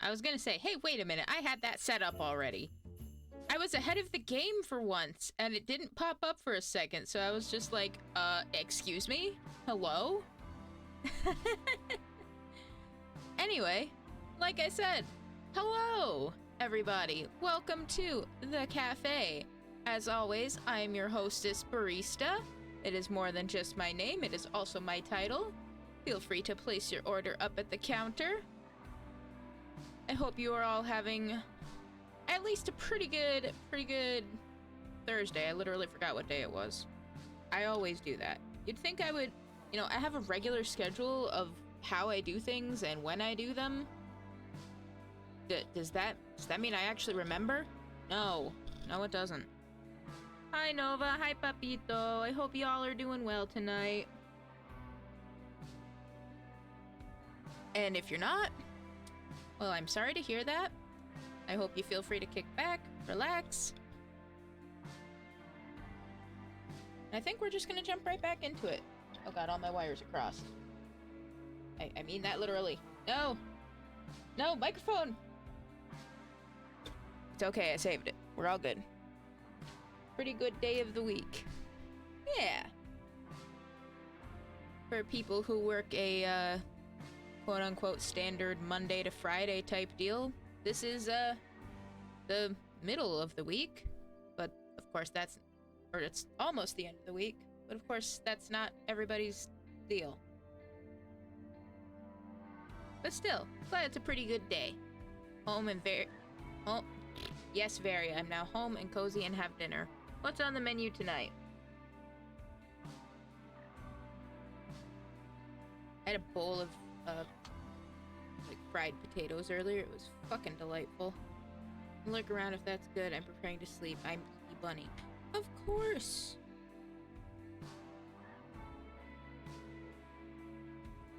I was gonna say, hey, wait a minute, I had that set up already. I was ahead of the game for once, and it didn't pop up for a second, so I was just like, excuse me? Hello? Anyway, like I said, hello, everybody. Welcome to the Café. As always, I am your hostess, Barista. It is more than just my name, it is also my title. Feel free to place your order up at the counter. I hope you are all having at least a pretty good Thursday. I literally forgot what day it was. I always do that. You'd think I would, I have a regular schedule of how I do things and when I do them. Does that mean I actually remember? No, it doesn't. Hi Nova, hi Papito. I hope y'all are doing well tonight. And if you're not, well, I'm sorry to hear that. I hope you feel free to kick back, relax. I think we're just gonna jump right back into it. Oh god, all my wires are crossed. I mean that literally. No! No, microphone! It's okay, I saved it. We're all good. Pretty good day of the week. Yeah. For people who work a, quote-unquote standard Monday to Friday type deal, this is, the middle of the week. But, of course, it's almost the end of the week. But, of course, that's not everybody's deal. But still, glad it's a pretty good day. Yes, very. I'm now home and cozy and have dinner. What's on the menu tonight? I had a bowl of, fried potatoes earlier. It was fucking delightful. Look around if that's good. I'm preparing to sleep. I'm E Bunny. Of course!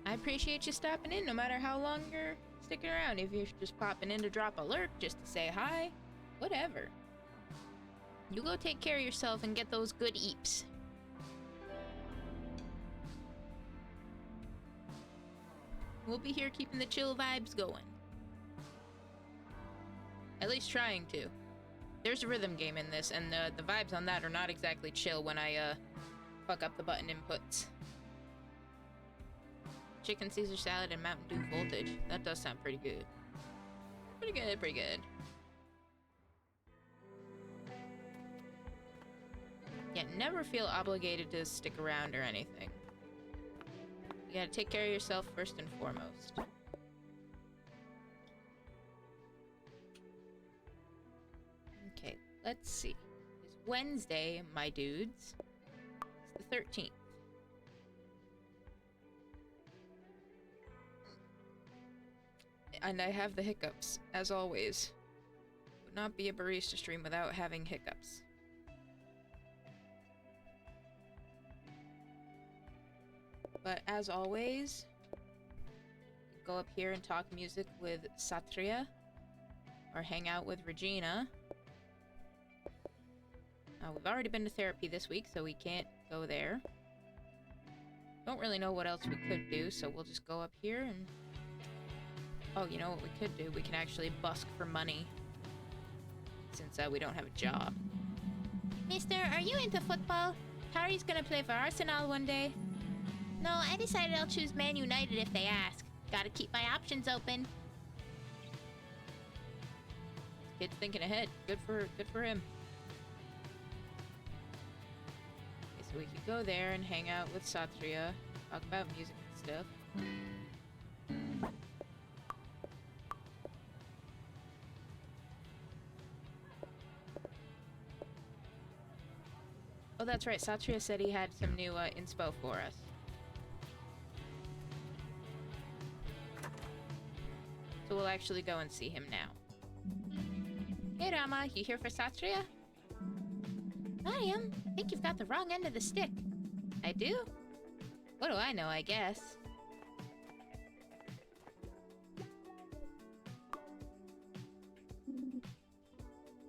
I appreciate you stopping in no matter how long you're sticking around. If you're just popping in to drop a lurk, just to say hi, whatever. You go take care of yourself and get those good eeps. We'll be here keeping the chill vibes going. At least trying to. There's a rhythm game in this, and the vibes on that are not exactly chill when I, fuck up the button inputs. Chicken Caesar salad and Mountain Dew voltage. That does sound pretty good. Pretty good. Yeah, never feel obligated to stick around or anything. You gotta take care of yourself first and foremost. Okay, let's see. It's Wednesday, my dudes. It's the 13th. And I have the hiccups, as always. Would not be a barista stream without having hiccups. But as always, go up here and talk music with Satria, or hang out with Regina. We've already been to therapy this week, so we can't go there. Don't really know what else we could do, so we'll just go up here and... Oh, you know what we could do? We can actually busk for money, since we don't have a job. Mister, are you into football? Harry's gonna play for Arsenal one day. No, I decided I'll choose Man United if they ask. Gotta keep my options open. This kid's thinking ahead. Good for him. Okay, so we could go there and hang out with Satria, talk about music and stuff. Oh, that's right. Satria said he had some new inspo for us. So we'll actually go and see him now. Hey Rama, you here for Satria? I am. I think you've got the wrong end of the stick. I do? What do I know, I guess.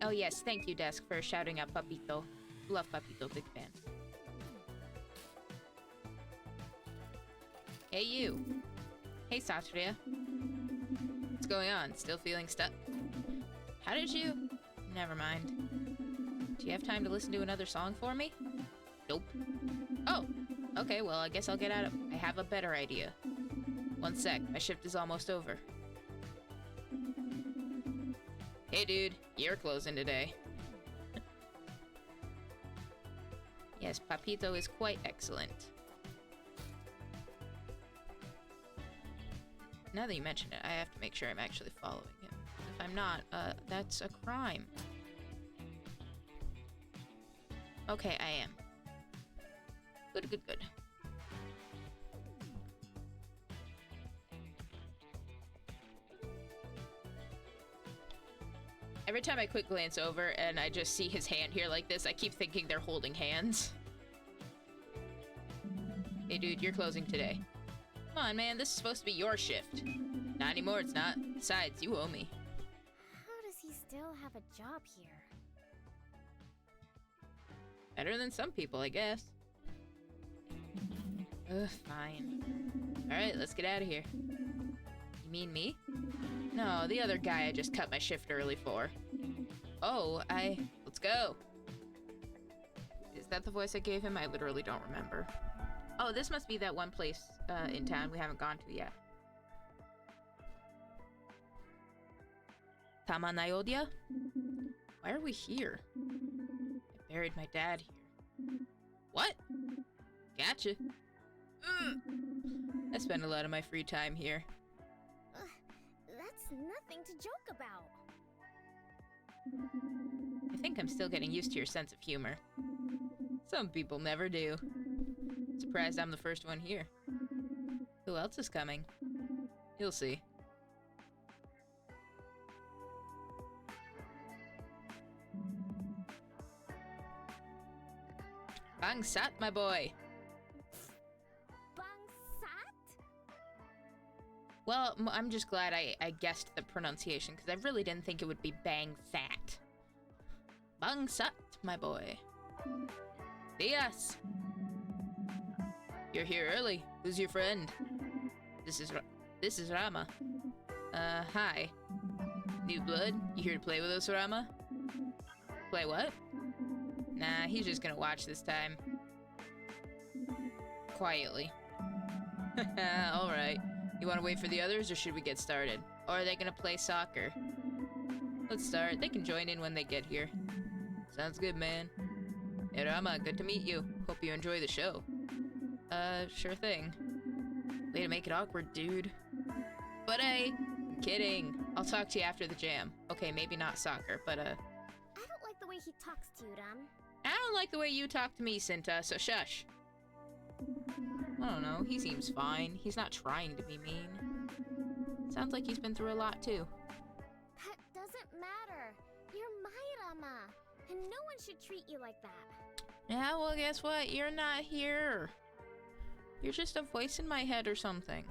Oh yes, thank you, Desk, for shouting out Papito. Love Papito, big fan. Hey you. Hey Satria. What's going on? Still feeling stuck? How did you... Never mind. Do you have time to listen to another song for me? Nope. Oh, okay, well, I guess I'll get out of... I have a better idea. One sec, my shift is almost over. Hey, dude, you're closing today. Yes, Papito is quite excellent. Now that you mention it, I have to make sure I'm actually following him. If I'm not, that's a crime. Okay, I am. Good, good, good. Every time I quick glance over and I just see his hand here like this, I keep thinking they're holding hands. Hey dude, you're closing today. Come on, man, this is supposed to be your shift. Not anymore, it's not. Besides, you owe me. How does he still have a job here? Better than some people, I guess. Ugh, fine. Alright, let's get out of here. You mean me? No, the other guy I just cut my shift early for. Oh, let's go. Is that the voice I gave him? I literally don't remember. Oh, this must be that one place in town we haven't gone to yet. Tama Nayodia? Why are we here? I buried my dad here. What? Gotcha. I spend a lot of my free time here. That's nothing to joke about. I think I'm still getting used to your sense of humor. Some people never do. Surprised I'm the first one here. Who else is coming? You'll see. Bang Sat, my boy! Well, I'm just glad I guessed the pronunciation, because I really didn't think it would be Bang Sat. Bang Sat, my boy. Diaz! You're here early. Who's your friend? This is Rama. Hi. New blood? You here to play with us, Rama? Play what? Nah, he's just gonna watch this time. Quietly. Alright. You wanna wait for the others, or should we get started? Or are they gonna play soccer? Let's start. They can join in when they get here. Sounds good, man. Hey, Rama, good to meet you. Hope you enjoy the show. Sure thing. Way to make it awkward, dude. But I'm kidding. I'll talk to you after the jam. Okay, maybe not soccer, but I don't like the way he talks to you, Ram. I don't like the way you talk to me, Cinta, so shush. I don't know, he seems fine. He's not trying to be mean. Sounds like he's been through a lot, too. That doesn't matter. You're my Rama, and no one should treat you like that. Yeah, well, guess what? You're not here. You're just a voice in my head or something.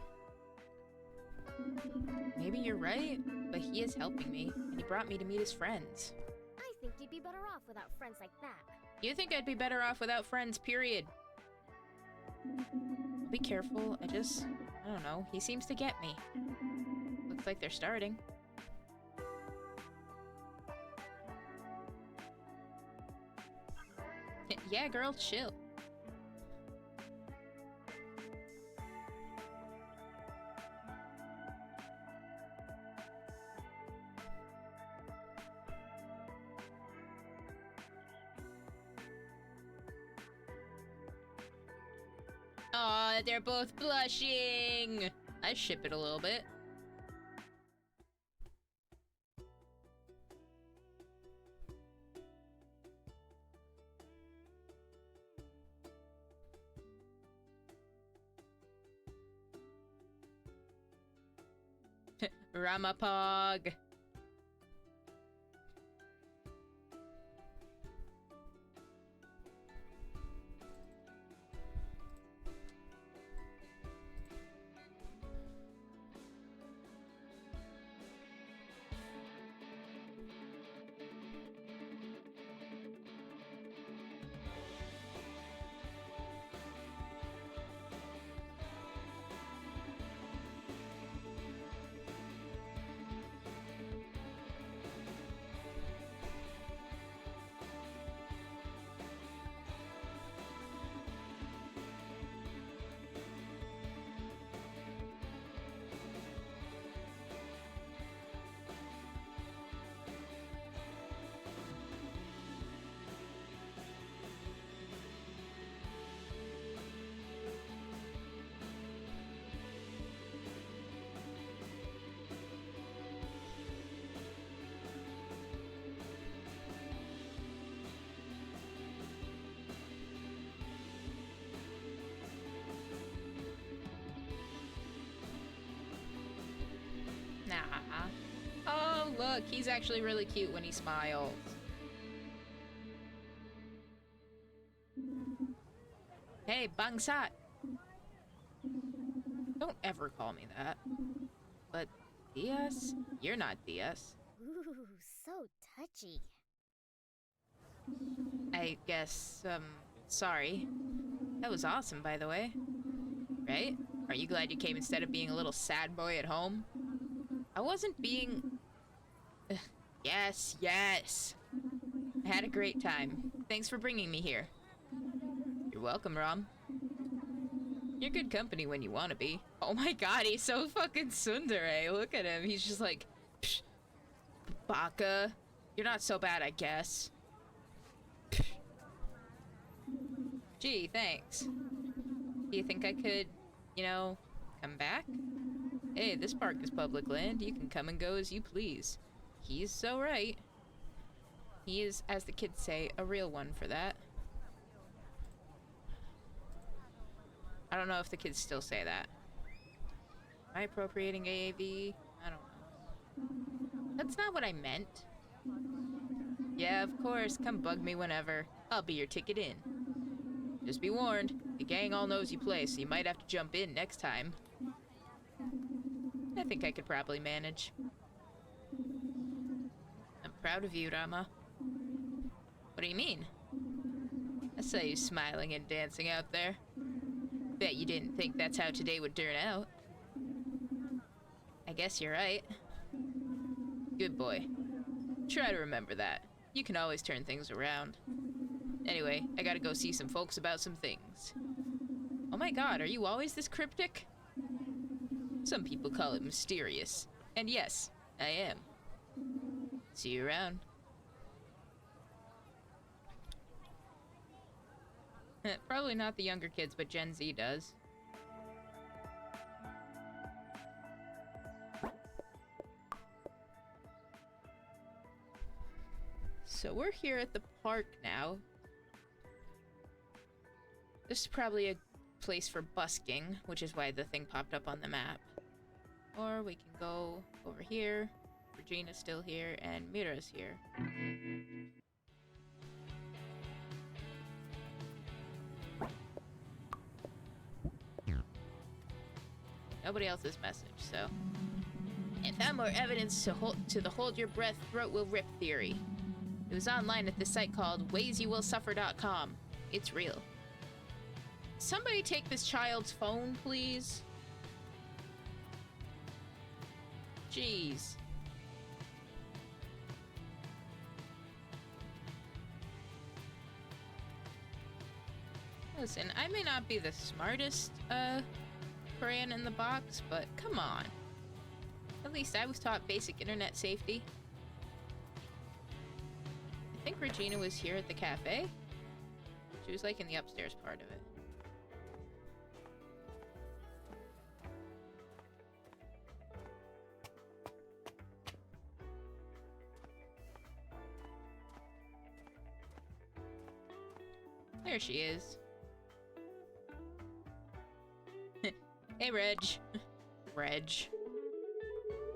Maybe you're right, but he is helping me, and he brought me to meet his friends. I think you'd be better off without friends like that. You think I'd be better off without friends, period. Be careful, I don't know, he seems to get me. Looks like they're starting. Yeah, girl, chill. Aw, they're both blushing! I ship it a little bit. Ramapog. Nah. Oh, look, he's actually really cute when he smiles. Hey, Bangsat. Don't ever call me that. But Diaz? You're not Diaz. Ooh, so touchy. I guess, sorry. That was awesome, by the way. Right? Are you glad you came instead of being a little sad boy at home? I wasn't being... Yes, yes. I had a great time. Thanks for bringing me here. You're welcome, Ram. You're good company when you want to be. Oh my god, he's so fucking tsundere. Look at him. He's just like... Psh, Baka. You're not so bad, I guess. Psh. Gee, thanks. Do you think I could, you know, come back? Hey, this park is public land. You can come and go as you please. He's so right. He is, as the kids say, a real one for that. I don't know if the kids still say that. Am I appropriating AAV? I don't know. That's not what I meant. Yeah, of course. Come bug me whenever. I'll be your ticket in. Just be warned. The gang all knows you play, so you might have to jump in next time. I think I could probably manage. I'm proud of you, Rama. What do you mean? I saw you smiling and dancing out there. Bet you didn't think that's how today would turn out. I guess you're right. Good boy. Try to remember that. You can always turn things around. Anyway, I gotta go see some folks about some things. Oh my god, are you always this cryptic? Some people call it mysterious. And yes, I am. See you around. Probably not the younger kids, but Gen Z does. So we're here at the park now. This is probably a place for busking, which is why the thing popped up on the map. Or we can go over here. Regina's still here, and Mira's here. Nobody else's message, so... And found more evidence to the hold your breath, throat will rip theory. It was online at this site called waysyouwillsuffer.com. It's real. Somebody take this child's phone, please. Jeez. Listen, I may not be the smartest, crayon in the box, but come on. At least I was taught basic internet safety. I think Regina was here at the cafe. She was like in the upstairs part of it. There she is. Hey, Reg. Reg.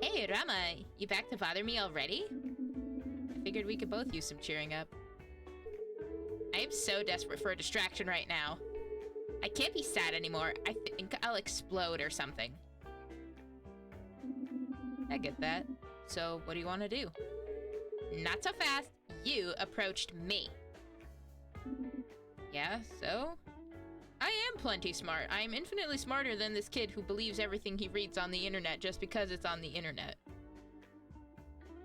Hey, Rama, you back to bother me already? I figured we could both use some cheering up. I am so desperate for a distraction right now. I can't be sad anymore. I think I'll explode or something. I get that. So, what do you want to do? Not so fast. You approached me. Yeah, so? I am plenty smart. I am infinitely smarter than this kid who believes everything he reads on the internet just because it's on the internet.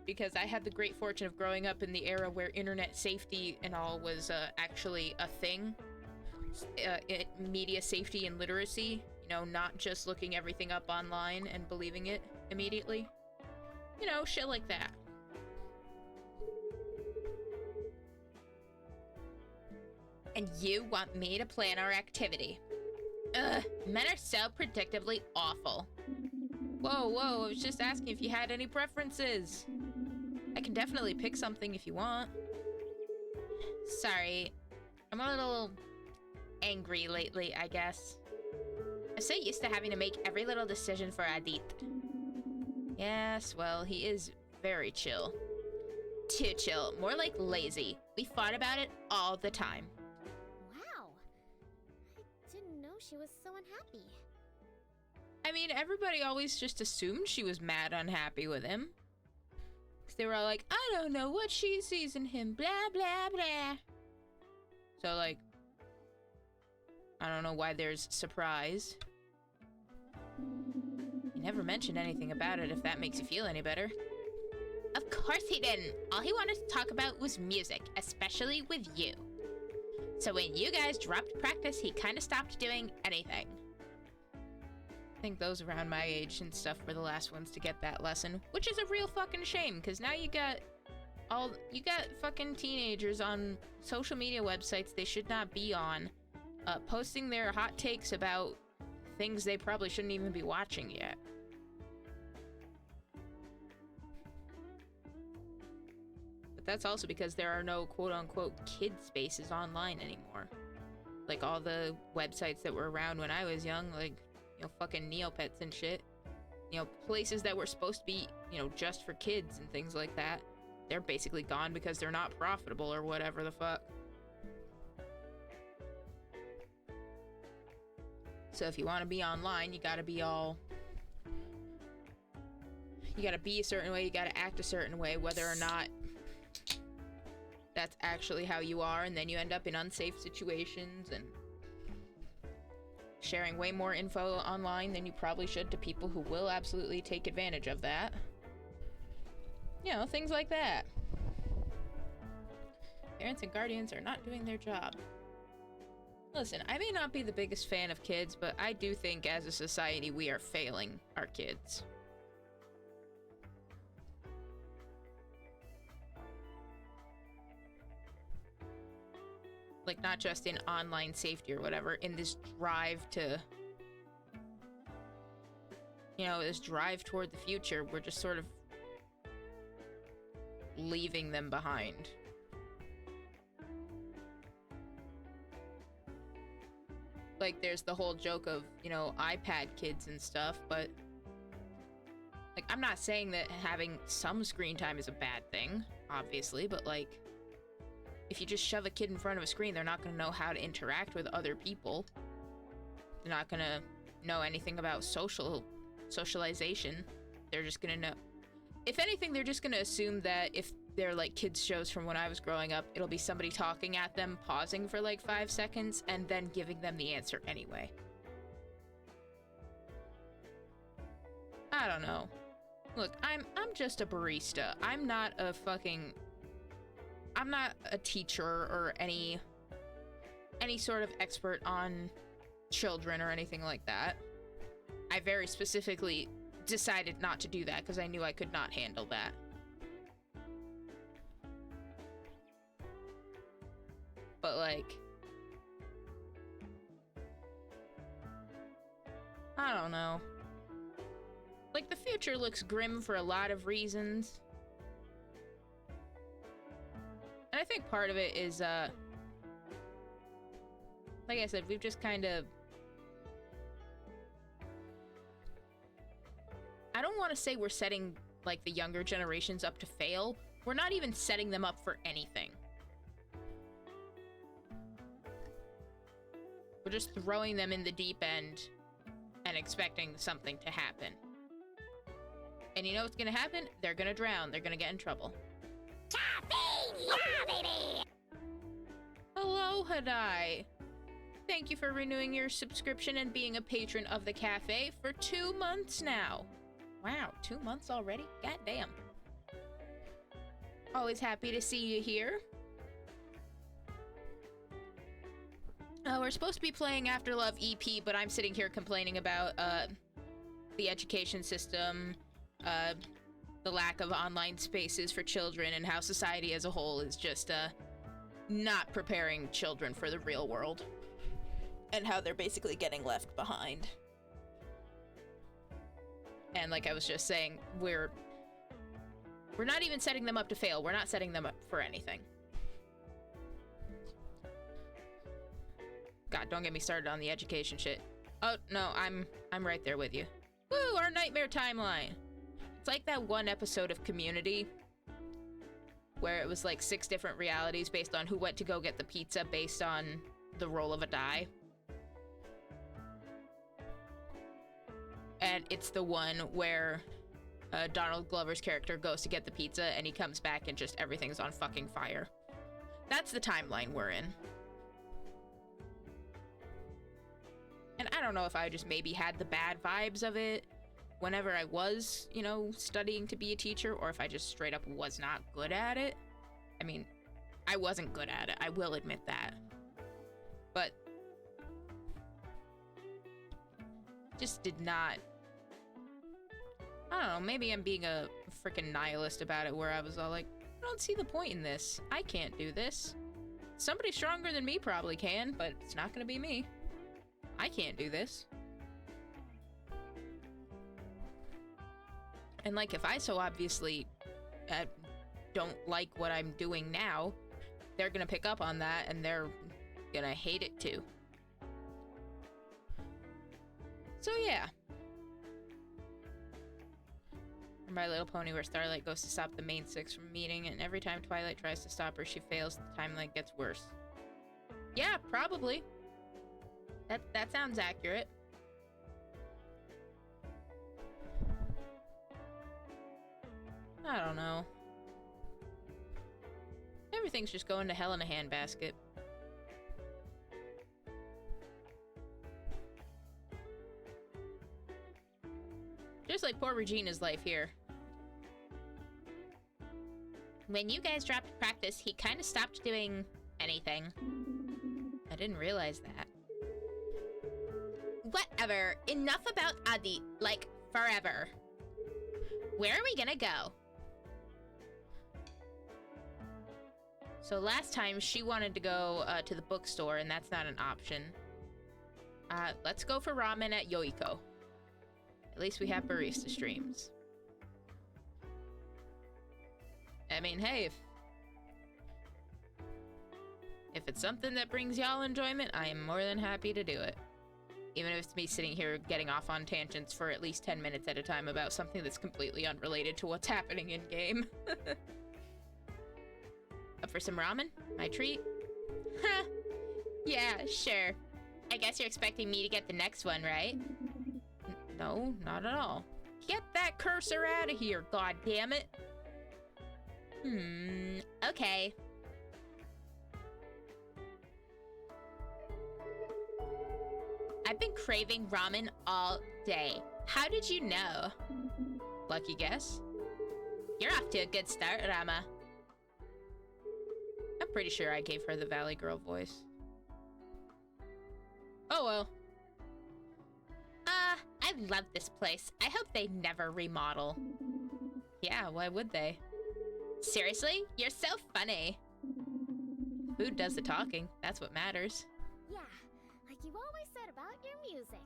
Because I had the great fortune of growing up in the era where internet safety and all was actually a thing. Media safety and literacy. You know, not just looking everything up online and believing it immediately. You know, shit like that. And you want me to plan our activity. Ugh, men are so predictably awful. Whoa, whoa, I was just asking if you had any preferences. I can definitely pick something if you want. Sorry, I'm a little angry lately, I guess. I'm so used to having to make every little decision for Adit. Yes, well, he is very chill. Too chill. More like lazy. We fought about it all the time. Wow. I didn't know she was so unhappy. I mean, everybody always just assumed she was mad unhappy with him. Because they were all like, I don't know what she sees in him, blah, blah, blah. So, like, I don't know why there's surprise. He never mentioned anything about it, if that makes you feel any better. Of course he didn't. All he wanted to talk about was music, especially with you. So when you guys dropped practice, he kind of stopped doing anything. I think those around my age and stuff were the last ones to get that lesson, which is a real fucking shame, because now you got fucking teenagers on social media websites they should not be on, posting their hot takes about things they probably shouldn't even be watching yet. But that's also because there are no quote-unquote kid spaces online anymore. Like all the websites that were around when I was young, like, you know, fucking Neopets and shit. You know, places that were supposed to be, you know, just for kids and things like that. They're basically gone because they're not profitable or whatever the fuck. So if you want to be online, you gotta be all... You gotta be a certain way, you gotta act a certain way, whether or not that's actually how you are, and then you end up in unsafe situations and sharing way more info online than you probably should to people who will absolutely take advantage of that. You know, things like that. Parents and guardians are not doing their job. Listen, I may not be the biggest fan of kids, but I do think as a society we are failing our kids. Like, not just in online safety or whatever, in this drive to... You know, this drive toward the future, we're just sort of leaving them behind. Like, there's the whole joke of, you know, iPad kids and stuff, but... Like, I'm not saying that having some screen time is a bad thing, obviously, but, like... If you just shove a kid in front of a screen, they're not gonna know how to interact with other people. They're not gonna know anything about socialization. They're just gonna know... If anything, they're just gonna assume that if they're like kids shows from when I was growing up, it'll be somebody talking at them, pausing for like 5 seconds, and then giving them the answer anyway. I don't know. Look, I'm just a barista. I'm not a teacher or any sort of expert on children or anything like that. I very specifically decided not to do that because I knew I could not handle that. But like, I don't know. Like, the future looks grim for a lot of reasons. And I think part of it is, like I said, we've just kind of... I don't want to say we're setting, like, the younger generations up to fail. We're not even setting them up for anything. We're just throwing them in the deep end and expecting something to happen. And you know what's gonna happen? They're gonna drown. They're gonna get in trouble. Café! Yeah, baby! Hello, Hadai. Thank you for renewing your subscription and being a patron of the cafe for 2 months now. Wow, 2 months already? God damn. Always happy to see you here. We're supposed to be playing Afterlove EP, but I'm sitting here complaining about the education system, the lack of online spaces for children, and how society as a whole is just not preparing children for the real world. And how they're basically getting left behind. And like I was just saying, we're not even setting them up to fail. We're not setting them up for anything. God, don't get me started on the education shit. Oh, no, I'm right there with you. Woo, our nightmare timeline. It's like that one episode of Community where it was like 6 different realities based on who went to go get the pizza based on the roll of a die. And it's the one where Donald Glover's character goes to get the pizza and he comes back and just everything's on fucking fire. That's the timeline we're in. And I don't know if I just maybe had the bad vibes of it whenever I was, you know, studying to be a teacher, or if I just straight up was not good at it. I mean, I wasn't good at it, I will admit that. But just did not... I don't know, maybe I'm being a freaking nihilist about it, where I was all like, I don't see the point in this. I can't do this. Somebody stronger than me probably can, but it's not gonna be me. I can't do this. And like, if I so obviously don't like what I'm doing now, they're gonna pick up on that and they're gonna hate it too. So yeah. Or My Little Pony, where Starlight goes to stop the main 6 from meeting, and every time Twilight tries to stop her, she fails. The timeline gets worse. Yeah, probably. That sounds accurate. I don't know. Everything's just going to hell in a handbasket. Just like poor Regina's life here. When you guys dropped practice, he kind of stopped doing anything. I didn't realize that. Whatever. Enough about Adi. Like, forever. Where are we gonna go? So last time, she wanted to go to the bookstore, and that's not an option. Let's go for ramen at Yoiko. At least we have barista streams. I mean, hey, if it's something that brings y'all enjoyment, I am more than happy to do it. Even if it's me sitting here getting off on tangents for at least 10 minutes at a time about something that's completely unrelated to what's happening in-game. Up for some ramen? My treat? Huh. Yeah, sure. I guess you're expecting me to get the next one, right? No, not at all. Get that cursor out of here, goddammit! Okay. I've been craving ramen all day. How did you know? Lucky guess. You're off to a good start, Rama. I'm pretty sure I gave her the Valley Girl voice. Oh well. I love this place. I hope they never remodel. Yeah, why would they? Seriously? You're so funny. Food does the talking. That's what matters. Yeah, like you've always said about your music.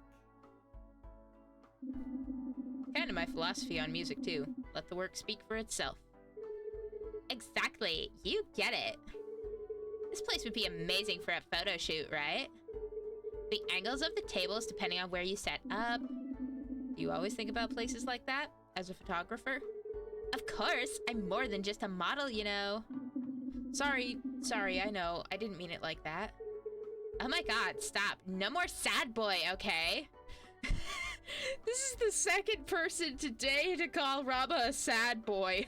Kind of my philosophy on music, too. Let the work speak for itself. Exactly. You get it. This place would be amazing for a photo shoot, right? The angles of the tables depending on where you set up. Do you always think about places like that as a photographer? Of course. I'm more than just a model, you know. Sorry, I know. I didn't mean it like that. Oh my god, stop. No more sad boy, okay? This is the second person today to call Rama a sad boy.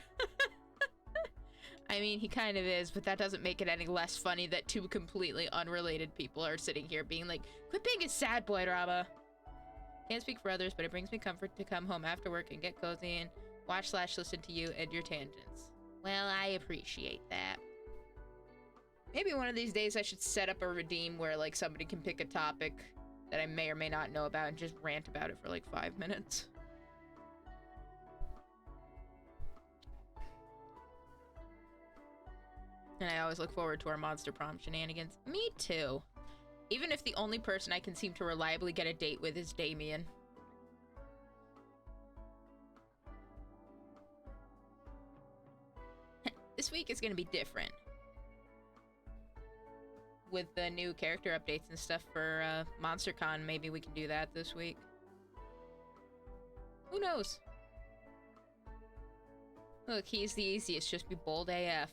I mean, he kind of is, but that doesn't make it any less funny that 2 completely unrelated people are sitting here being like, quit being a sad boy, Rama. Can't speak for others, but it brings me comfort to come home after work and get cozy and watch/listen to you and your tangents. Well, I appreciate that. Maybe one of these days I should set up a redeem where, like, somebody can pick a topic that I may or may not know about and just rant about it for, like, 5 minutes. And I always look forward to our Monster Prom shenanigans. Me too. Even if the only person I can seem to reliably get a date with is Damien. This week is gonna be different. With the new character updates and stuff for MonsterCon, maybe we can do that this week. Who knows? Look, he's the easiest, just be bold AF.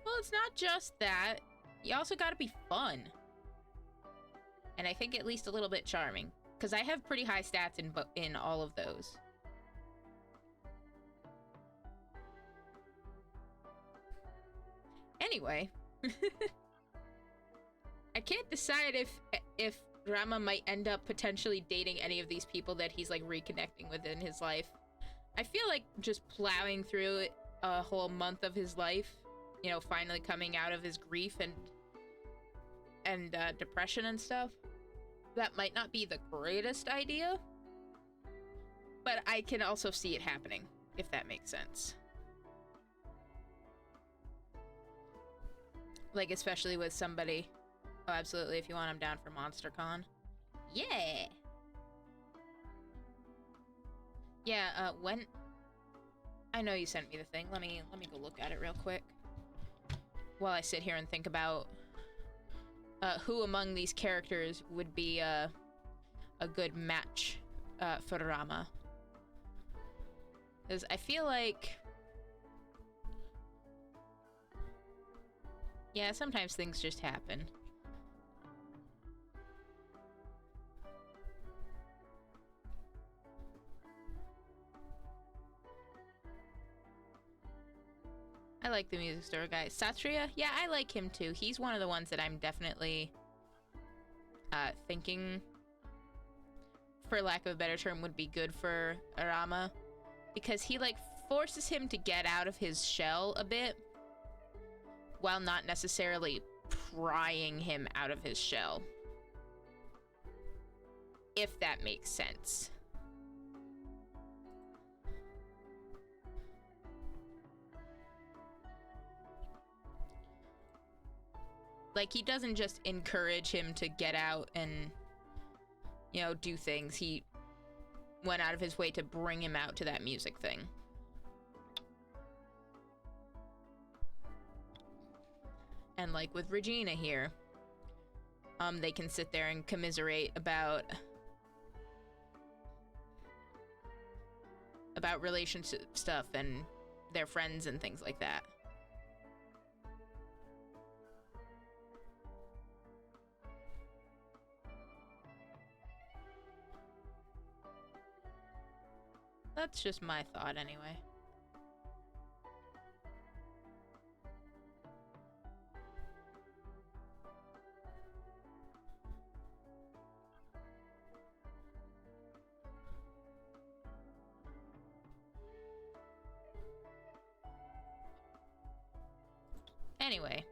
Well, it's not just that. You also gotta be fun. And I think at least a little bit charming. Because I have pretty high stats in all of those. Anyway. I can't decide if Rama might end up potentially dating any of these people that he's, like, reconnecting with in his life. I feel like just plowing through a whole month of his life, you know, finally coming out of his grief and depression and stuff, that might not be the greatest idea, but I can also see it happening, if that makes sense. Like, especially with somebody. Oh, absolutely, if you want, I'm down for MonsterCon. Yeah! Yeah, when... I know you sent me the thing. Let me go look at it real quick. While I sit here and think about who among these characters would be a good match for Rama. Because I feel like... Yeah, sometimes things just happen. I like the music store guy. Satria? Yeah, I like him too. He's one of the ones that I'm definitely thinking, for lack of a better term, would be good for Rama. Because he, like, forces him to get out of his shell a bit, while not necessarily prying him out of his shell. If that makes sense. Like, he doesn't just encourage him to get out and, you know, do things. He went out of his way to bring him out to that music thing. And, like, with Regina here, they can sit there and commiserate about relationship stuff and their friends and things like that. That's just my thought, anyway. Anyway.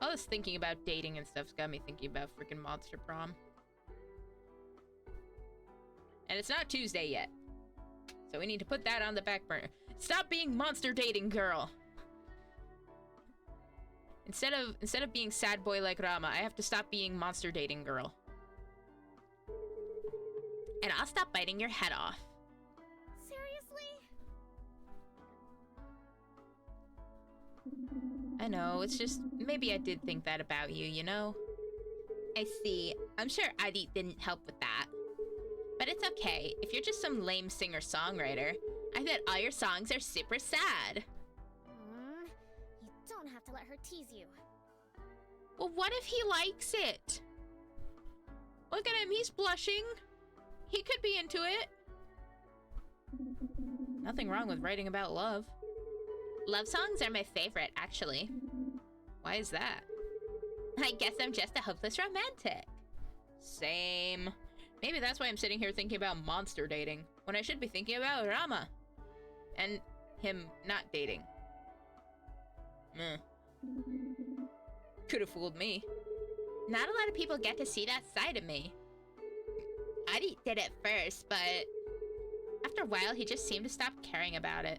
All this thinking about dating and stuff's got me thinking about freaking Monster Prom. And it's not Tuesday yet. So we need to put that on the back burner. Stop being monster dating, girl! Instead of being sad boy like Rama, I have to stop being monster dating girl. And I'll stop biting your head off. Seriously? I know, it's just, maybe I did think that about you, you know? I see. I'm sure Adi didn't help with that. But it's okay, if you're just some lame singer-songwriter. I bet all your songs are super sad. You don't have to let her tease you. Well, what if he likes it? Look at him, he's blushing. He could be into it. Nothing wrong with writing about love. Love songs are my favorite, actually. Why is that? I guess I'm just a hopeless romantic. Same. Maybe that's why I'm sitting here thinking about monster dating, when I should be thinking about Rama. And him not dating. Meh. Could have fooled me. Not a lot of people get to see that side of me. Adi did it first, but after a while he just seemed to stop caring about it.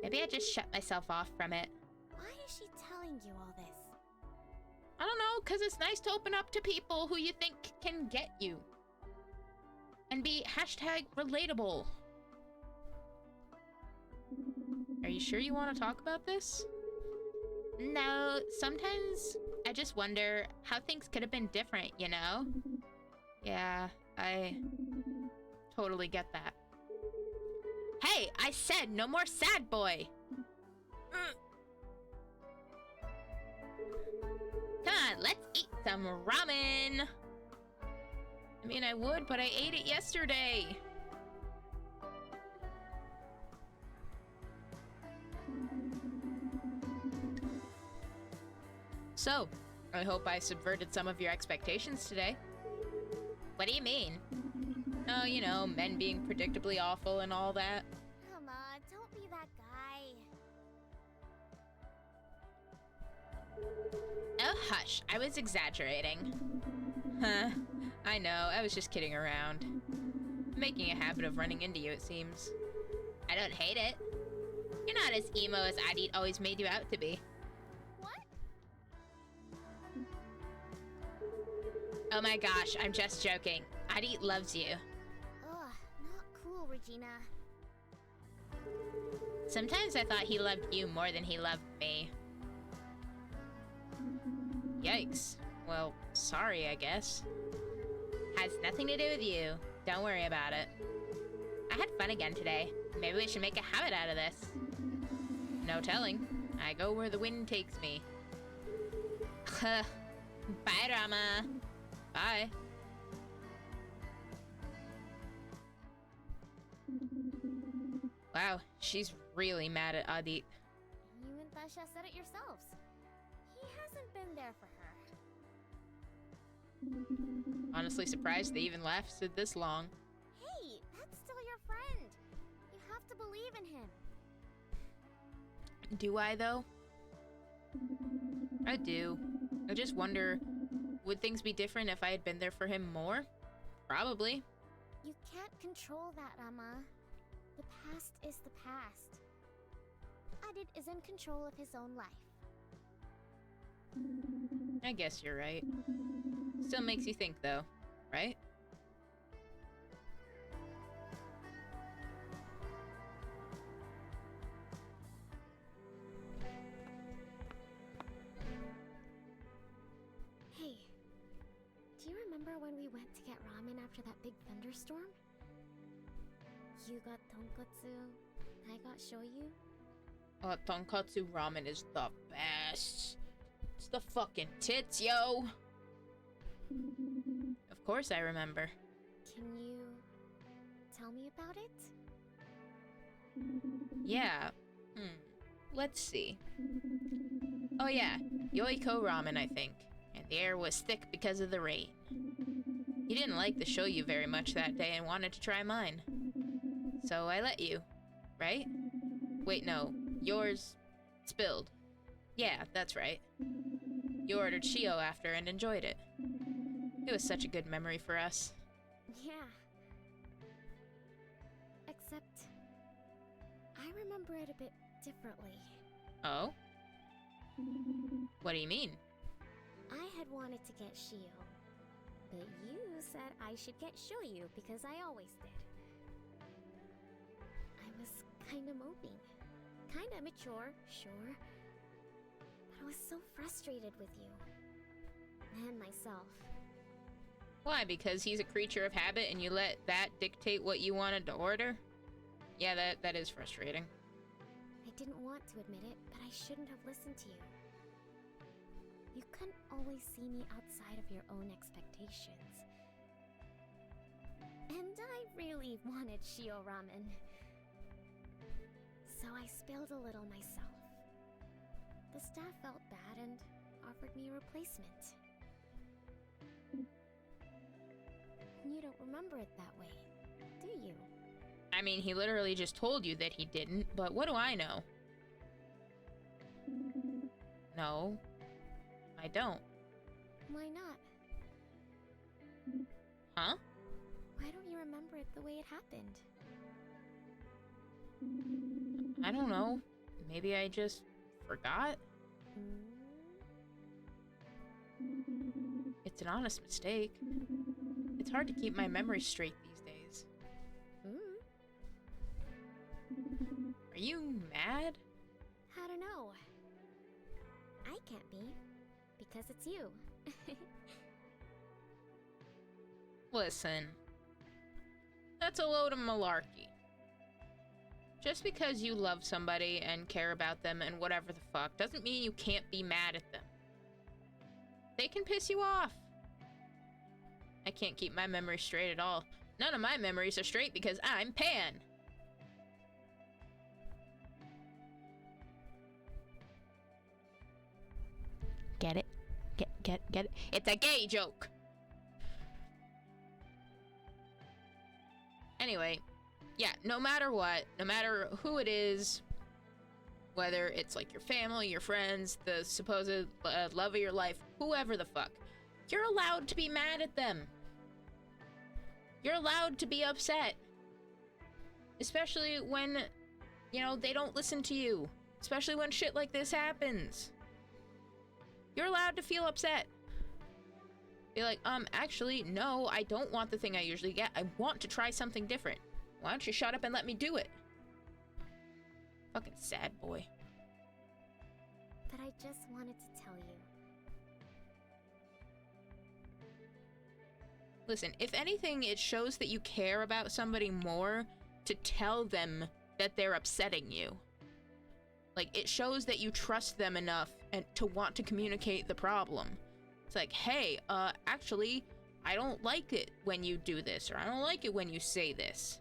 Maybe I just shut myself off from it. Why is she telling you all this? I don't know, because it's nice to open up to people who you think can get you. And be #relatable. Are you sure you want to talk about this? No, sometimes I just wonder how things could have been different, you know? Yeah, I totally get that. Hey, I said no more sad boy. Come on, let's eat some ramen. I mean, I would, but I ate it yesterday. So, I hope I subverted some of your expectations today. What do you mean? Oh, you know, men being predictably awful and all that. Come on, don't be that guy. Oh, hush. I was exaggerating. Huh. I know. I was just kidding around. Making a habit of running into you, it seems. I don't hate it. You're not as emo as Adit always made you out to be. What? Oh my gosh, I'm just joking. Adit loves you. Ugh, not cool, Regina. Sometimes I thought he loved you more than he loved me. Yikes. Well, sorry, I guess. Has nothing to do with you. Don't worry about it. I had fun again today. Maybe we should make a habit out of this. No telling. I go where the wind takes me. Bye, Rama. Bye. Wow, she's really mad at Adit. You and Tasha said it yourselves. He hasn't been there for her. Honestly surprised they even lasted this long. Hey, that's still your friend. You have to believe in him. Do I, though? I do. I just wonder, would things be different if I had been there for him more? Probably. You can't control that, Rama. The past is the past. Adit is in control of his own life. I guess you're right. Still makes you think, though, right? Hey, do you remember when we went to get ramen after that big thunderstorm? You got tonkotsu, I got shoyu. Tonkatsu ramen is the best. It's the fucking tits, yo! Of course I remember. Can you tell me about it? Yeah. Let's see. Oh yeah, Yoiko ramen, I think. And the air was thick because of the rain. You didn't like the shoyu very much that day and wanted to try mine. So I let you, right? Wait, no. Yours spilled. Yeah, that's right. You ordered Shio after and enjoyed it. It was such a good memory for us. Yeah. Except, I remember it a bit differently. Oh? What do you mean? I had wanted to get Shio, but you said I should get Shoyu because I always did. I was kinda moping. Kinda immature, sure. But I was so frustrated with you. And myself. Why, because he's a creature of habit and you let that dictate what you wanted to order? Yeah, that is frustrating. I didn't want to admit it, but I shouldn't have listened to you. You couldn't always see me outside of your own expectations. And I really wanted Shio ramen. So I spilled a little myself. The staff felt bad and offered me a replacement. You don't remember it that way, do you? I mean, he literally just told you that he didn't, but what do I know? No, I don't. Why not? Huh? Why don't you remember it the way it happened? I don't know. Maybe I just forgot? It's an honest mistake. It's hard to keep my memory straight these days. Are you mad? I don't know. I can't be, because it's you. Listen. That's a load of malarkey. Just because you love somebody and care about them and whatever the fuck doesn't mean you can't be mad at them. They can piss you off. I can't keep my memory straight at all. None of my memories are straight because I'm Pan. Get it? Get it? It's a gay joke! Anyway, yeah, no matter what, no matter who it is, whether it's like your family, your friends, the supposed love of your life, whoever the fuck, you're allowed to be mad at them. You're allowed to be upset. Especially when, you know, they don't listen to you. Especially when shit like this happens. You're allowed to feel upset. Be like, actually, no, I don't want the thing I usually get. I want to try something different. Why don't you shut up and let me do it? Fucking sad boy. But I just wanted to tell you. Listen, if anything, it shows that you care about somebody more to tell them that they're upsetting you. Like, it shows that you trust them enough and to want to communicate the problem. It's like, hey, actually, I don't like it when you do this, or I don't like it when you say this.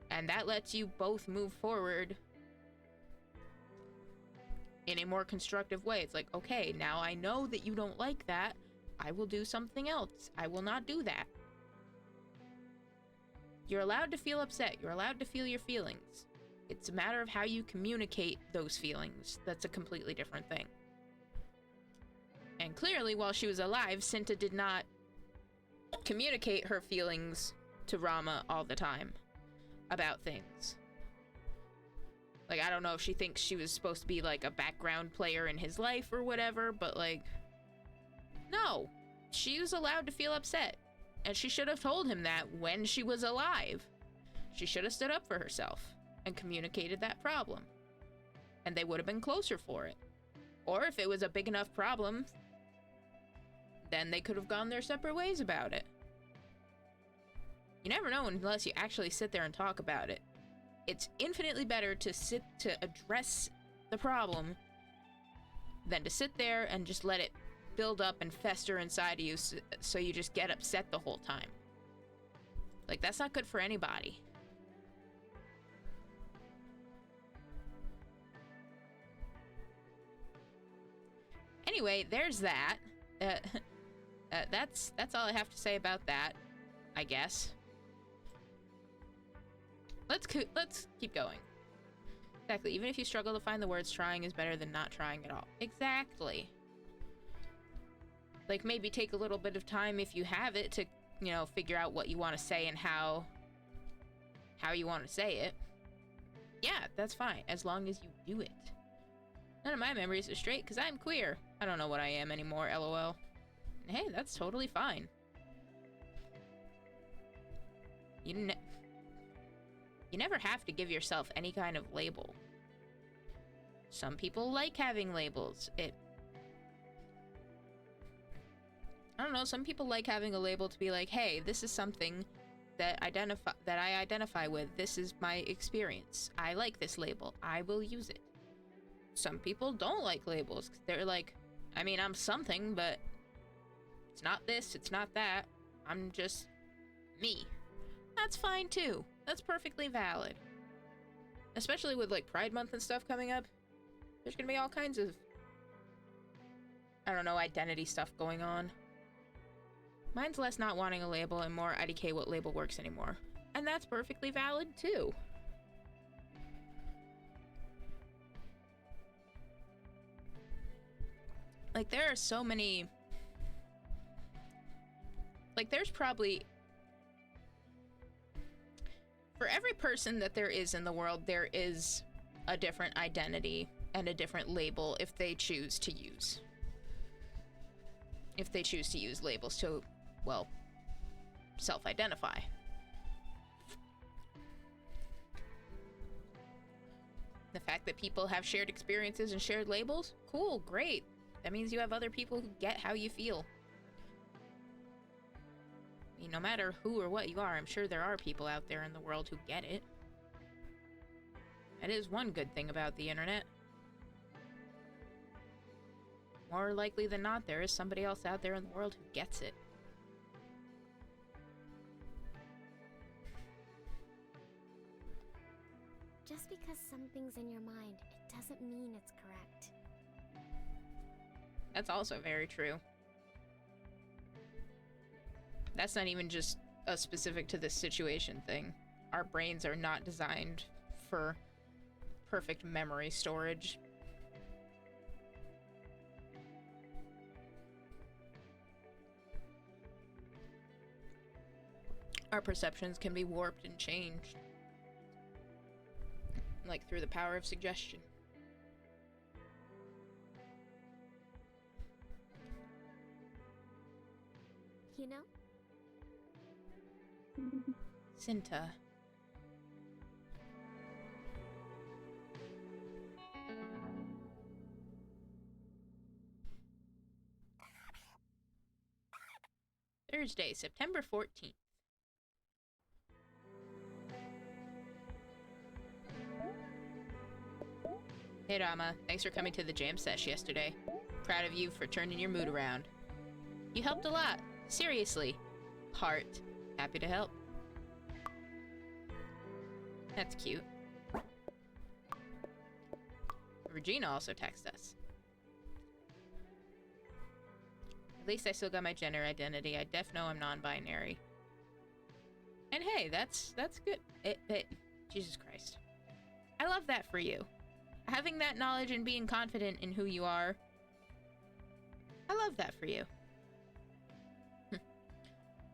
And that lets you both move forward in a more constructive way. It's like, okay, now I know that you don't like that. I will do something else. I will not do that. You're allowed to feel upset. You're allowed to feel your feelings. It's a matter of how you communicate those feelings. That's a completely different thing. And clearly, while she was alive, Cinta did not communicate her feelings to Rama all the time about things. Like, I don't know if she thinks she was supposed to be, like, a background player in his life or whatever, but, like, no. She was allowed to feel upset. And she should have told him that when she was alive. She should have stood up for herself and communicated that problem. And they would have been closer for it. Or if it was a big enough problem, then they could have gone their separate ways about it. You never know unless you actually sit there and talk about it. It's infinitely better to address the problem than to sit there and just let it build up and fester inside of you so you just get upset the whole time. Like, that's not good for anybody. Anyway, there's that. That's all I have to say about that, I guess. Let's keep going. Exactly. Even if you struggle to find the words, trying is better than not trying at all. Exactly. Like, maybe take a little bit of time if you have it to, you know, figure out what you want to say and how you want to say it. Yeah, that's fine, as long as you do it. None of my memories are straight because I'm queer. I don't know what I am anymore, lol. And hey, that's totally fine. You never have to give yourself any kind of label. Some people like having labels. I don't know, some people like having a label to be like, hey, this is something that I identify with. This is my experience. I like this label. I will use it. Some people don't like labels. They're like, I mean, I'm something, but it's not this, it's not that. I'm just me. That's fine too. That's perfectly valid. Especially with like Pride Month and stuff coming up. There's gonna be all kinds of, I don't know, identity stuff going on. Mine's less not wanting a label and more IDK what label works anymore. And that's perfectly valid too. Like, there are so many... Like, there's probably... For every person that there is in the world, there is a different identity and a different label if they choose to use. If they choose to use labels to, well, self-identify. The fact that people have shared experiences and shared labels? Cool, great. That means you have other people who get how you feel. I mean, no matter who or what you are, I'm sure there are people out there in the world who get it. That is one good thing about the internet. More likely than not, there is somebody else out there in the world who gets it. Just because something's in your mind, it doesn't mean it's correct. That's also very true. That's not even just a specific to this situation thing. Our brains are not designed for perfect memory storage. Our perceptions can be warped and changed. Like through the power of suggestion. You know? Cinta. Thursday, September 14th. Hey Rama, thanks for coming to the jam sesh yesterday. Proud of you for turning your mood around. You helped a lot. Seriously. Heart. Happy to help. That's cute. Regina also texted us. At least I still got my gender identity. I def know I'm non-binary. And hey, that's good. Jesus Christ. I love that for you. Having that knowledge and being confident in who you are. I love that for you.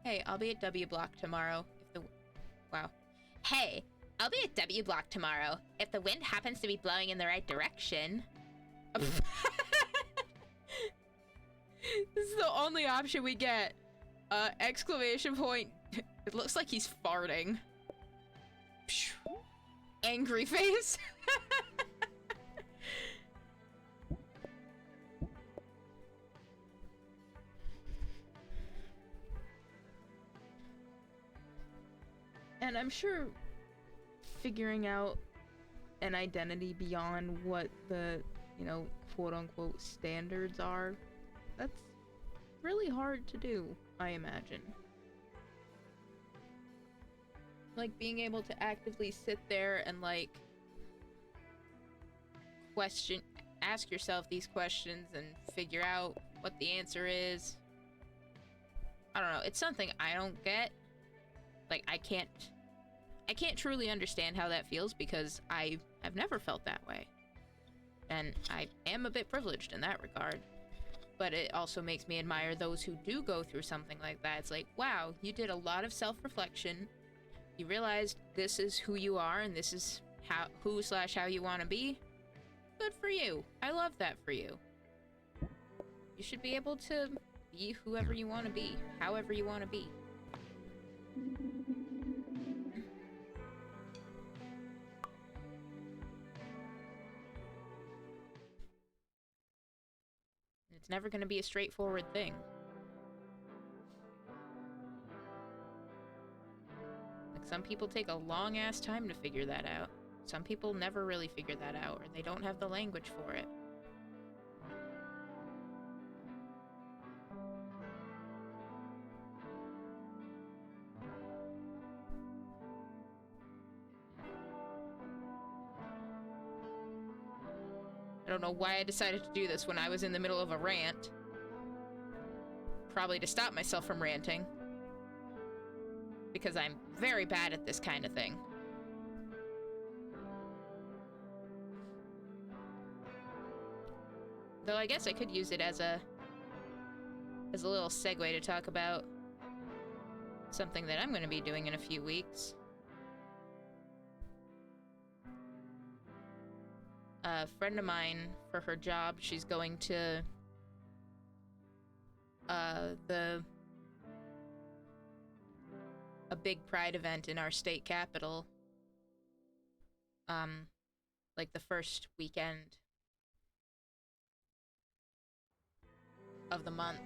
Hey, I'll be at W Block tomorrow. Wow. Hey, I'll be at W Block tomorrow. If the wind happens to be blowing in the right direction. This is the only option we get. Exclamation point. It looks like he's farting. Angry face. And I'm sure figuring out an identity beyond what the, you know, quote-unquote standards are, that's really hard to do, I imagine. Like, being able to actively sit there and, like, ask yourself these questions and figure out what the answer is. I don't know, it's something I don't get. Like, I can't truly understand how that feels because I have never felt that way. And I am a bit privileged in that regard. But it also makes me admire those who do go through something like that. It's like, wow, you did a lot of self-reflection. You realized this is who you are and this is who/how you want to be. Good for you. I love that for you. You should be able to be whoever you want to be, however you want to be. It's never going to be a straightforward thing. Like, some people take a long-ass time to figure that out. Some people never really figure that out, or they don't have the language for it. I don't know why I decided to do this when I was in the middle of a rant. Probably to stop myself from ranting. Because I'm very bad at this kind of thing. Though I guess I could use it as a little segue to talk about something that I'm going to be doing in a few weeks. A friend of mine, for her job, she's going to a big pride event in our state capital, like the first weekend of the month.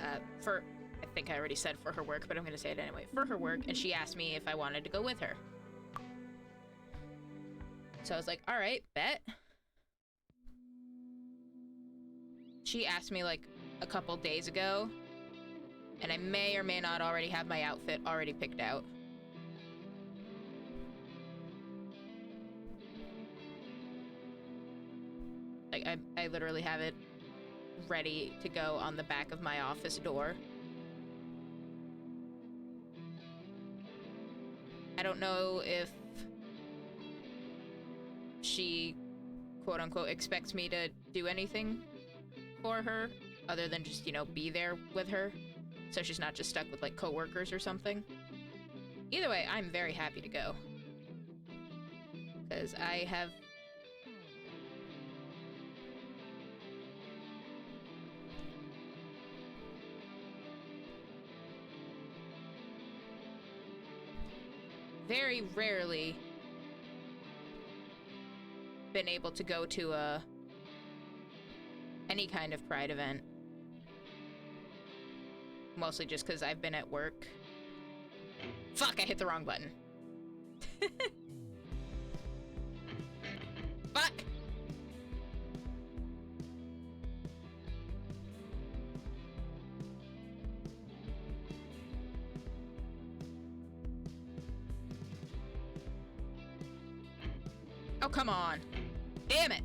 I think I already said for her work, but I'm gonna say it anyway. For her work, and she asked me if I wanted to go with her. So I was like, all right, bet. She asked me like a couple days ago, and I may or may not already have my outfit already picked out. Like, I literally have it ready to go on the back of my office door. I don't know if she, quote-unquote, expects me to do anything for her other than just, you know, be there with her, so she's not just stuck with, like, coworkers or something. Either way, I'm very happy to go. Because I have... very rarely been able to go to any kind of Pride event. Mostly just because I've been at work. Fuck, I hit the wrong button. Fuck! Oh, come on. Damn it!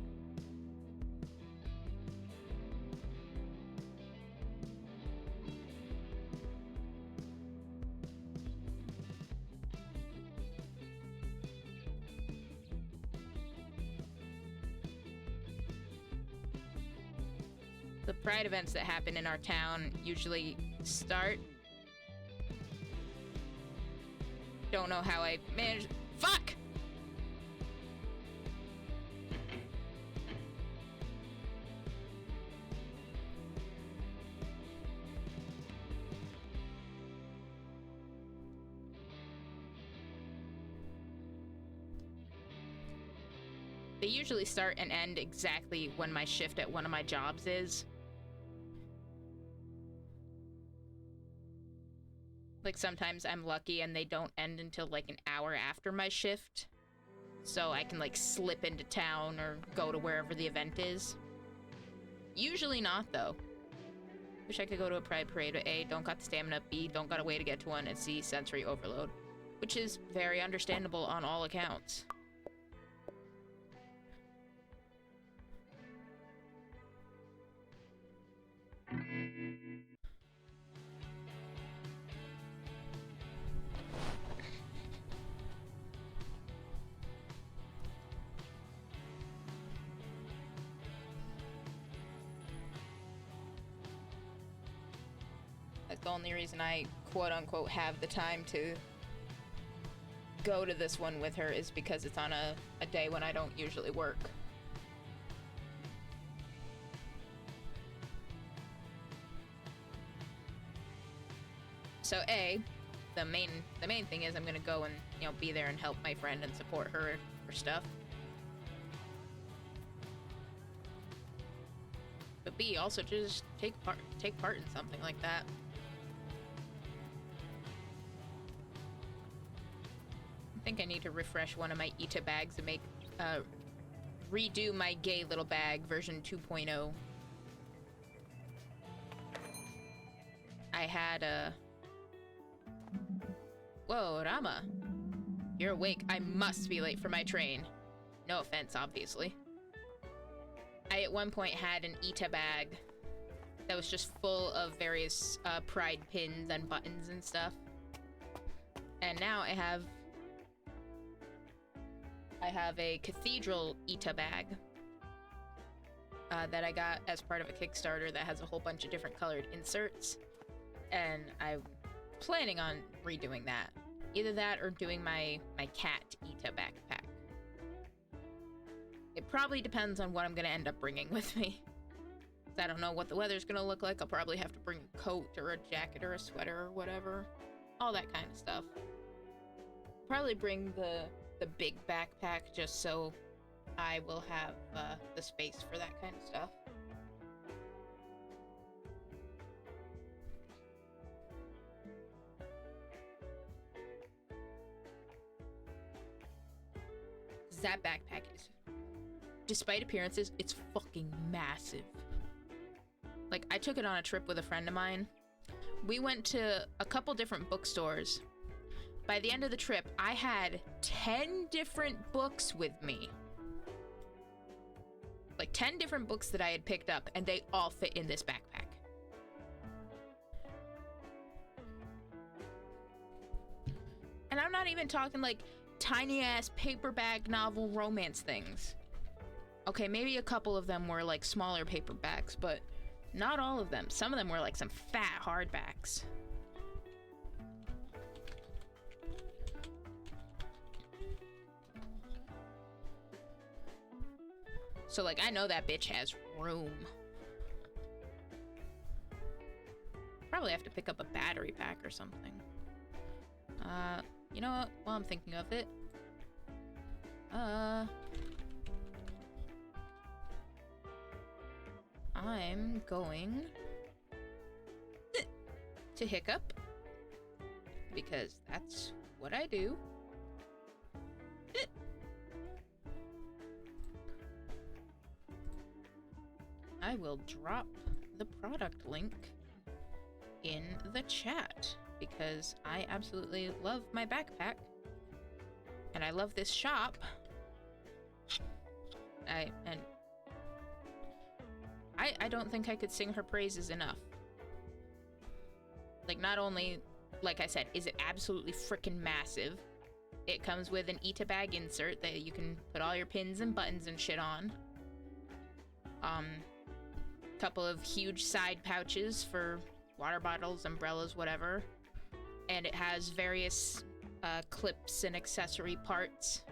The Pride events that happen in our town usually start. Don't know how I managed. Fuck! They usually start and end exactly when my shift at one of my jobs is. Like, sometimes I'm lucky and they don't end until, like, an hour after my shift. So I can, like, slip into town or go to wherever the event is. Usually not, though. Wish I could go to a Pride parade, but A, don't got the stamina, B, don't got a way to get to one, and C, sensory overload. Which is very understandable on all accounts. Like, the only reason I quote-unquote have the time to go to this one with her is because it's on a day when I don't usually work. So A, the main thing is I'm gonna go and, you know, be there and help my friend and support her stuff. But B, also just take part in something like that. I think I need to refresh one of my Ita bags and make redo my gay little bag version 2.0. I had a... Whoa, Rama. You're awake. I must be late for my train. No offense, obviously. I at one point had an Ita bag that was just full of various pride pins and buttons and stuff. And now I have a cathedral Ita bag that I got as part of a Kickstarter that has a whole bunch of different colored inserts. And I'm planning on redoing that. Either that or doing my cat Ita backpack. It probably depends on what I'm gonna end up bringing with me. 'Cause I don't know what the weather's gonna look like. I'll probably have to bring a coat or a jacket or a sweater or whatever. All that kind of stuff. Probably bring the big backpack just so I will have the space for that kind of stuff. that backpack is, despite appearances, it's fucking massive. Like, I took it on a trip with a friend of mine. We went to a couple different bookstores. By the end of the trip, I had 10 different books with me. Like 10 different books that I had picked up, and they all fit in this backpack. And I'm not even talking like tiny ass paperback novel romance things. Okay, maybe a couple of them were like smaller paperbacks, but not all of them. Some of them were like some fat hardbacks. So like, I know that bitch has room. Probably have to pick up a battery pack or something. You know what? While I'm thinking of it, I'm going to hiccup, because that's what I do. I will drop the product link in the chat, because I absolutely love my backpack and I love this shop. I don't think I could sing her praises enough. Like, not only, like I said, is it absolutely freaking massive, it comes with an Ita bag insert that you can put all your pins and buttons and shit on. Couple of huge side pouches for water bottles, umbrellas, whatever. And it has various clips and accessory parts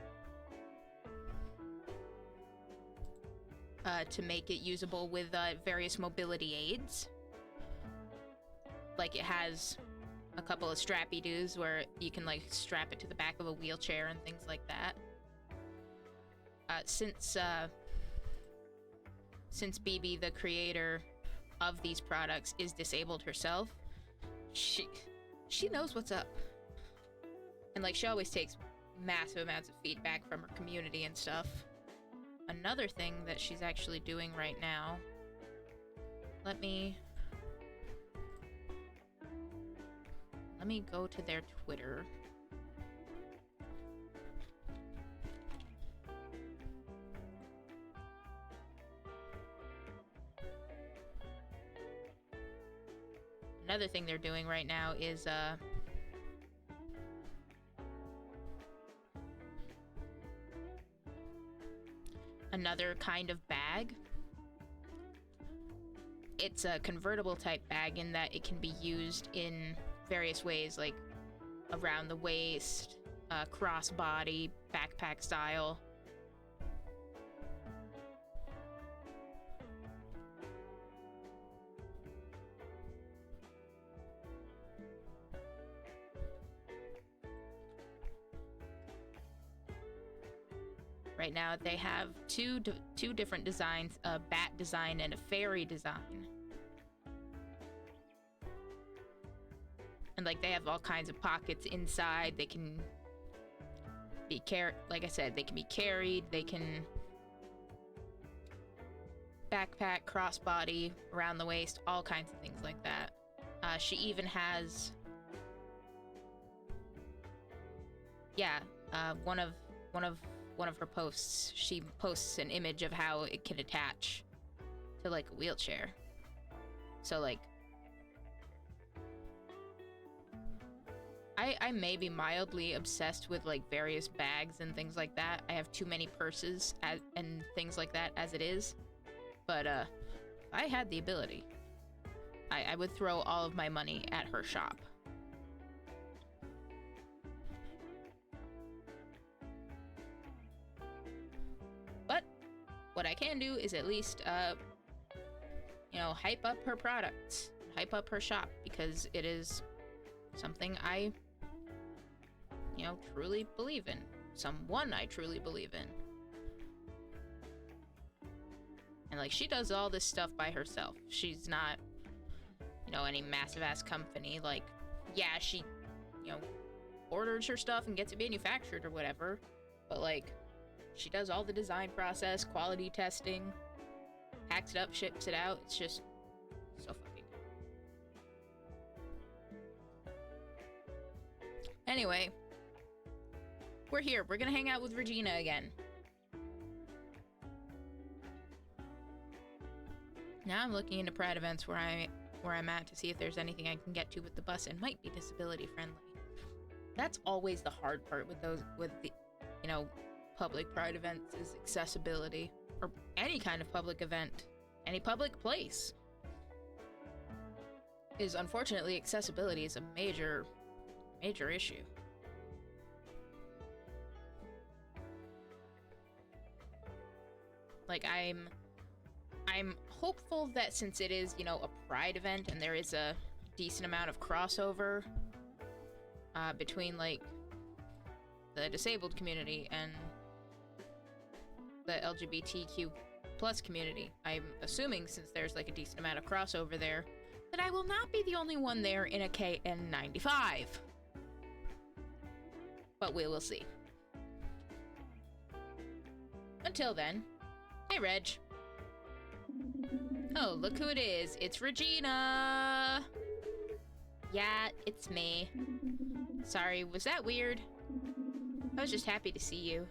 to make it usable with various mobility aids. Like, it has a couple of strappy-doos where you can like strap it to the back of a wheelchair and things like that. Since BB, the creator of these products, is disabled herself, she knows what's up. And like, she always takes massive amounts of feedback from her community and stuff. Another thing that she's actually doing right now, let me go to their Twitter. Another thing they're doing right now is another kind of bag. It's a convertible type bag in that it can be used in various ways, like around the waist, crossbody, backpack style. Right now they have two different designs, a bat design and a fairy design. And like, they have all kinds of pockets inside. They can be like I said, they can be carried, they can backpack, crossbody, around the waist, all kinds of things like that. She even has one of her posts, she posts an image of how it can attach to like a wheelchair. So like, I may be mildly obsessed with like various bags and things like that. I have too many purses and things like that as it is. But if I had the ability, I would throw all of my money at her shop. But what I can do is at least, hype up her products, hype up her shop, because it is something I, truly believe in. Someone I truly believe in. And like, she does all this stuff by herself. She's not, any massive ass company. Like, yeah, she, orders her stuff and gets it manufactured or whatever. But like, She does all the design process, quality testing, packs it up, ships it out. It's just so fucking good. Anyway, we're here. We're gonna hang out with Regina again. Now I'm looking into Pride events where I'm at to see if there's anything I can get to with the bus and might be disability friendly. That's always the hard part with the, you know, public Pride events is accessibility. Or any kind of public event, any public place. Is unfortunately accessibility is a major issue. Like I'm hopeful that since it is, you know, a Pride event and there is a decent amount of crossover between like the disabled community and the LGBTQ plus community, I'm assuming since there's like a decent amount of crossover there, that I will not be the only one there in a KN95. But we will see. Until then, hey Reg. Oh, look who it is. It's Regina! Yeah, it's me. Sorry, was that weird? I was just happy to see you.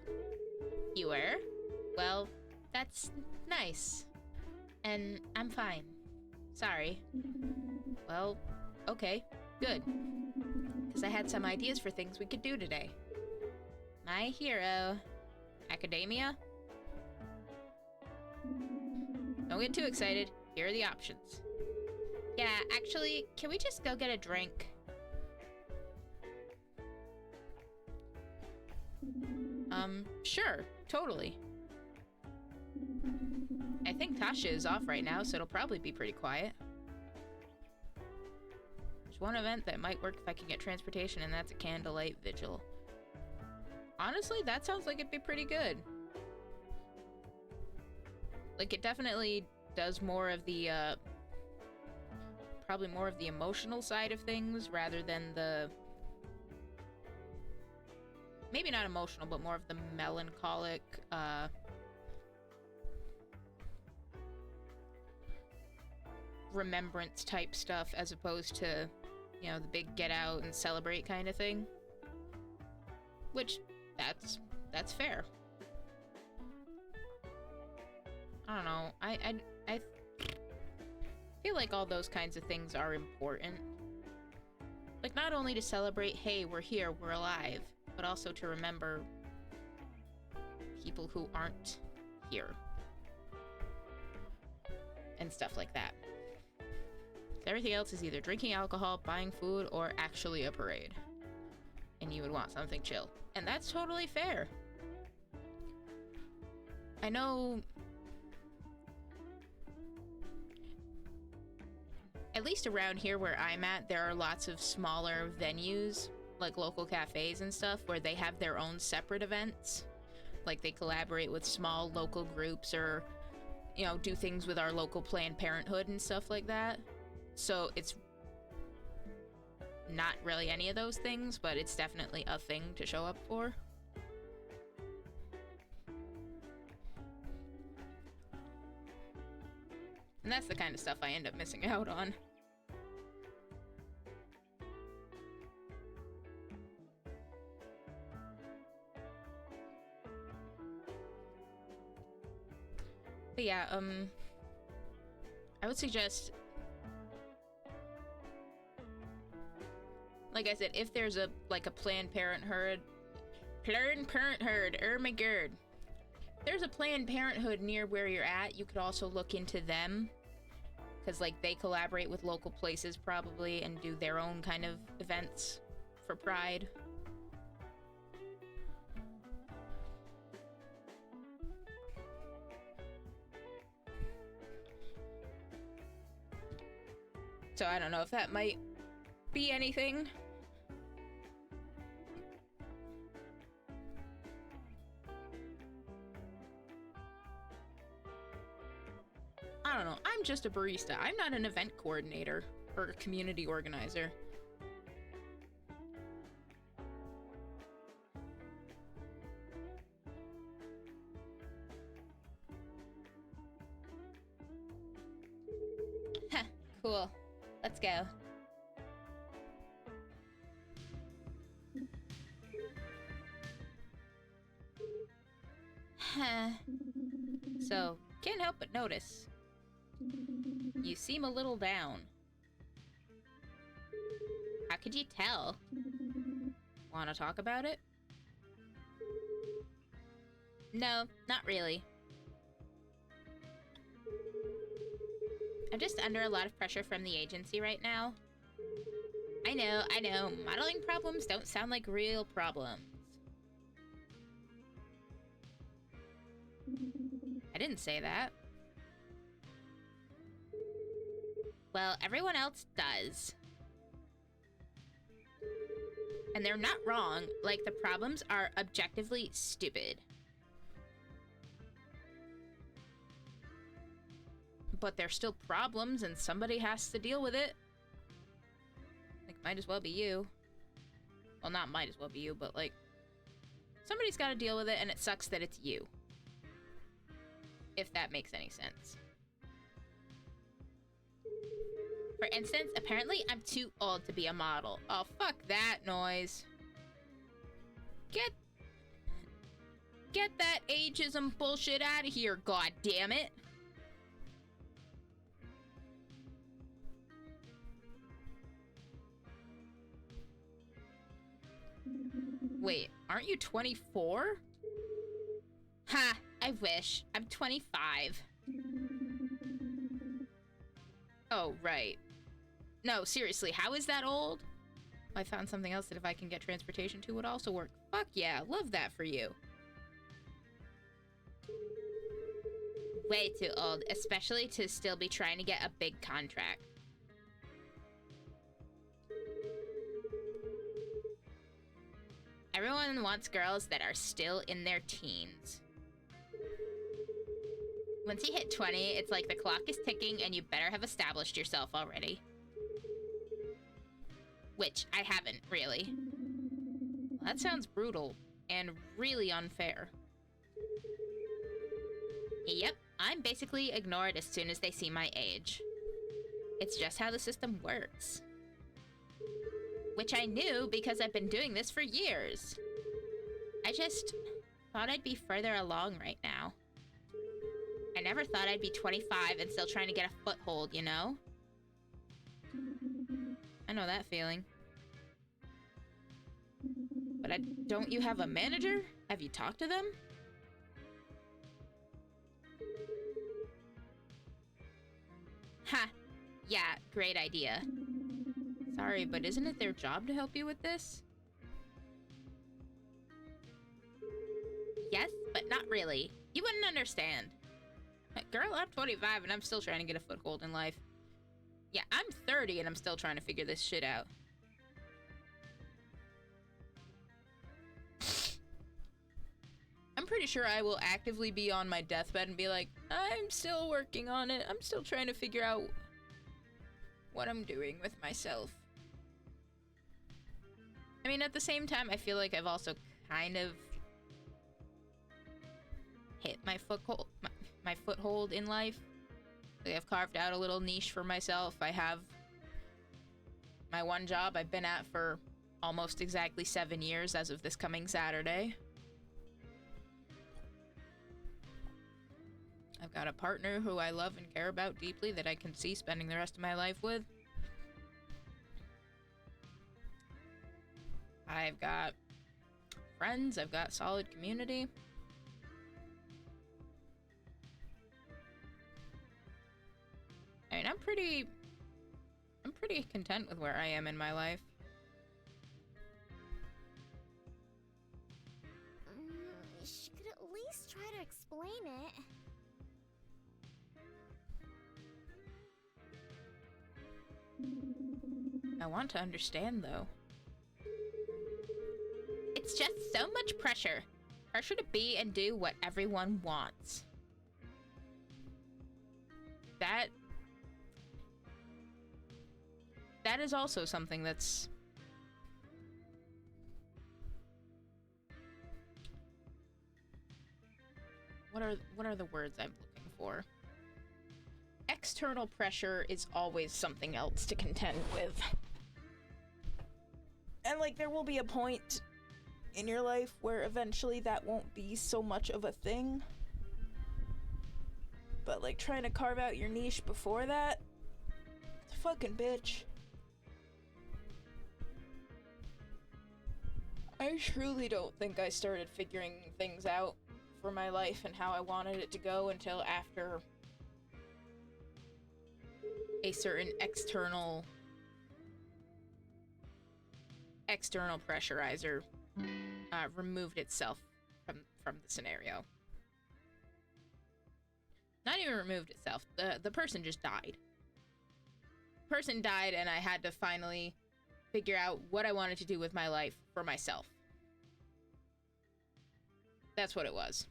You were? Well, that's nice. And I'm fine. Sorry. Well, okay, good. Because I had some ideas for things we could do today. My hero. Academia? Don't get too excited. Here are the options. Yeah, actually, can we just go get a drink? Sure, totally. I think Tasha is off right now, so it'll probably be pretty quiet. There's one event that might work if I can get transportation, and that's a candlelight vigil. Honestly, that sounds like it'd be pretty good. Like, it definitely does more of the, probably more of the emotional side of things, rather than the... Maybe not emotional, but more of the melancholic, remembrance type stuff, as opposed to, you know, the big get out and celebrate kind of thing. Which, that's fair. I don't know, I feel like all those kinds of things are important. Like, not only to celebrate, hey, we're here, we're alive, but also to remember people who aren't here. And stuff like that. Everything else is either drinking alcohol, buying food, or actually a parade. And you would want something chill. And that's totally fair. I know... At least around here where I'm at, there are lots of smaller venues, like local cafes and stuff, where they have their own separate events. Like, they collaborate with small local groups or, you know, do things with our local Planned Parenthood and stuff like that. So it's not really any of those things, but it's definitely a thing to show up for. And that's the kind of stuff I end up missing out on. But yeah, I would suggest, like I said, if there's a, like a Planned Parenthood, oh my god. If there's a Planned Parenthood near where you're at, you could also look into them. Because, like, they collaborate with local places, probably, and do their own kind of events for Pride. So I don't know if that might be anything. I don't know. I'm just a barista. I'm not an event coordinator or a community organizer. Cool. Let's go. So, can't help but notice. You seem a little down. How could you tell? Want to talk about it? No, not really. I'm just under a lot of pressure from the agency right now. I know. Modeling problems don't sound like real problems. I didn't say that. Well, everyone else does. And they're not wrong. Like, the problems are objectively stupid. But they're still problems, and somebody has to deal with it. Like, might as well be you. Well, not might as well be you, but, like, somebody's got to deal with it, and it sucks that it's you. If that makes any sense. For instance, apparently I'm too old to be a model. Oh, fuck that noise. Get that ageism bullshit out of here, god damn it. Wait, aren't you 24? Ha, I wish. I'm 25. Oh, right. No, seriously, how is that old? I found something else that if I can get transportation to would also work. Fuck yeah, love that for you. Way too old, especially to still be trying to get a big contract. Everyone wants girls that are still in their teens. Once you hit 20, it's like the clock is ticking and you better have established yourself already. Which I haven't, really. Well, that sounds brutal and really unfair. Yep, I'm basically ignored as soon as they see my age. It's just how the system works. Which I knew because I've been doing this for years. I just thought I'd be further along right now. I never thought I'd be 25 and still trying to get a foothold, you know? I know that feeling. But don't you have a manager? Have you talked to them? Ha! Yeah, great idea. Sorry, but isn't it their job to help you with this? Yes, but not really. You wouldn't understand. Girl, I'm 25 and I'm still trying to get a foothold in life. Yeah, I'm 30 and I'm still trying to figure this shit out. I'm pretty sure I will actively be on my deathbed and be like, I'm still working on it. I'm still trying to figure out what I'm doing with myself. I mean, at the same time, I feel like I've also kind of hit my foothold in life. Like, I've carved out a little niche for myself. I have my one job I've been at for almost exactly 7 years as of this coming Saturday. I've got a partner who I love and care about deeply that I can see spending the rest of my life with. I've got friends, I've got solid community. I mean, I'm pretty content with where I am in my life. She could at least try to explain it. I want to understand, though. It's just so much pressure. Pressure to be and do what everyone wants. That is also something that's... What are the words I'm looking for? external pressure is always something else to contend with. And, like, there will be a point in your life where eventually that won't be so much of a thing. But, like, trying to carve out your niche before that, it's a fucking bitch. I truly don't think I started figuring things out for my life and how I wanted it to go until after a certain external pressurizer removed itself from the scenario. Not even removed itself. The person just died. The person died, and I had to finally figure out what I wanted to do with my life for myself. That's what it was.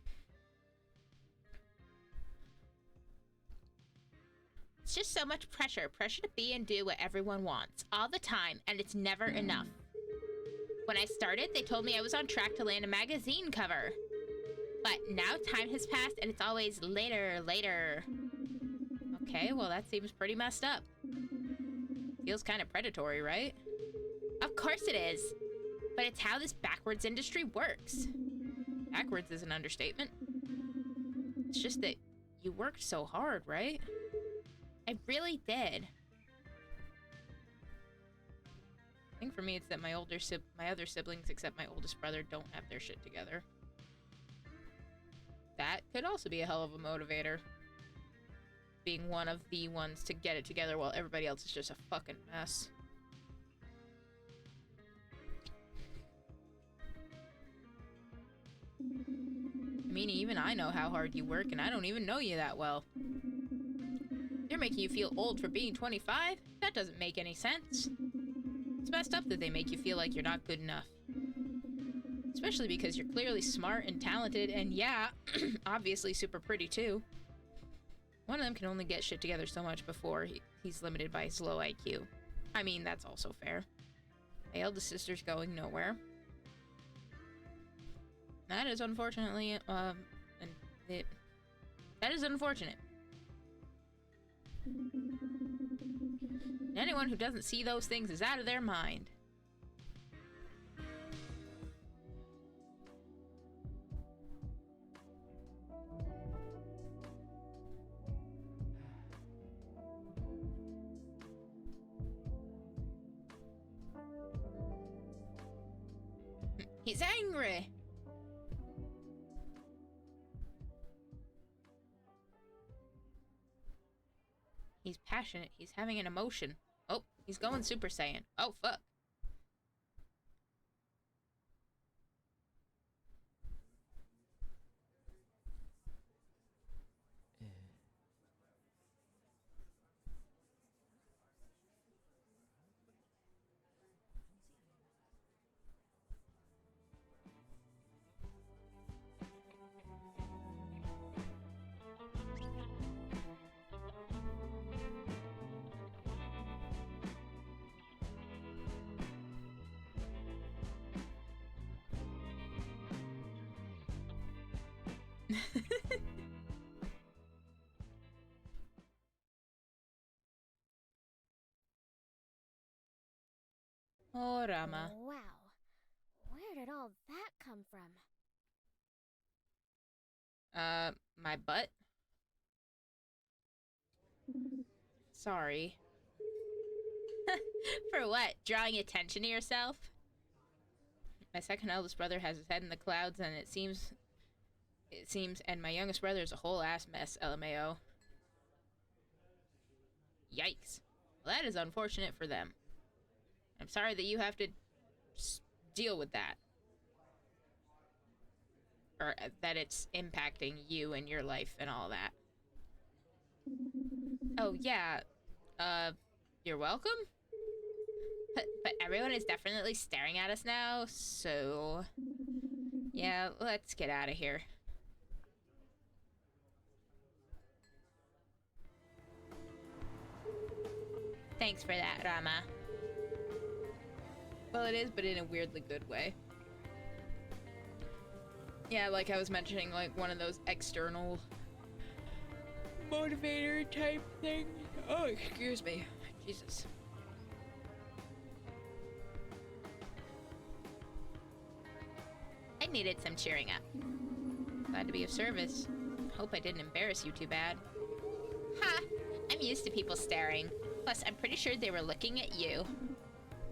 It's just so much pressure. Pressure to be and do what everyone wants, all the time, and it's never enough. When I started, they told me I was on track to land a magazine cover. But now time has passed, and it's always later, later. Okay, well that seems pretty messed up. Feels kind of predatory, right? Of course it is. But it's how this backwards industry works. Backwards is an understatement. It's just that you worked so hard, right? I really did. I think for me it's that my other siblings, except my oldest brother, don't have their shit together. That could also be a hell of a motivator. Being one of the ones to get it together while everybody else is just a fucking mess. I mean, even I know how hard you work, and I don't even know you that well. They're making you feel old for being 25? That doesn't make any sense. It's messed up that they make you feel like you're not good enough. Especially because you're clearly smart and talented, and yeah, obviously super pretty too. One of them can only get shit together so much before he's limited by his low IQ. I mean, that's also fair. My eldest sister's going nowhere. That is unfortunately, that is unfortunate. And anyone who doesn't see those things is out of their mind. He's angry! He's passionate. He's having an emotion. Oh, he's going Super Saiyan. Oh, fuck. Oh, Rama. Wow. Where did all that come from? My butt? Sorry. For what? Drawing attention to yourself? My second eldest brother has his head in the clouds, and it seems, and my youngest brother is a whole ass mess, LMAO. Yikes. Well, that is unfortunate for them. I'm sorry that you have to deal with that. Or that it's impacting you and your life and all that. Oh, yeah. You're welcome? But everyone is definitely staring at us now, so... yeah, let's get out of here. Thanks for that, Rama. Well, it is, but in a weirdly good way. Yeah, like I was mentioning, like one of those external motivator type thing. Oh, excuse me. Jesus. I needed some cheering up. Glad to be of service. Hope I didn't embarrass you too bad. Ha! I'm used to people staring. Plus, I'm pretty sure they were looking at you.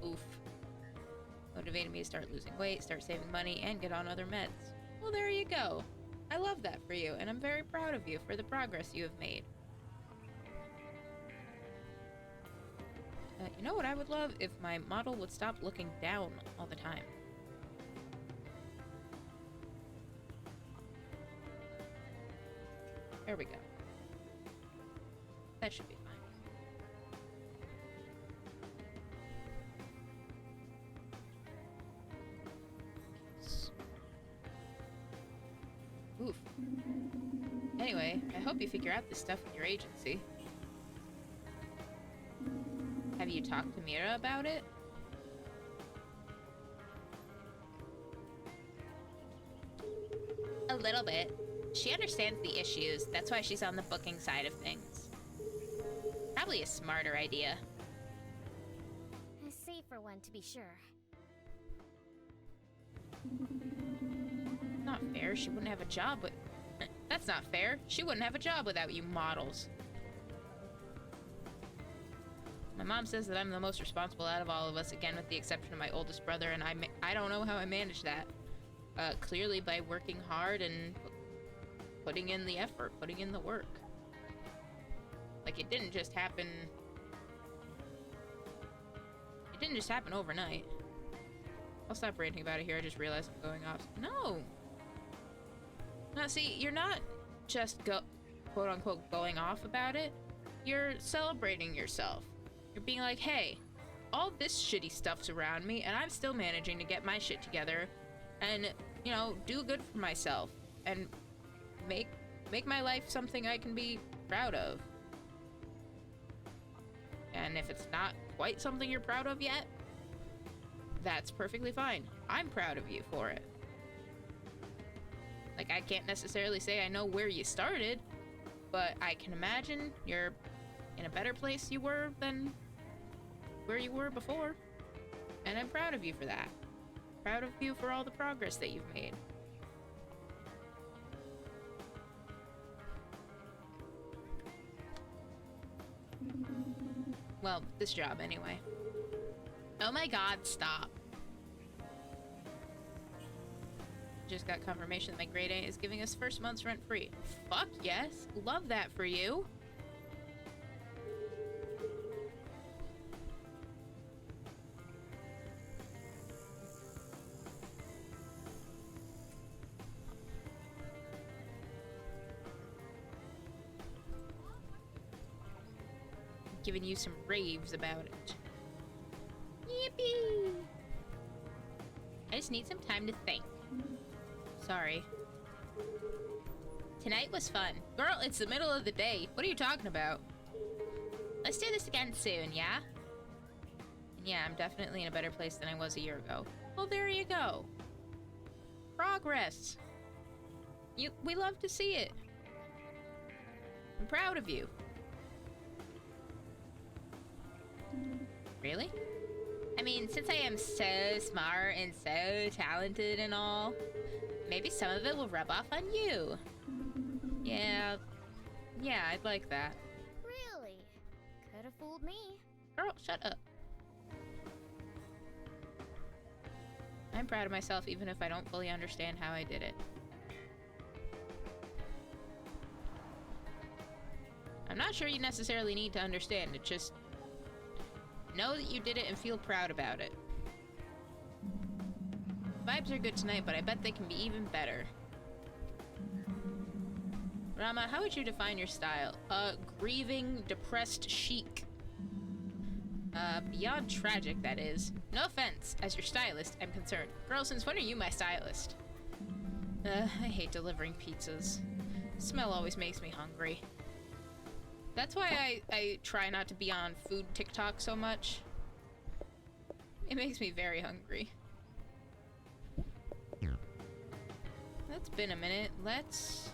Oof. Motivated me to start losing weight, start saving money, and get on other meds. Well, there you go. I love that for you, and I'm very proud of you for the progress you have made. You know what I would love? If my model would stop looking down all the time. There we go. That should be fine. Oof. Anyway, I hope you figure out this stuff with your agency. Have you talked to Mira about it? A little bit. She understands the issues. That's why she's on the booking side of things. Probably a smarter idea. A safer one, to be sure. Not fair. She wouldn't have a job with... That's not fair. She wouldn't have a job without you models. My mom says that I'm the most responsible out of all of us, again with the exception of my oldest brother, and I don't know how I managed that. Clearly by working hard and putting in the effort, putting in the work. Like, it didn't just happen... It didn't just happen overnight. I'll stop ranting about it here, I just realized I'm going off. No! Now, see, you're not just quote-unquote going off about it. You're celebrating yourself. You're being like, hey, all this shitty stuff's around me, and I'm still managing to get my shit together and, you know, do good for myself and make my life something I can be proud of. And if it's not quite something you're proud of yet, that's perfectly fine. I'm proud of you for it. Like, I can't necessarily say I know where you started, but I can imagine you're in a better place you were than where you were before. And I'm proud of you for that. Proud of you for all the progress that you've made. Well, this job anyway. Oh my god, stop. Just got confirmation that my grade A is giving us first month's rent free. Fuck yes. Love that for you. Giving you some raves about it. Yippee! I just need some time to think. Sorry. Tonight was fun. Girl, it's the middle of the day. What are you talking about? Let's do this again soon, yeah? And yeah, I'm definitely in a better place than I was a year ago. Well, there you go. Progress. We love to see it. I'm proud of you. Really? I mean, since I am so smart and so talented and all, maybe some of it will rub off on you. Yeah, I'd like that. Really? Could have fooled me. Girl, shut up. I'm proud of myself even if I don't fully understand how I did it. I'm not sure you necessarily need to understand it, just know that you did it and feel proud about it. Vibes are good tonight, but I bet they can be even better. Rama, how would you define your style? Grieving, depressed chic. Beyond tragic, that is. No offense, as your stylist, I'm concerned. Girl, since when are you my stylist? I hate delivering pizzas. Smell always makes me hungry. That's why I try not to be on food TikTok so much. It makes me very hungry. It's been a minute. Let's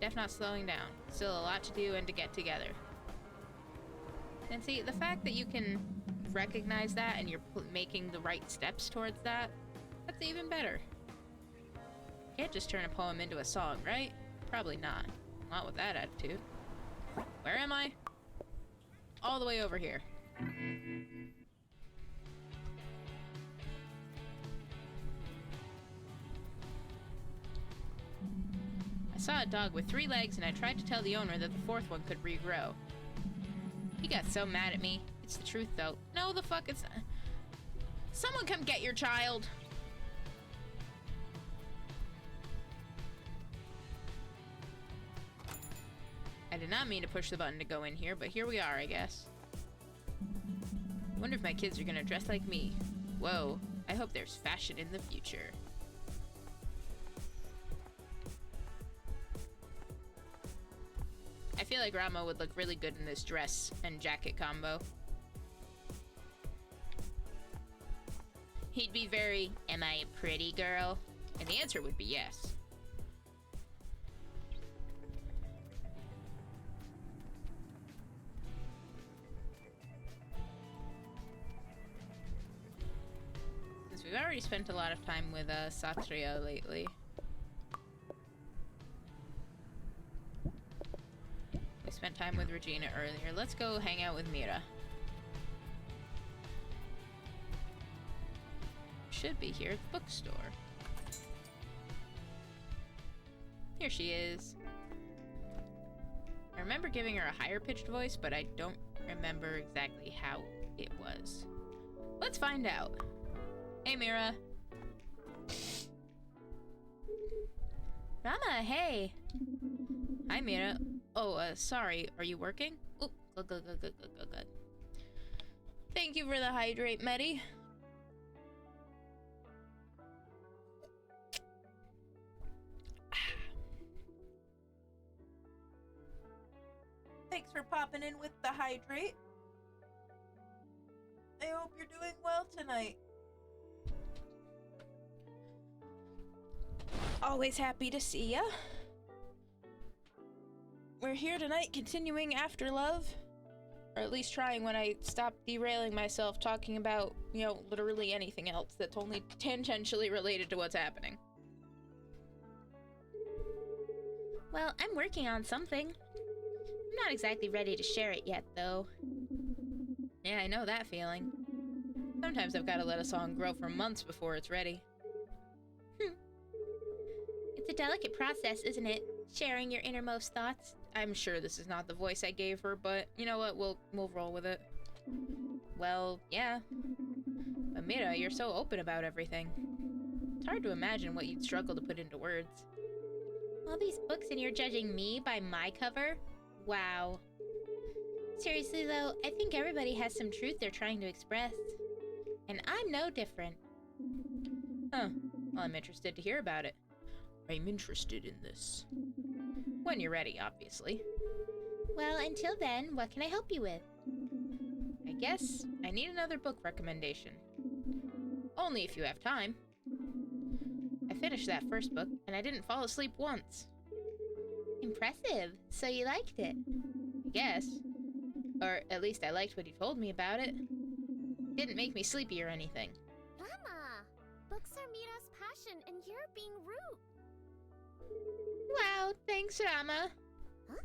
Def not slowing down. Still a lot to do and to get together. And see, the fact that you can recognize that and you're making the right steps towards that, that's even better. Can't just turn a poem into a song, right? Probably not. Not with that attitude. Where am I? All the way over here. I saw a dog with 3 legs and I tried to tell the owner that the 4th one could regrow. He got so mad at me. It's the truth though. No, the fuck it's... Someone come get your child! I did not mean to push the button to go in here, but here we are, I guess. I wonder if my kids are gonna dress like me. Whoa, I hope there's fashion in the future. I feel like Rama would look really good in this dress and jacket combo. He'd be very, am I a pretty girl? And the answer would be yes. Since we've already spent a lot of time with Satria lately. We spent time with Regina earlier. Let's go hang out with Mira. Should be here at the bookstore. Here she is. I remember giving her a higher pitched voice, but I don't remember exactly how it was. Let's find out. Hey, Mira. Rama, hey. Hi, Mira. Oh, sorry. Are you working? Oh, good. Thank you for the hydrate, Medi. Thanks for popping in with the hydrate. I hope you're doing well tonight. Always happy to see ya. We're here tonight continuing Afterlove. Or at least trying when I stop derailing myself talking about, you know, literally anything else that's only tangentially related to what's happening. Well, I'm working on something. I'm not exactly ready to share it yet, though. Yeah, I know that feeling. Sometimes I've got to let a song grow for months before it's ready. It's a delicate process, isn't it? Sharing your innermost thoughts. I'm sure this is not the voice I gave her, but you know what? We'll roll with it. Well, yeah. But Mira, you're so open about everything. It's hard to imagine what you'd struggle to put into words. All these books and you're judging me by my cover? Wow. Seriously though, I think everybody has some truth they're trying to express. And I'm no different. Huh. Well, I'm interested to hear about it. I'm interested in this. When you're ready, obviously. Well, until then, what can I help you with? I guess I need another book recommendation. Only if you have time. I finished that first book, and I didn't fall asleep once. Impressive. So you liked it? I guess. Or at least I liked what you told me about it. It didn't make me sleepy or anything. Rama! Books are Mira's passion, and you're being rude. Wow, thanks, Rama. Huh?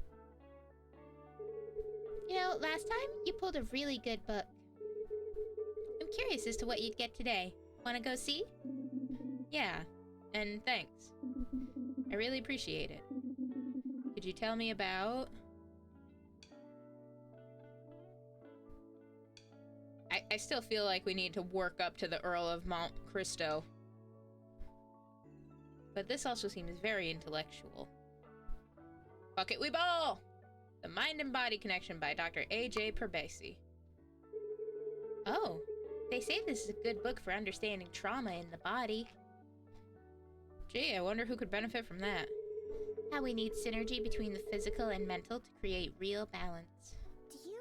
You know, last time you pulled a really good book. I'm curious as to what you'd get today. Wanna go see? Yeah, and thanks. I really appreciate it. Could you tell me about... I still feel like we need to work up to the Earl of Mount Cristo. But this also seems very intellectual. Fuck it, we ball! The Mind and Body Connection by Dr. A.J. Perbasi. Oh, they say this is a good book for understanding trauma in the body. Gee, I wonder who could benefit from that. How we need synergy between the physical and mental to create real balance. Do you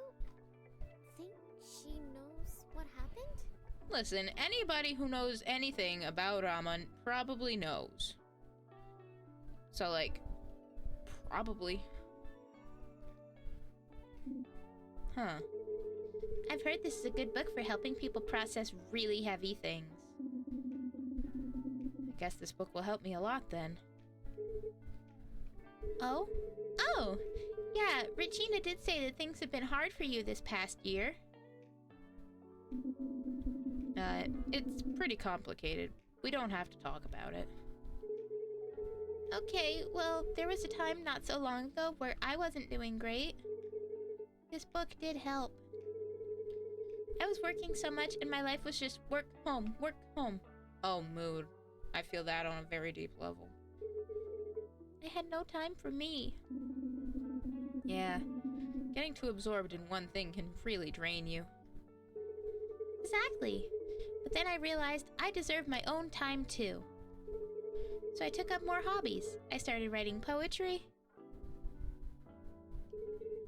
think she knows what happened? Listen, anybody who knows anything about Rama probably knows. So, like, Probably. Huh. I've heard this is a good book for helping people process really heavy things. I guess this book will help me a lot then. Oh? Oh! Yeah, Regina did say that things have been hard for you this past year. It's pretty complicated. We don't have to talk about it. Okay, well, there was a time not so long ago where I wasn't doing great. This book did help. I was working so much and my life was just work, home, work, home. Oh, mood. I feel that on a very deep level. I had no time for me. Yeah. Getting too absorbed in one thing can really drain you. Exactly. But then I realized I deserve my own time too. So I took up more hobbies. I started writing poetry.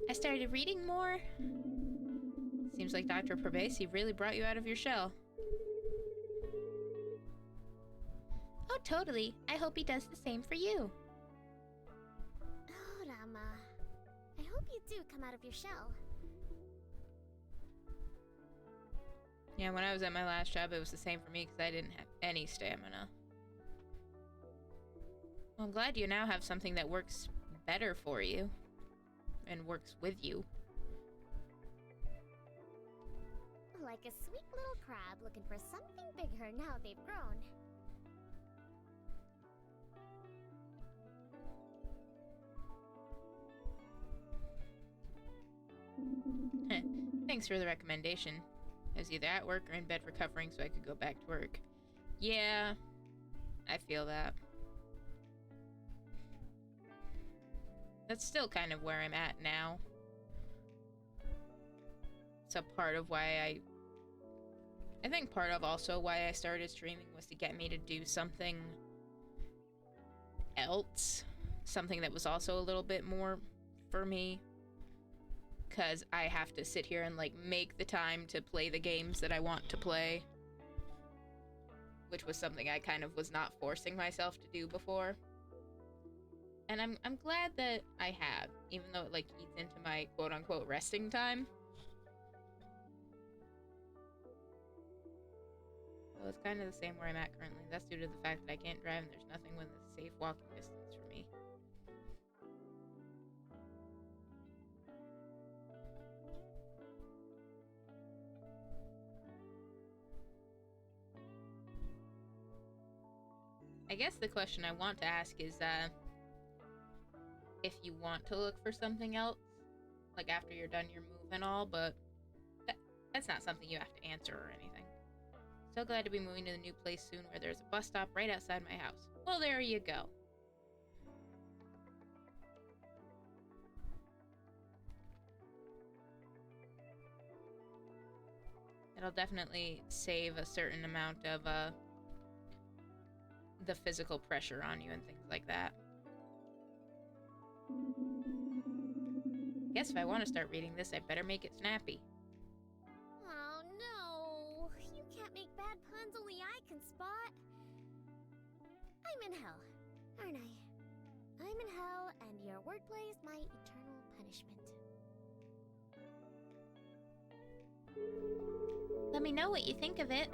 I started reading more. Seems like Dr. Probasi really brought you out of your shell. Oh, totally. I hope he does the same for you. Oh, Rama. I hope you do come out of your shell. Yeah, when I was at my last job, it was the same for me because I didn't have any stamina. Well, I'm glad you now have something that works better for you. And works with you. Like a sweet little crab looking for something bigger now they've grown. Thanks for the recommendation. I was either at work or in bed recovering so I could go back to work. Yeah, I feel that. That's still kind of where I'm at now. So part of why I think part of also why I started streaming was to get me to do something else. Something that was also a little bit more for me. Because I have to sit here and, like, make the time to play the games that I want to play. Which was something I kind of was not forcing myself to do before. And I'm glad that I have, even though it, like, eats into my quote-unquote resting time. So it's kind of the same where I'm at currently. That's due to the fact that I can't drive and there's nothing within a safe walking distance for me. I guess the question I want to ask is, if you want to look for something else, like after you're done your move and all, but that's not something you have to answer or anything. So glad to be moving to the new place soon where there's a bus stop right outside my house. Well, there you go. It'll definitely save a certain amount of, the physical pressure on you and things like that. Guess if I want to start reading this, I better make it snappy. Oh no! You can't make bad puns only I can spot. I'm in hell, aren't I? I'm in hell, and your wordplay is my eternal punishment. Let me know what you think of it.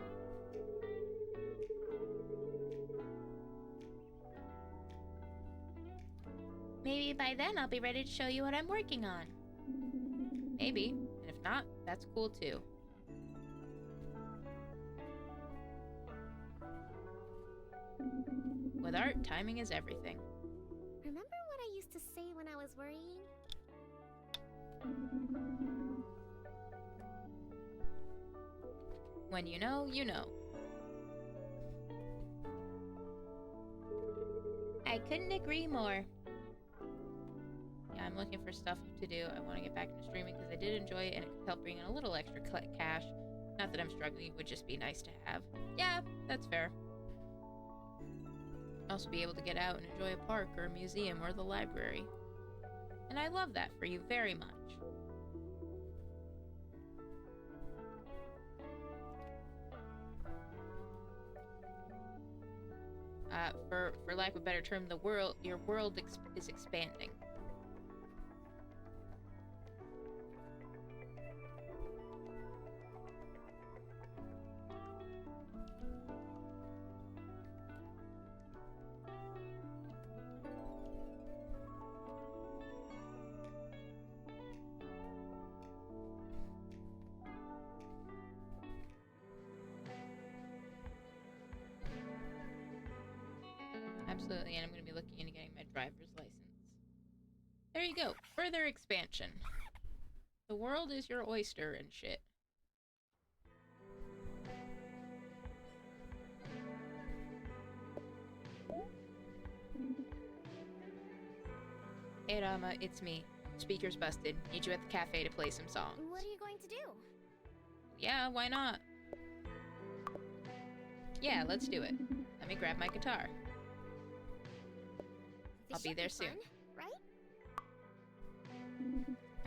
Maybe by then I'll be ready to show you what I'm working on. Maybe, and if not, that's cool too. With art, timing is everything. Remember what I used to say when I was worrying? When you know, you know. I couldn't agree more. Yeah, I'm looking for stuff to do. I want to get back into streaming because I did enjoy it and it could help bring in a little extra cash. Not that I'm struggling, it would just be nice to have. Yeah, that's fair. Also be able to get out and enjoy a park or a museum or the library. And I love that for you very much. For lack of a better term, your world is expanding. Absolutely, and I'm going to be looking into getting my driver's license. There you go. Further expansion. The world is your oyster and shit. Hey Rama, it's me. Speaker's busted. Need you at the cafe to play some songs. What are you going to do? Yeah, why not? Yeah, let's do it. Let me grab my guitar. I'll be there soon. Fun, right?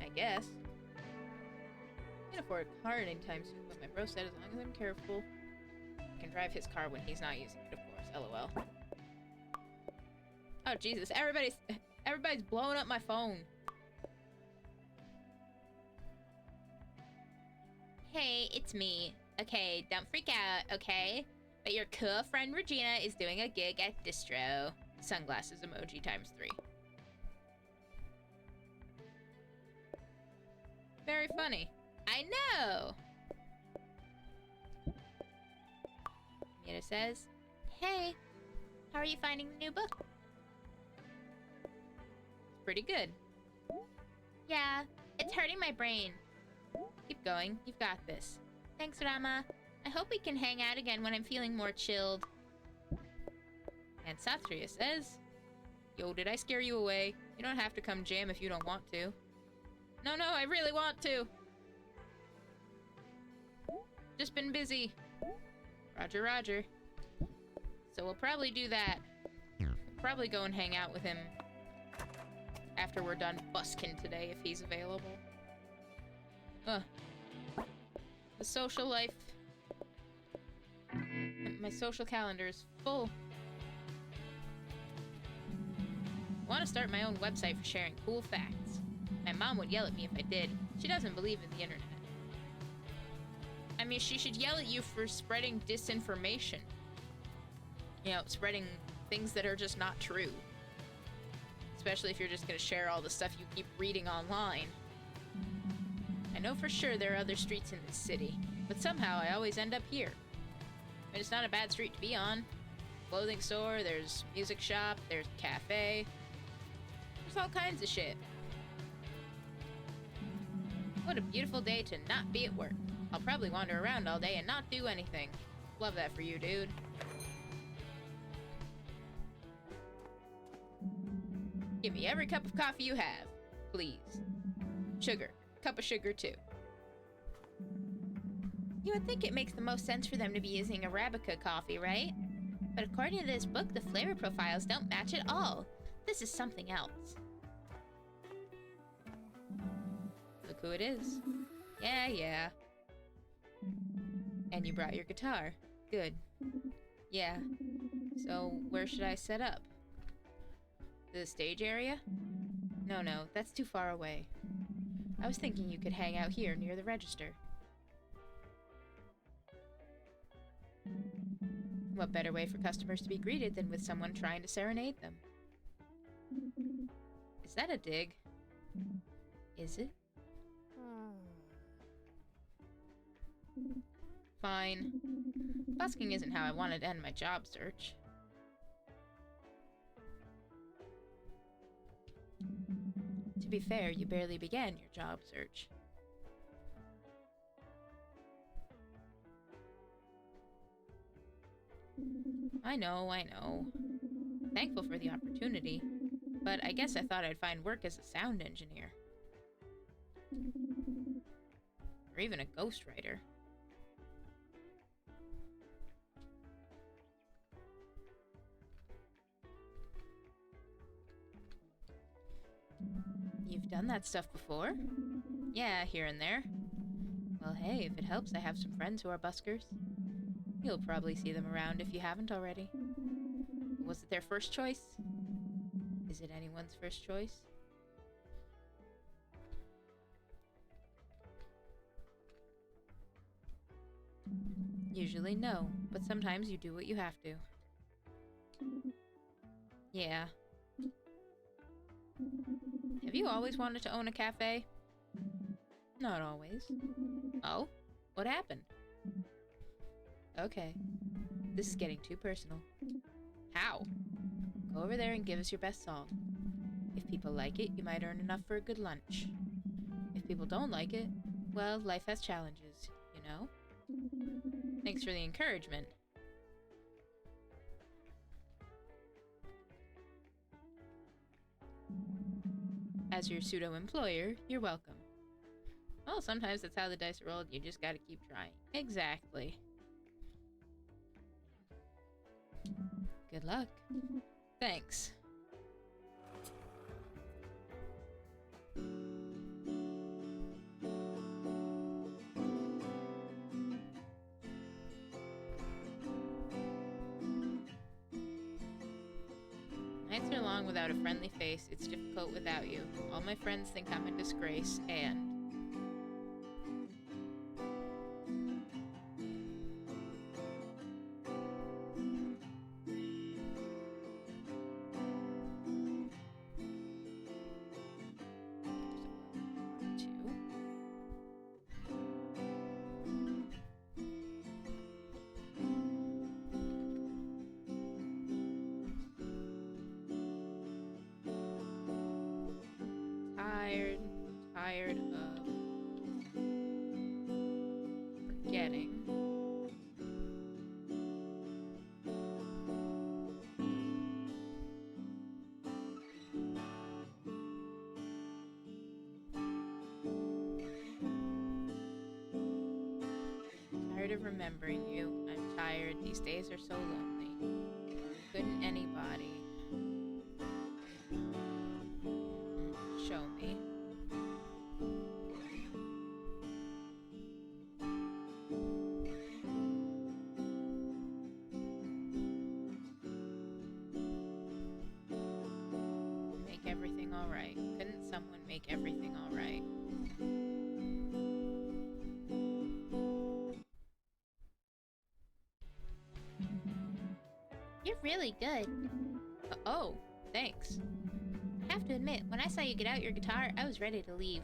I guess. I can afford a car anytime soon, but my bro said as long as I'm careful, I can drive his car when he's not using it, of course. LOL. Oh Jesus! Everybody's blowing up my phone. Hey, it's me. Okay, don't freak out, okay? But your cool friend Regina is doing a gig at Distro. Sunglasses emoji times 3. Very funny. I know! Mira says, hey, how are you finding the new book? It's pretty good. Yeah, it's hurting my brain. Keep going, you've got this. Thanks, Rama. I hope we can hang out again when I'm feeling more chilled. And Sathria says, yo, did I scare you away? You don't have to come jam if you don't want to. No, I really want to. Just been busy. Roger. So we'll probably do that. We'll probably go and hang out with him after we're done busking today, if he's available. The social life. My social calendar is full. I want to start my own website for sharing cool facts. My mom would yell at me if I did. She doesn't believe in the internet. I mean, she should yell at you for spreading disinformation. You know, spreading things that are just not true. Especially if you're just gonna share all the stuff you keep reading online. I know for sure there are other streets in this city, but somehow I always end up here. I mean, it's not a bad street to be on. Clothing store, there's music shop, there's cafe. There's all kinds of shit. What a beautiful day to not be at work. I'll probably wander around all day and not do anything. Love that for you, dude. Give me every cup of coffee you have, please. Sugar. Cup of sugar, too. You would think it makes the most sense for them to be using Arabica coffee, right? But according to this book, the flavor profiles don't match at all. This is something else. Look who it is. Yeah. And you brought your guitar. Good. Yeah. So, where should I set up? The stage area? No, that's too far away. I was thinking you could hang out here near the register. What better way for customers to be greeted than with someone trying to serenade them? Is that a dig? Is it? Fine. Busking isn't how I wanted to end my job search. To be fair, you barely began your job search. I know. Thankful for the opportunity, but I guess I thought I'd find work as a sound engineer. Or even a ghostwriter. You've done that stuff before? Yeah, here and there. Well, hey, if it helps, I have some friends who are buskers. You'll probably see them around if you haven't already. Was it their first choice? Is it anyone's first choice? Usually no, but sometimes you do what you have to. Yeah. Have you always wanted to own a cafe? Not always. Oh? What happened? Okay. This is getting too personal. How? Go over there and give us your best song. If people like it, you might earn enough for a good lunch. If people don't like it, well, life has challenges, you know? Thanks for the encouragement. As your pseudo-employer, you're welcome. Well, sometimes that's how the dice are rolled. You just gotta keep trying. Exactly. Good luck. Thanks. Nights are long without a friendly face. It's difficult without you. All my friends think I'm a disgrace, and... Two. Tired of forgetting. Tired of remembering you. I'm tired. These days are so lonely. Couldn't anybody show me? Make everything alright. Couldn't someone make everything alright? You're really good. Oh, thanks. I have to admit, when I saw you get out your guitar, I was ready to leave.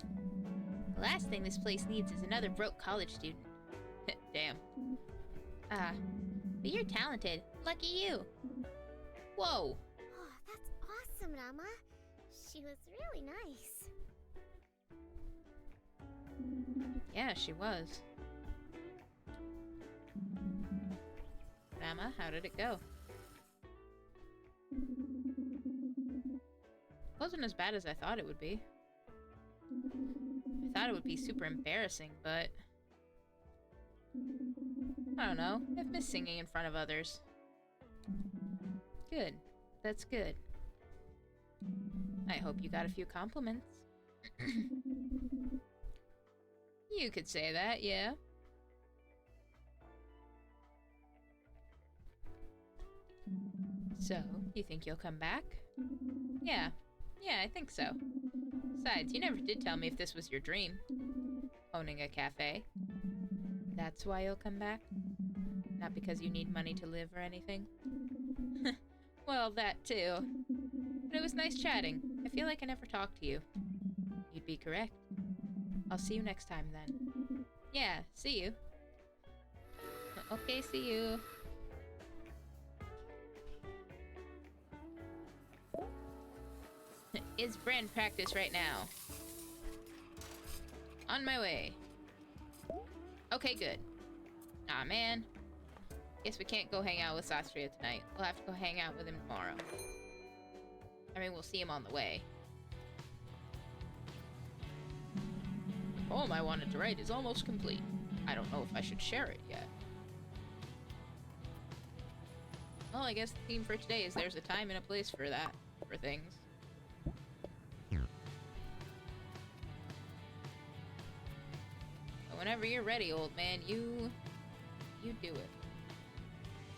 The last thing this place needs is another broke college student. Damn. But you're talented. Lucky you. Whoa! Oh, that's awesome, Rama. She was really nice. Yeah, she was. Rama, how did it go? Wasn't as bad as I thought it would be. I thought it would be super embarrassing, but... I don't know. I've missed singing in front of others. Good. That's good. I hope you got a few compliments. You could say that, yeah. So, you think you'll come back? Yeah. Yeah, I think so. Besides, you never did tell me if this was your dream. Owning a cafe. That's why you'll come back? Not because you need money to live or anything? Well, that too. But it was nice chatting. I feel like I never talked to you. You'd be correct. I'll see you next time then. Yeah, see you. Okay, see you. It's brand practice right now. On my way. Okay, good. Aw, man. Guess we can't go hang out with Sastria tonight. We'll have to go hang out with him tomorrow. I mean, we'll see him on the way. The poem I wanted to write is almost complete. I don't know if I should share it yet. Well, I guess the theme for today is there's a time and a place for that, for things. But whenever you're ready, old man, you do it.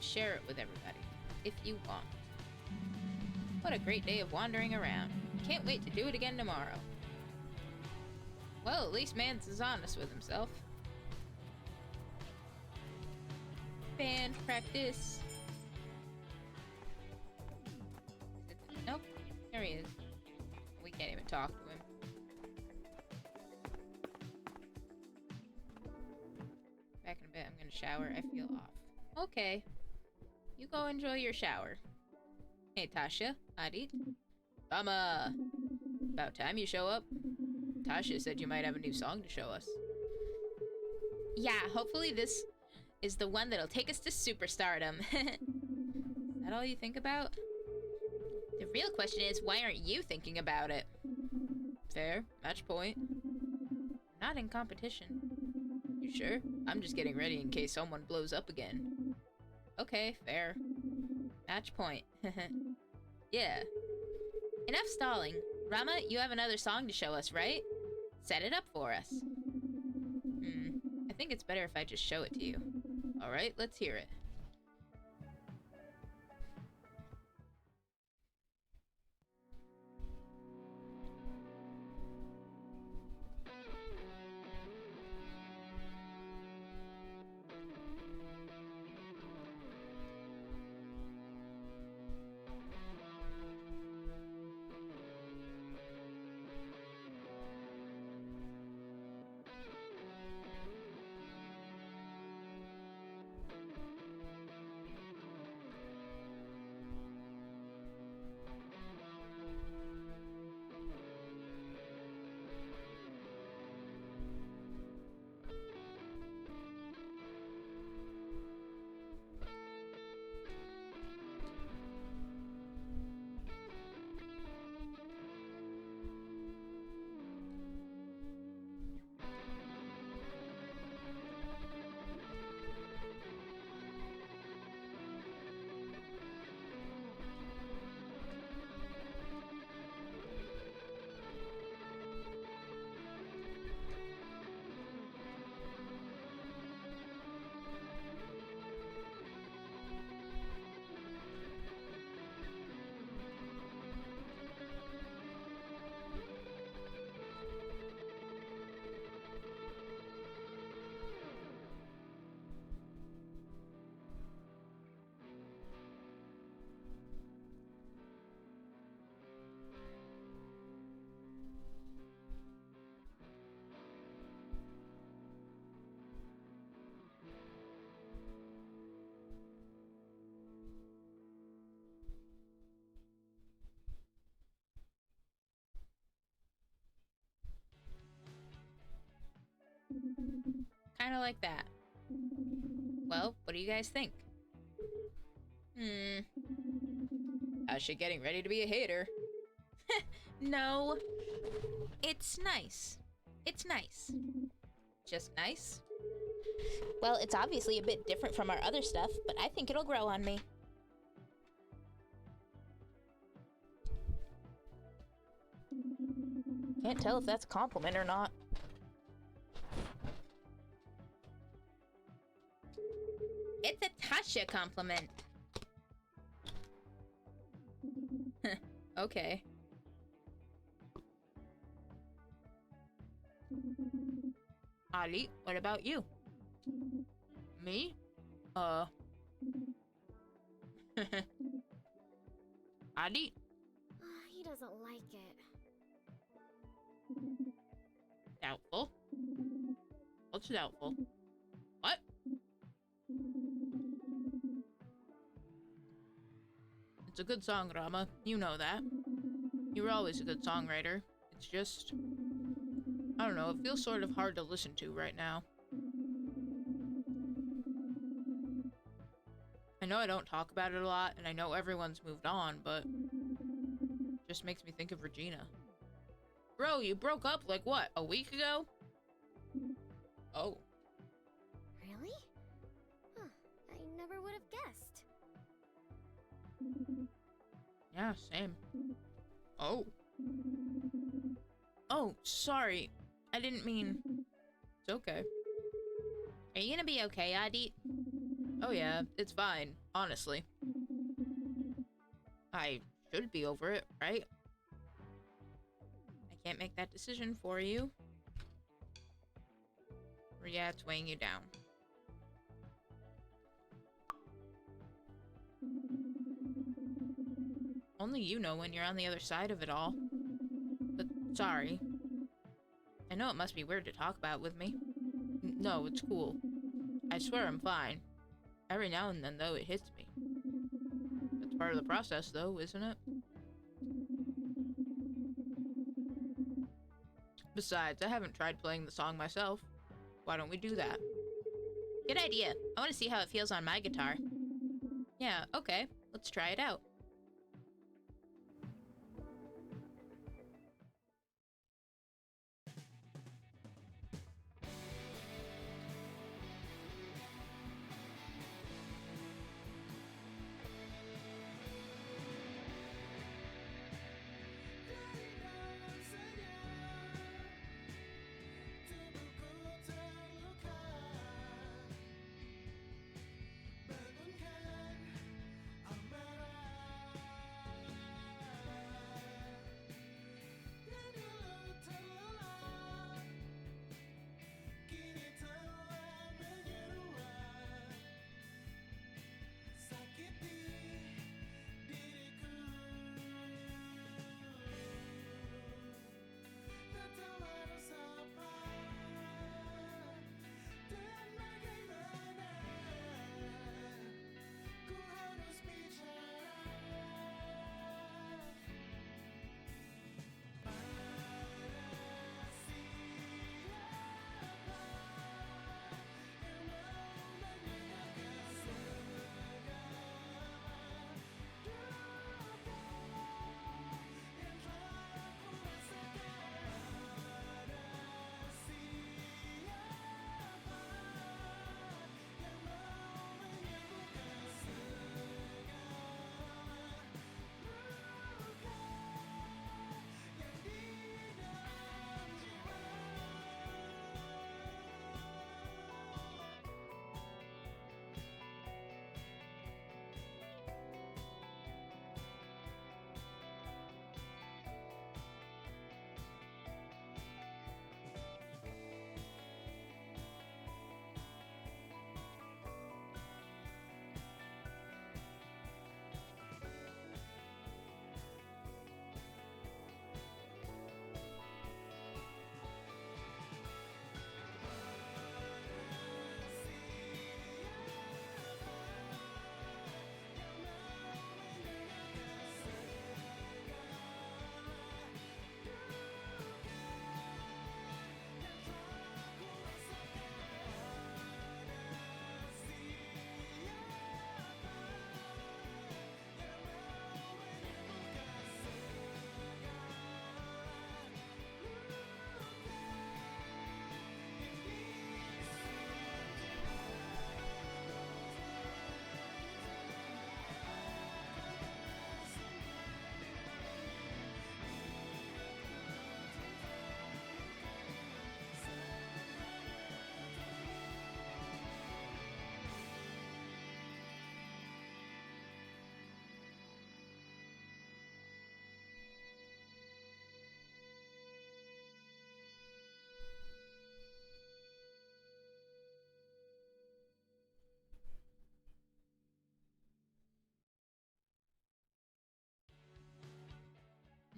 Share it with everybody, if you want. What a great day of wandering around. Can't wait to do it again tomorrow. Well, at least Mans is honest with himself. Band practice. Nope, there he is. We can't even talk to him. Back in a bit, I'm gonna shower. I feel off. Okay. You go enjoy your shower. Hey, Tasha. Adi. Rama. About time you show up. Tasha said you might have a new song to show us. Yeah, hopefully this is the one that'll take us to superstardom. Is that all you think about? The real question is, why aren't you thinking about it? Fair. Match point. Not in competition. You sure? I'm just getting ready in case someone blows up again. Okay, fair. Match point. Yeah. Enough stalling. Rama, you have another song to show us, right? Set it up for us. I think it's better if I just show it to you. Alright, let's hear it. Kinda like that. Well, what do you guys think? Tasha getting ready to be a hater. No. It's nice. It's nice. Just nice? Well, it's obviously a bit different from our other stuff, but I think it'll grow on me. Can't tell if that's a compliment or not. It's a Tasha compliment. Okay. Ali, what about you? Me? Ali? He doesn't like it. Doubtful. What's doubtful? What? It's a good song, Rama. You know that. You were always a good songwriter. It's just... I don't know, it feels sort of hard to listen to right now. I know I don't talk about it a lot, and I know everyone's moved on, but... it just makes me think of Regina. Bro, you broke up, like what, a week ago? Oh. Really? Huh. I never would have guessed. Yeah, same. Oh. Oh, sorry. I didn't mean... It's okay. Are you gonna be okay, Adi? Oh yeah, it's fine, honestly. I should be over it, right? I can't make that decision for you. Or yeah, it's weighing you down. Only you know when you're on the other side of it all. But sorry. I know it must be weird to talk about with me. No, it's cool. I swear I'm fine. Every now and then, though, it hits me. That's Part of the process, though, isn't it? Besides, I haven't tried playing the song myself. Why don't we do that? Good idea. I want to see how it feels on my guitar. Yeah, okay. Let's try it out.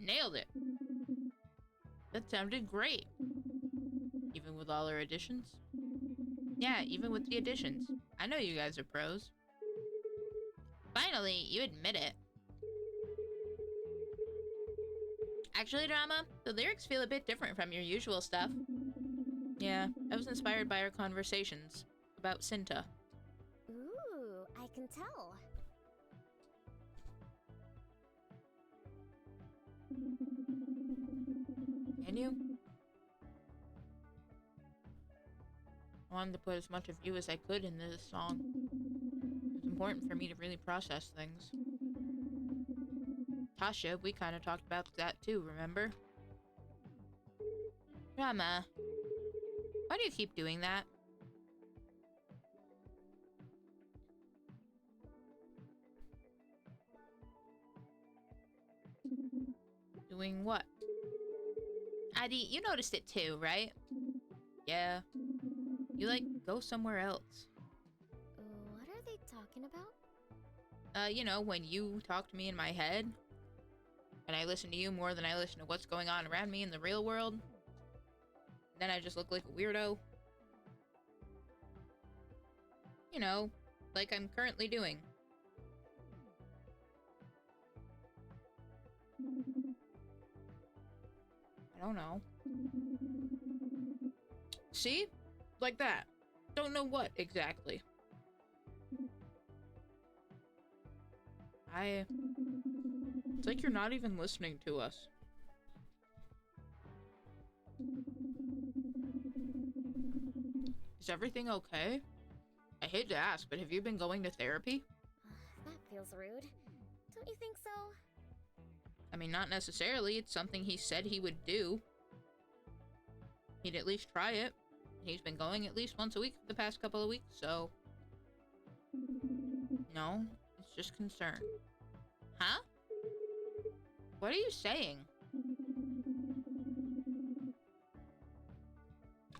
Nailed it. That sounded great. Even with all our additions? Yeah, even with the additions. I know you guys are pros. Finally, you admit it. Actually, Rama, the lyrics feel a bit different from your usual stuff. Yeah, I was inspired by our conversations about Cinta. Ooh, I can tell. Can you? I wanted to put as much of you as I could in this song. It's important for me to really process things. Tasha, we kind of talked about that too, remember? Rama, why do you keep doing that? Doing what? Adi, you noticed it too, right? Yeah. You, like, go somewhere else. What are they talking about? You know, when you talk to me in my head, and I listen to you more than I listen to what's going on around me in the real world, then I just look like a weirdo. You know, like I'm currently doing. I don't know. See? Like that. Don't know what exactly. It's like you're not even listening to us. Is everything okay? I hate to ask, but have you been going to therapy? That feels rude. Don't you think so? I mean, not necessarily. It's something he said he would do. He'd at least try it. He's been going at least once a week for the past couple of weeks, so... No, it's just concern. Huh? What are you saying?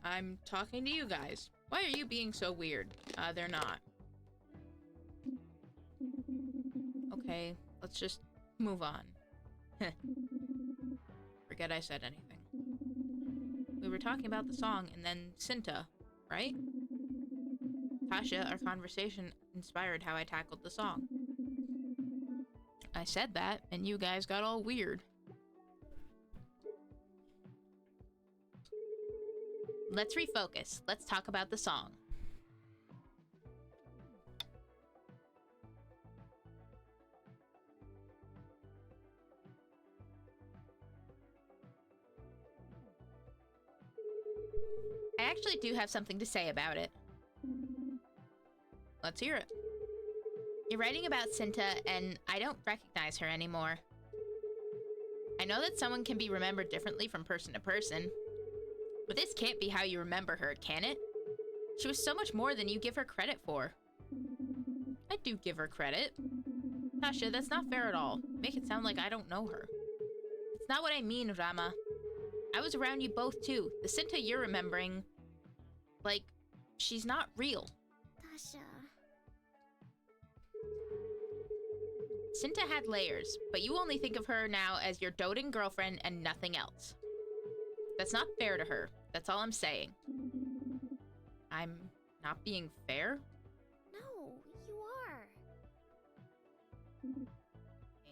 I'm talking to you guys. Why are you being so weird? They're not. Okay, let's just move on. Forget I said anything. We were talking about the song and then Cinta, right? Tasha, our conversation inspired how I tackled the song. I said that, and you guys got all weird. Let's refocus. Let's talk about the song. I actually do have something to say about it. Let's hear it. You're writing about Cinta, and I don't recognize her anymore. I know that someone can be remembered differently from person to person, but this can't be how you remember her, can it? She was so much more than you give her credit for. I do give her credit. Tasha, that's not fair at all. Make it sound like I don't know her. It's not what I mean, Rama. I was around you both too. The Cinta you're remembering, like, she's not real. Tasha. Cinta had layers, but you only think of her now as your doting girlfriend and nothing else. That's not fair to her. That's all I'm saying. I'm not being fair? No, you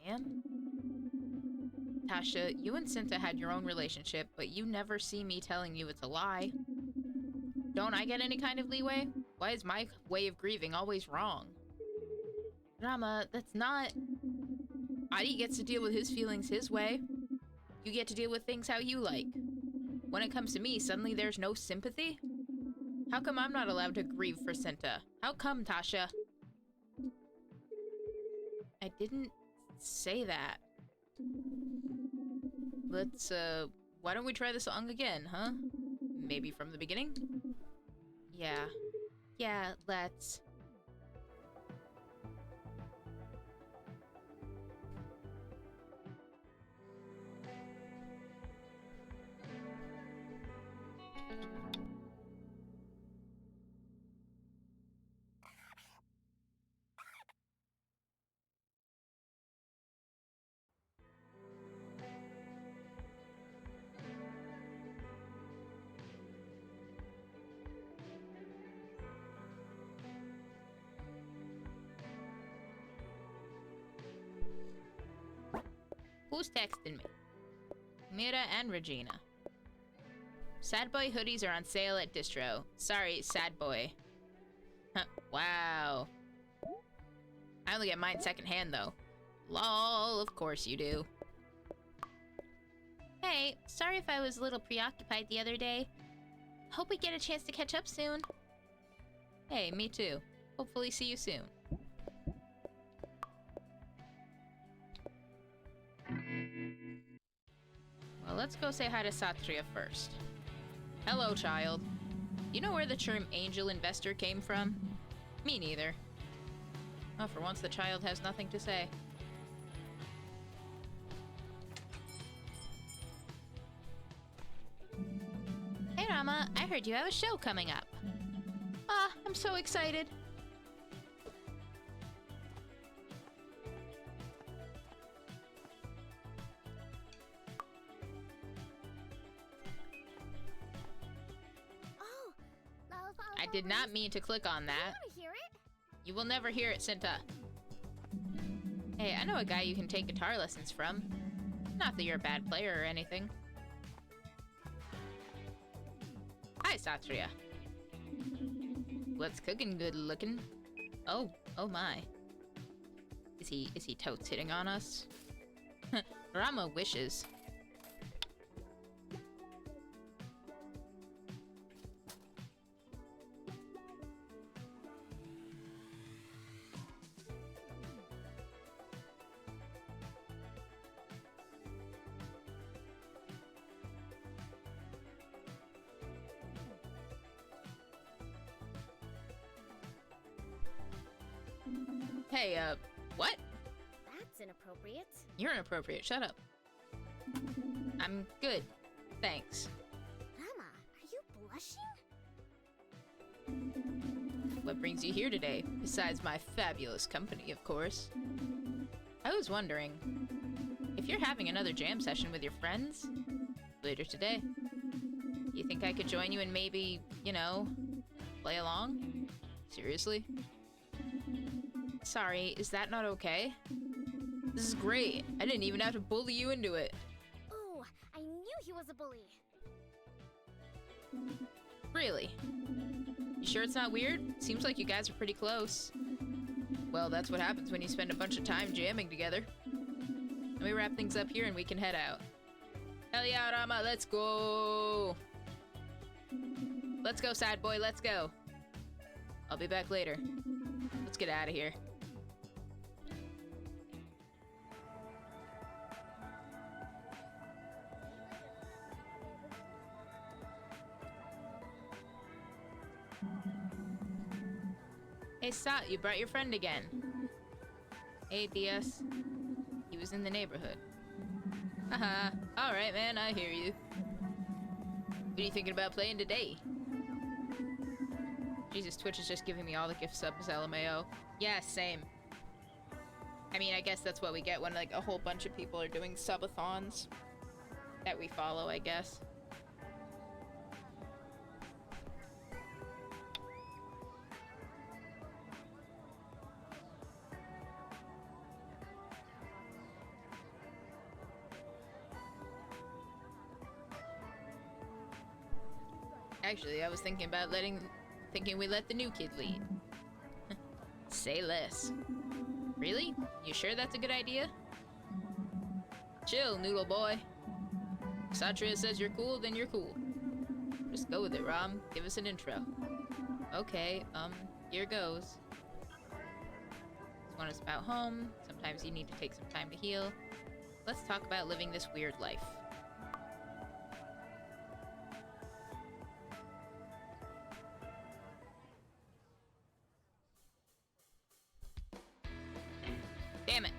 are. And? Tasha, you and Cinta had your own relationship, but you never see me telling you it's a lie. Don't I get any kind of leeway? Why is my way of grieving always wrong? Rama, that's not... Adi gets to deal with his feelings his way. You get to deal with things how you like. When it comes to me, suddenly there's no sympathy? How come I'm not allowed to grieve for Cinta? How come, Tasha? I didn't say that. Let's, why don't we try the song again, huh? Maybe from the beginning? Yeah. Yeah, let's. Who's texting me? Mira and Regina. Sad Boy hoodies are on sale at Distro. Sorry, Sad Boy. Huh, wow. I only get mine secondhand, though. Lol, of course you do. Hey, sorry if I was a little preoccupied the other day. Hope we get a chance to catch up soon. Hey, me too. Hopefully see you soon. Well, let's go say hi to Satria first. Hello, child. You know where the term angel investor came from? Me neither. Oh, for once the child has nothing to say. Hey Rama, I heard you have a show coming up. Ah, I'm so excited. I did not mean to click on that. I want to hear it. You will never hear it, Cinta. Hey, I know a guy you can take guitar lessons from. Not that you're a bad player or anything. Hi, Satria. What's cooking good looking? Oh my. Is he totes hitting on us? Rama wishes. Hey, what? That's inappropriate. You're inappropriate. Shut up. I'm good. Thanks. Rama, are you blushing? What brings you here today? Besides my fabulous company, of course. I was wondering, if you're having another jam session with your friends later today, you think I could join you and maybe, you know, play along? Seriously? Sorry, is that not okay? This is great. I didn't even have to bully you into it. Oh, I knew he was a bully. Really? You sure it's not weird? Seems like you guys are pretty close. Well, that's what happens when you spend a bunch of time jamming together. Let me wrap things up here and we can head out. Hell yeah, Rama, let's go! Let's go, sad boy, let's go. I'll be back later. Let's get out of here. Hey, Sat, you brought your friend again. Hey, BS. He was in the neighborhood. Haha. Alright, man, I hear you. What are you thinking about playing today? Jesus, Twitch is just giving me all the gift subs, LMAO. Yeah, same. I mean, I guess that's what we get when, like, a whole bunch of people are doing subathons that we follow, I guess. Actually, I was thinking about thinking we let the new kid lead. Say less. Really? You sure that's a good idea? Chill, noodle boy. If Satria says you're cool, then you're cool. Just go with it, Ram. Give us an intro. Okay, here goes. This one is about home. Sometimes you need to take some time to heal. Let's talk about living this weird life. Damn it.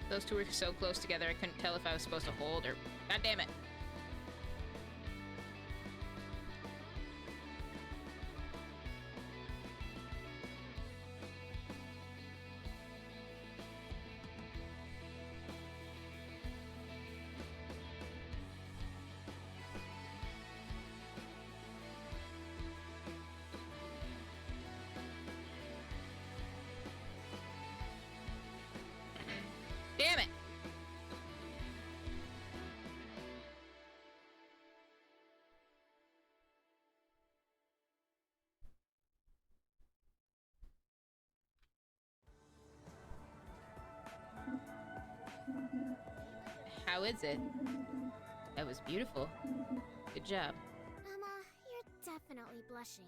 Those two were so close together, I couldn't tell if I was supposed to hold or... God damn it. How is it? That was beautiful. Good job. Rama, you're definitely blushing.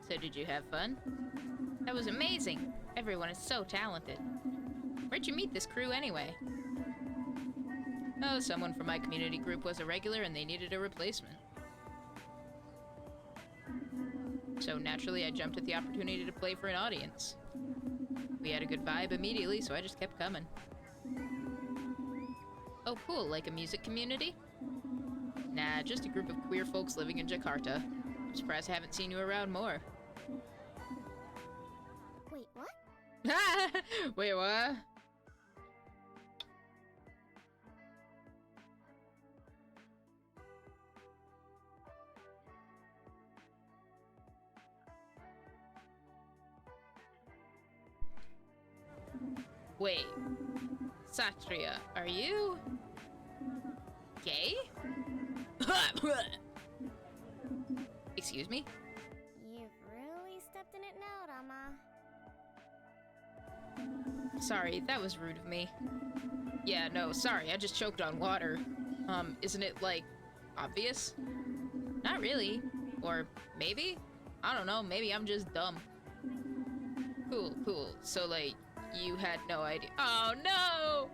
So did you have fun? That was amazing. Everyone is so talented. Where'd you meet this crew anyway? Oh, someone from my community group was a regular and they needed a replacement. So naturally I jumped at the opportunity to play for an audience. We had a good vibe immediately, so I just kept coming. Oh cool, like a music community? Nah, just a group of queer folks living in Jakarta. I'm surprised I haven't seen you around more. Wait, what? Wait, what? Wait. Satria, are you... gay? Excuse me? You've really stepped in it now, Rama. Sorry, that was rude of me. Yeah, no, sorry, I just choked on water. Isn't it, like, obvious? Not really. Or maybe? I don't know, maybe I'm just dumb. Cool, cool. So, like, you had no idea. Oh, no!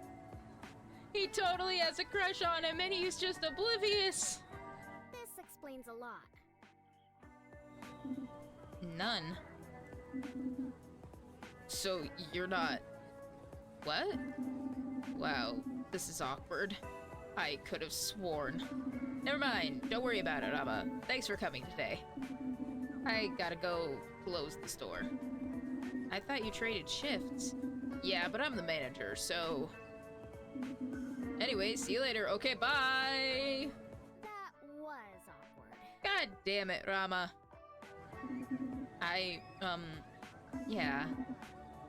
He totally has a crush on him and he's just oblivious! This explains a lot. None. So, you're not... What? Wow, this is awkward. I could have sworn. Never mind, don't worry about it, Rama. Thanks for coming today. I gotta go close the store. I thought you traded shifts. Yeah, but I'm the manager, so... Anyway, see you later. Okay, bye! That was awkward. God damn it, Rama. Yeah.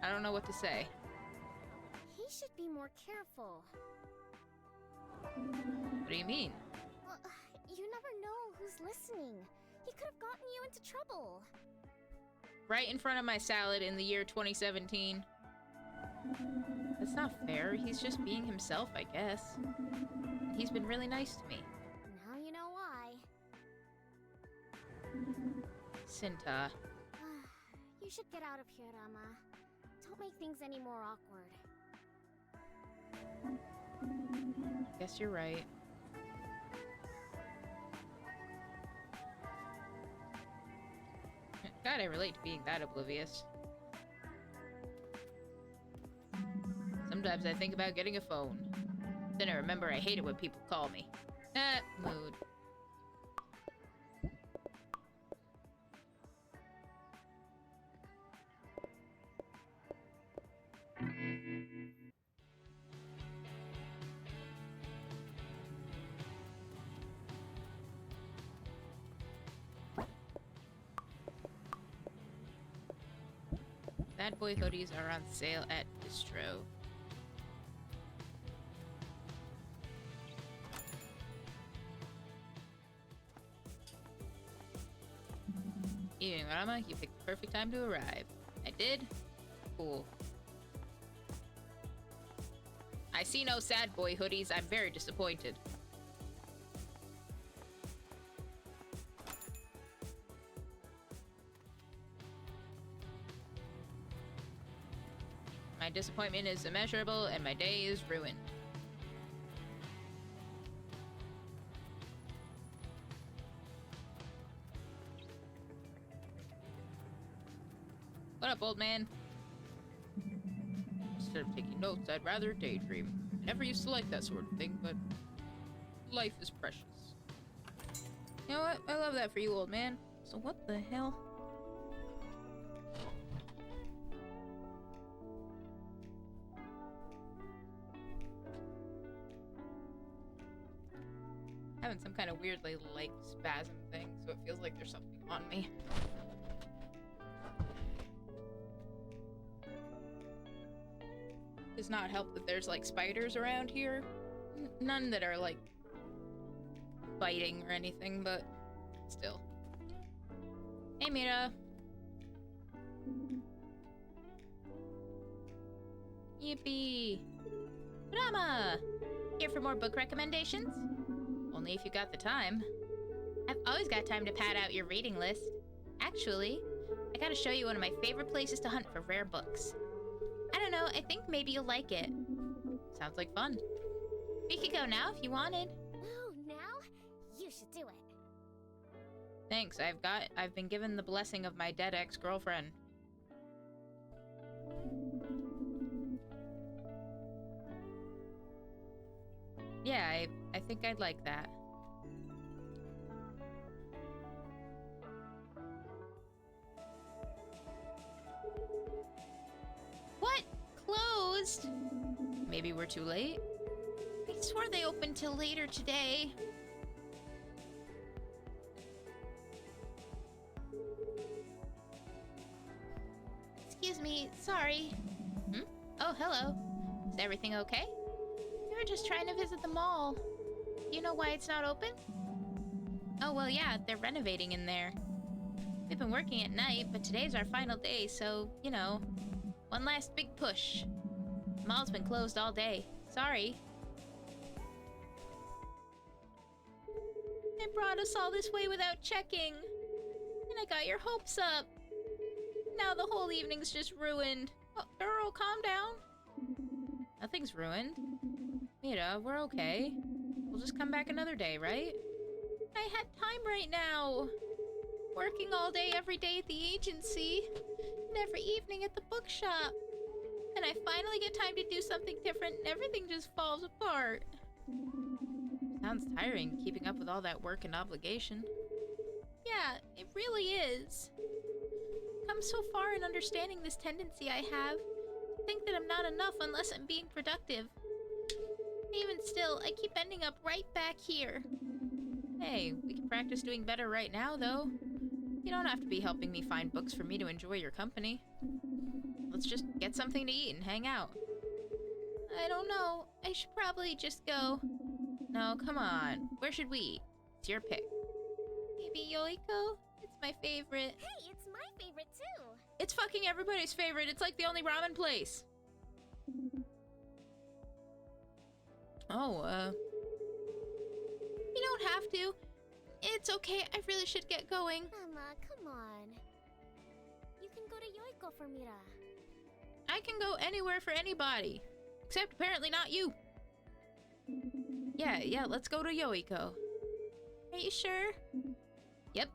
I don't know what to say. He should be more careful. What do you mean? Well, you never know who's listening. He could have gotten you into trouble. Right in front of my salad in the year 2017. That's not fair. He's just being himself, I guess. He's been really nice to me. Now you know why. Sinta. You should get out of here, Rama. Don't make things any more awkward. Guess you're right. God, I relate to being that oblivious. Sometimes I think about getting a phone. Then I remember I hate it when people call me. Mood. Bad boy hoodies are on sale at Distro. Evening, Rama. You picked the perfect time to arrive. I did? Cool. I see no sad boy hoodies. I'm very disappointed. My disappointment is immeasurable and my day is ruined. What up, old man? Instead of taking notes, I'd rather daydream. I never used to like that sort of thing, but life is precious. You know what? I love that for you, old man. So what the hell? Having some kind of weirdly like spasm thing, so it feels like there's something on me. Does not help that there's like spiders around here. None that are like biting or anything, but still. Hey, Mira. Yippee! Rama! Here for more book recommendations? Only if you got the time. I've always got time to pad out your reading list. Actually, I gotta show you one of my favorite places to hunt for rare books. I don't know, I think maybe you'll like it. Sounds like fun. We could go now if you wanted. Oh, now? You should do it. Thanks, I've been given the blessing of my dead ex-girlfriend. Yeah, I think I'd like that. What? Closed? Maybe we're too late? I swore they opened till later today. Excuse me, sorry. Hmm? Oh, hello. Is everything okay? We were just trying to visit the mall. Do you know why it's not open? Oh, well, yeah, they're renovating in there. We've been working at night, but today's our final day, so, you know, one last big push. The mall's been closed all day. Sorry. They brought us all this way without checking. And I got your hopes up. Now the whole evening's just ruined. Oh, girl, calm down. Nothing's ruined. Mira, we're okay. We'll just come back another day, right? I had time right now. Working all day every day at the agency. And every evening at the bookshop. And I finally get time to do something different and everything just falls apart. Sounds tiring, keeping up with all that work and obligation. Yeah, it really is. Come so far in understanding this tendency I have to think that I'm not enough unless I'm being productive. Even still, I keep ending up right back here. Hey, we can practice doing better right now, though. You don't have to be helping me find books for me to enjoy your company. Let's just get something to eat and hang out. I don't know. I should probably just go. No, come on. Where should we eat? It's your pick. Maybe Yoiko? It's my favorite. Hey, it's my favorite too. It's fucking everybody's favorite. It's like the only ramen place. Oh, You don't have to. It's okay. I really should get going. Rama, come on. You can go to Yoiko for Mira. I can go anywhere for anybody. Except apparently not you. Yeah, let's go to Yoiko. Are you sure? Yep.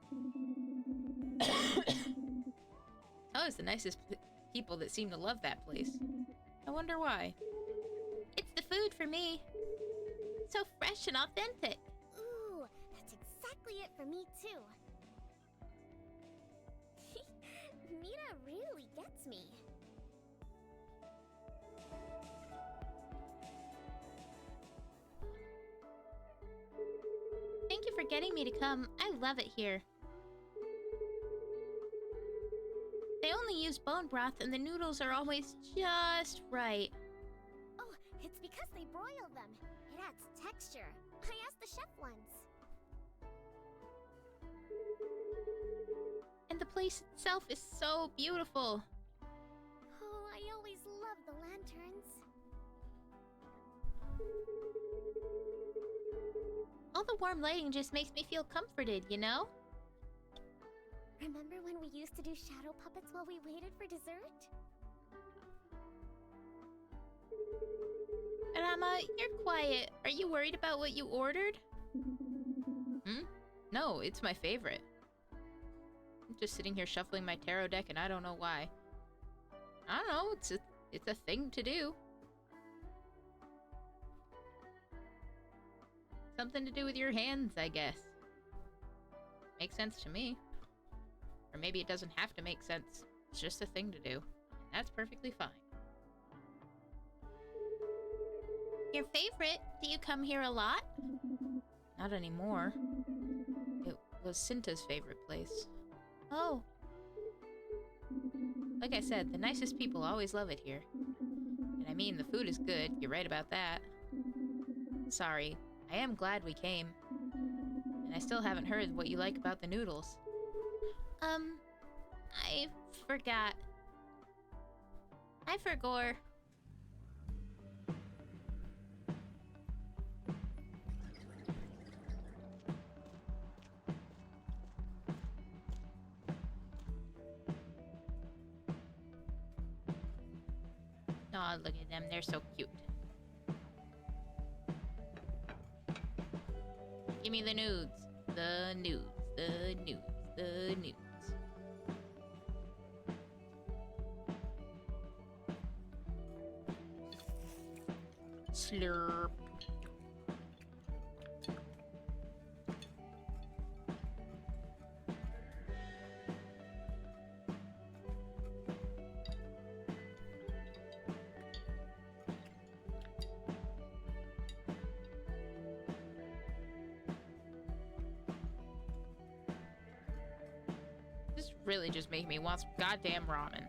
Always the nicest people that seem to love that place. I wonder why. It's the food for me. So fresh and authentic. Ooh, that's exactly it for me too. Mira really gets me. Thank you for getting me to come. I love it here. They only use bone broth and the noodles are always just right. Oh, it's because they broil them. It adds texture. I asked the chef once. And the place itself is so beautiful. Oh, I always love the lanterns. All the warm lighting just makes me feel comforted, you know? Remember when we used to do shadow puppets while we waited for dessert? Rama, you're quiet. Are you worried about what you ordered? No, it's my favorite. I'm just sitting here shuffling my tarot deck and I don't know why. I don't know, it's a thing to do. Something to do with your hands, I guess. Makes sense to me. Or maybe it doesn't have to make sense. It's just a thing to do. And that's perfectly fine. Your favorite? Do you come here a lot? Not anymore. It was Cinta's favorite place. Oh. Like I said, the nicest people always love it here. And I mean, the food is good. You're right about that. Sorry. I am glad we came. And I still haven't heard what you like about the noodles. I forgot. I forgot. Aw, look at them. They're so cute. Give me the nudes. The nudes. The nudes. The nudes. Slurp. This really just making me want some goddamn ramen.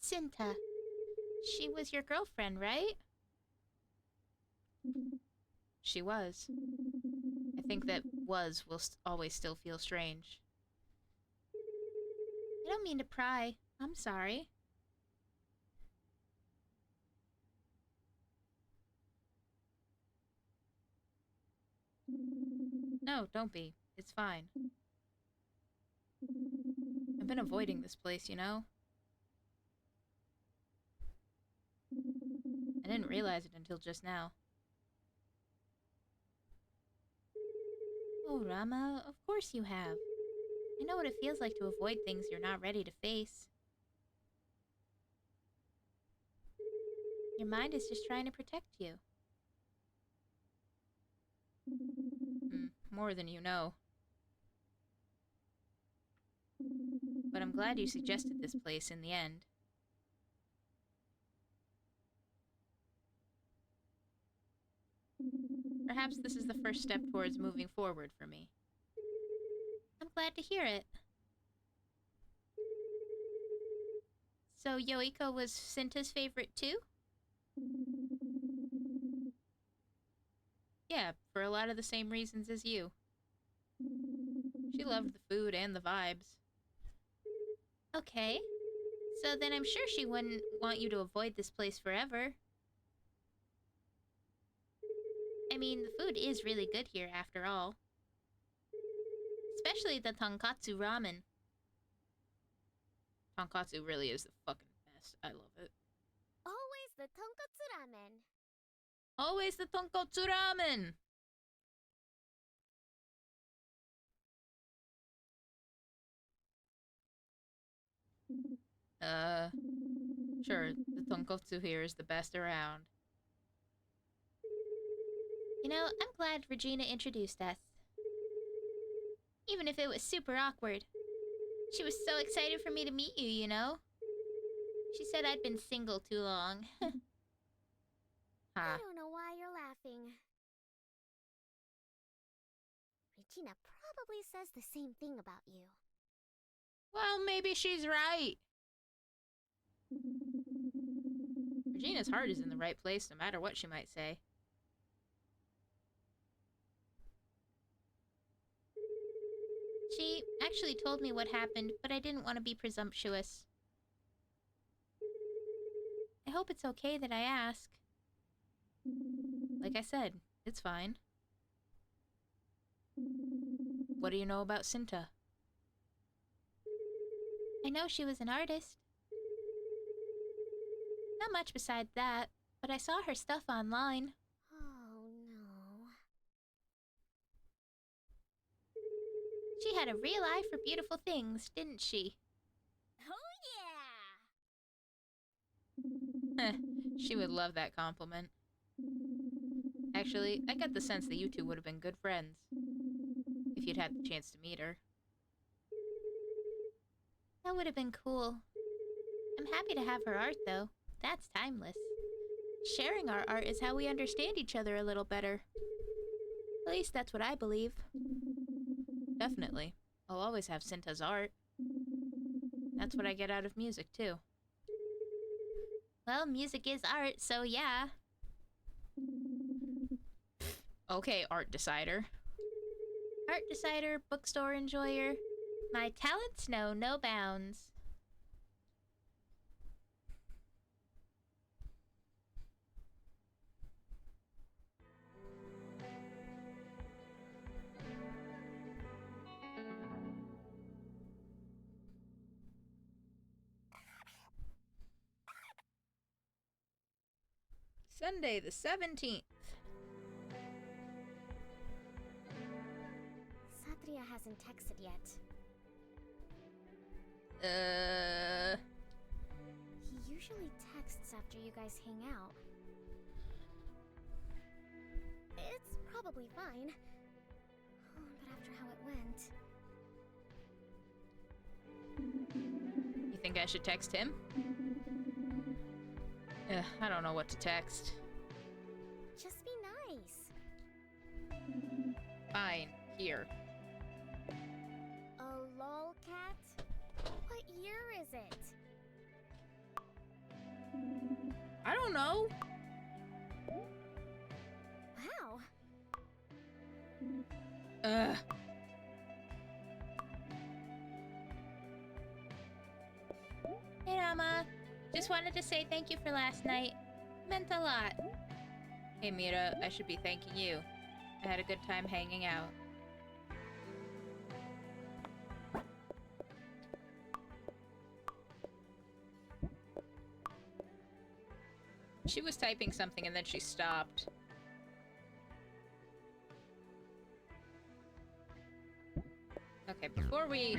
Cinta. She was your girlfriend, right? She was. I think that was will always still feel strange. I don't mean to pry. I'm sorry. No, don't be. It's fine. I've been avoiding this place, you know? I didn't realize it until just now. Oh, Rama, of course you have. I know what it feels like to avoid things you're not ready to face. Your mind is just trying to protect you. More than you know. But I'm glad you suggested this place in the end. Perhaps this is the first step towards moving forward for me. I'm glad to hear it. So Yoiko was Cinta's favorite too? Yeah, for a lot of the same reasons as you. She loved the food and the vibes. Okay. So then I'm sure she wouldn't want you to avoid this place forever. I mean, the food is really good here after all. Especially the tonkatsu ramen. Tonkatsu really is the fucking best. I love it. Always the tonkatsu ramen. Always the tonkatsu ramen! Sure, the tonkatsu here is the best around. You know, I'm glad Regina introduced us. Even if it was super awkward. She was so excited for me to meet you, you know? She said I'd been single too long. I don't know why you're laughing. Regina probably says the same thing about you. Well, maybe she's right. Regina's heart is in the right place no matter what she might say. She actually told me what happened, but I didn't want to be presumptuous. I hope it's okay that I ask. Like I said, it's fine. What do you know about Cinta? I know she was an artist. Not much besides that, but I saw her stuff online. Oh no. She had a real eye for beautiful things, didn't she? Oh yeah! She would love that compliment. Actually, I get the sense that you two would have been good friends. If you'd had the chance to meet her. That would have been cool. I'm happy to have her art, though. That's timeless. Sharing our art is how we understand each other a little better. At least that's what I believe. Definitely. I'll always have Cinta's art. That's what I get out of music, too. Well, music is art, so yeah. Okay, art decider. Art decider, bookstore enjoyer. My talents know no bounds. Sunday the 17th. Satria hasn't texted yet. He usually texts after you guys hang out. It's probably fine. But after how it went... You think I should text him? I don't know what to text. Just be nice. Fine, here. A lol cat? What year is it? I don't know. Wow. Hey, Rama. Just wanted to say thank you for last night. Meant a lot. Hey, Mira, I should be thanking you. I had a good time hanging out. She was typing something and then she stopped. Okay, before we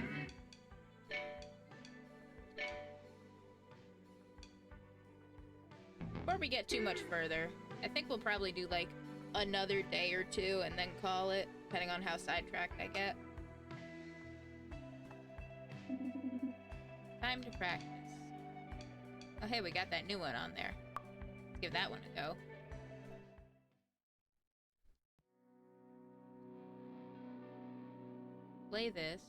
get too much further, I think we'll probably do like another day or two and then call it, depending on how sidetracked I get. Time to practice. Oh hey, we got that new one on there. Let's give that one a go. Play this.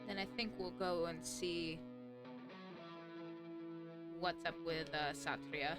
Then I think we'll go and see what's up with Satria.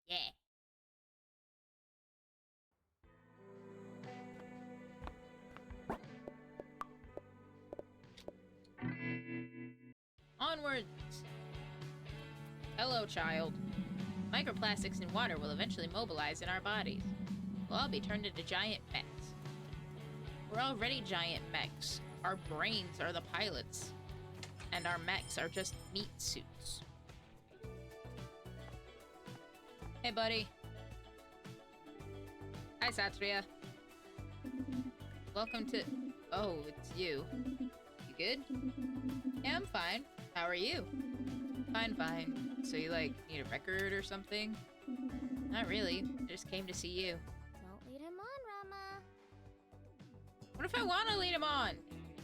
Yeah. Onwards! Hello, child. Microplastics in water will eventually mobilize in our bodies. We'll all be turned into giant mechs. We're already giant mechs. Our brains are the pilots. And our mechs are just meat suits. Hey, buddy. Hi, Satria. Welcome to... Oh, it's you. You good? Yeah, I'm fine. How are you? Fine, fine. So you, like, need a record or something? Not really. I just came to see you. Don't lead him on, Rama. What if I want to lead him on?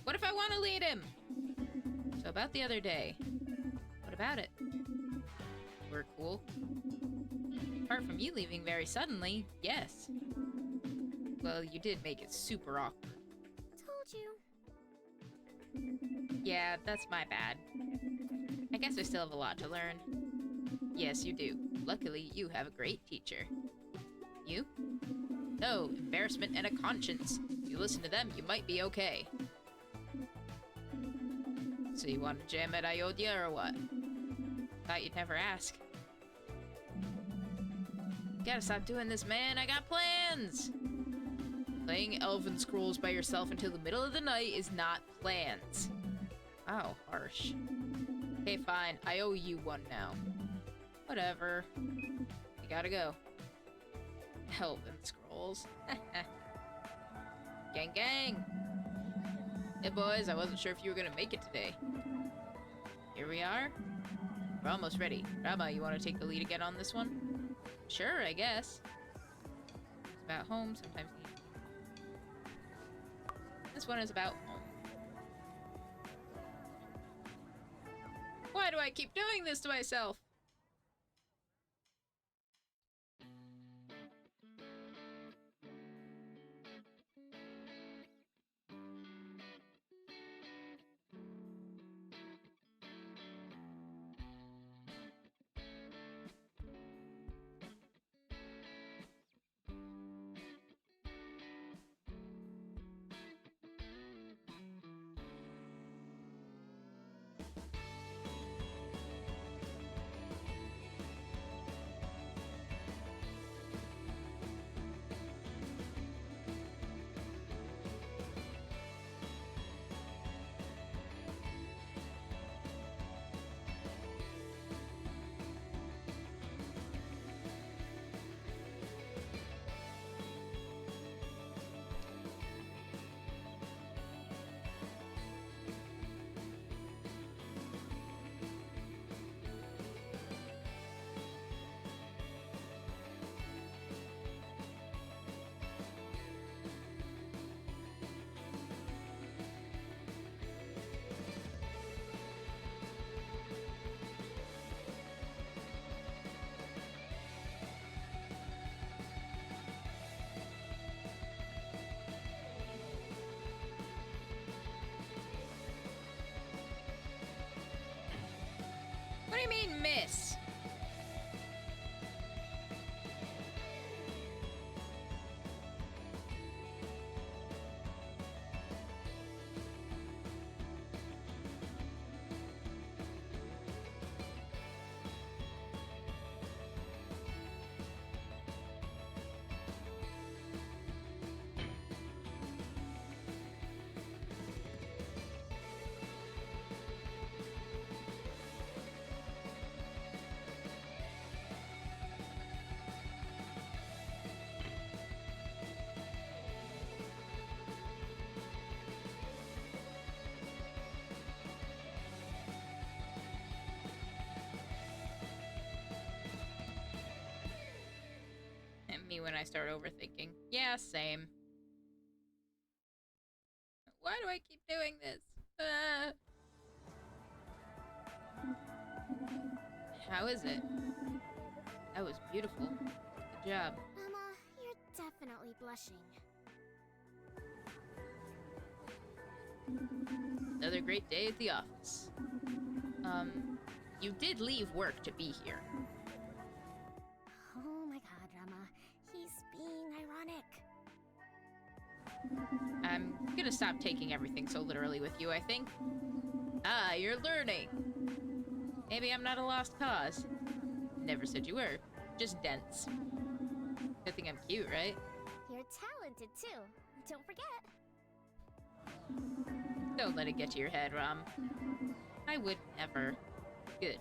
What if I want to lead him? So about the other day. What about it? We're cool. Apart from you leaving very suddenly, yes. Well, you did make it super awkward. Told you. Yeah, that's my bad. I guess I still have a lot to learn. Yes, you do. Luckily, you have a great teacher. You? No, embarrassment and a conscience. If you listen to them, you might be okay. So you want to jam at Ayodhya or what? Thought you'd never ask. Gotta stop doing this, man. I got plans! Playing Elven Scrolls by yourself until the middle of the night is not plans. Oh, harsh. Okay, fine. I owe you one now. Whatever. You gotta go. Elven Scrolls. Gang gang! Hey boys, I wasn't sure if you were gonna make it today. Here we are. We're almost ready. Rama, you want to take the lead again on this one? Sure, I guess. It's about home, sometimes need. This one is about home. Why do I keep doing this to myself? What do you mean, miss? Me when I start overthinking. Yeah, same. Why do I keep doing this? How is it? That was beautiful. Good job. Rama, you're definitely blushing. Another great day at the office. You did leave work to be here. Oh my god, Rama. He's being ironic. I'm gonna stop taking everything so literally with you, I think. Ah, you're learning. Maybe I'm not a lost cause. Never said you were. Just dense. Good thing I'm cute, right? You're talented too. Don't forget. Don't let it get to your head, Ram. I would never. Good.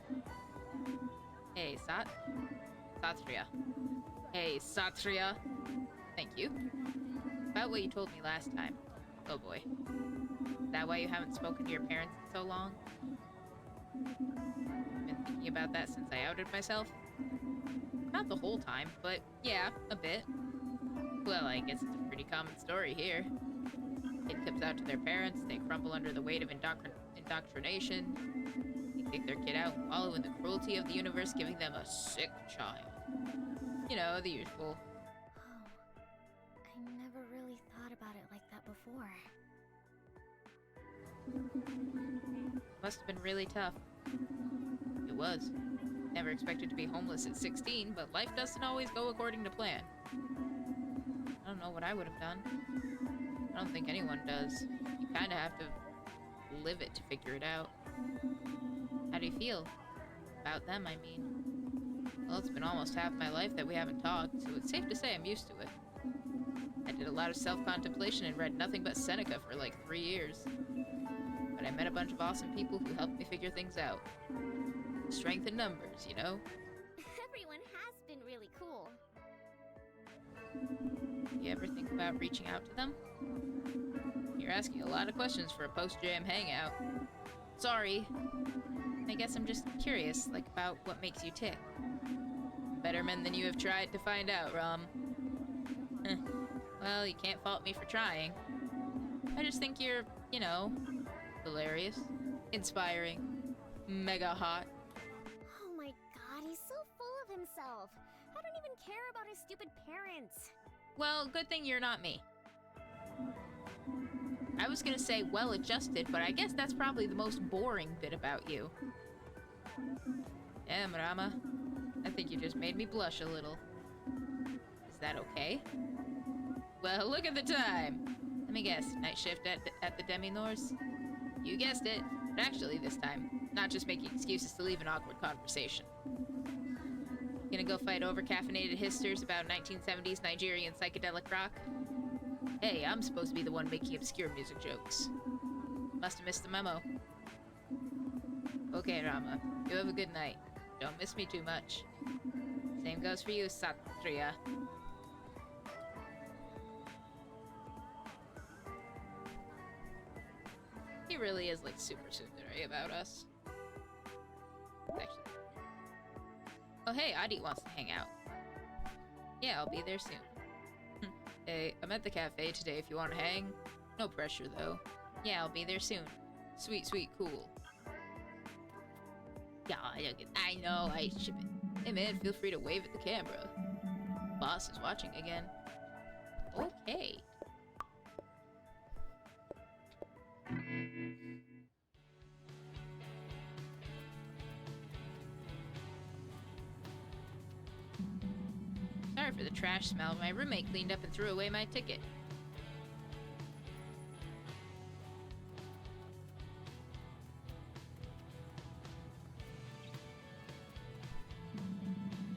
Hey, Satria. Hey, Satria. Thank you. About what you told me last time. Oh boy. Is that why you haven't spoken to your parents in so long? Been thinking about that since I outed myself? Not the whole time, but yeah, a bit. Well, I guess it's a pretty common story here. Kid comes out to their parents, they crumble under the weight of indoctrination. They kick their kid out, wallow in the cruelty of the universe, giving them a sick child. You know, the usual. Oh, I never really thought about it like that before. Must have been really tough. It was. Never expected to be homeless at 16, but life doesn't always go according to plan. I don't know what I would have done. I don't think anyone does. You kind of have to live it to figure it out. How do you feel? About them, I mean. Well, it's been almost half my life that we haven't talked, so it's safe to say I'm used to it. I did a lot of self-contemplation and read nothing but Seneca for like 3 years. But I met a bunch of awesome people who helped me figure things out. Strength in numbers, you know? Everyone has been really cool. You ever think about reaching out to them? You're asking a lot of questions for a post-jam hangout. Sorry. I guess I'm just curious, like, about what makes you tick. Better men than you have tried to find out, Ram. Well, you can't fault me for trying. I just think you're, you know, hilarious, inspiring, mega hot. Oh my god, he's so full of himself. I don't even care about his stupid parents. Well, good thing you're not me. I was gonna say well-adjusted, but I guess that's probably the most boring bit about you. Damn, Rama. I think you just made me blush a little. Is that okay? Well, look at the time. Let me guess, night shift at the Demi-Nors? You guessed it, but actually this time, not just making excuses to leave an awkward conversation. Gonna go fight over caffeinated hysters about 1970s Nigerian psychedelic rock? Hey, I'm supposed to be the one making obscure music jokes. Must have missed the memo. Okay, Rama, you have a good night. Don't miss me too much. Same goes for you, Satria. He really is like super tsundere about us. Actually. Oh hey, Adi wants to hang out. Yeah, I'll be there soon. Hey, I'm at the cafe today if you want to hang. No pressure though. Yeah, I'll be there soon. Sweet, sweet, cool. Yeah, I know, I ship it. Hey man, feel free to wave at the camera. Boss is watching again. Okay. Sorry for the trash smell. My roommate cleaned up and threw away my ticket.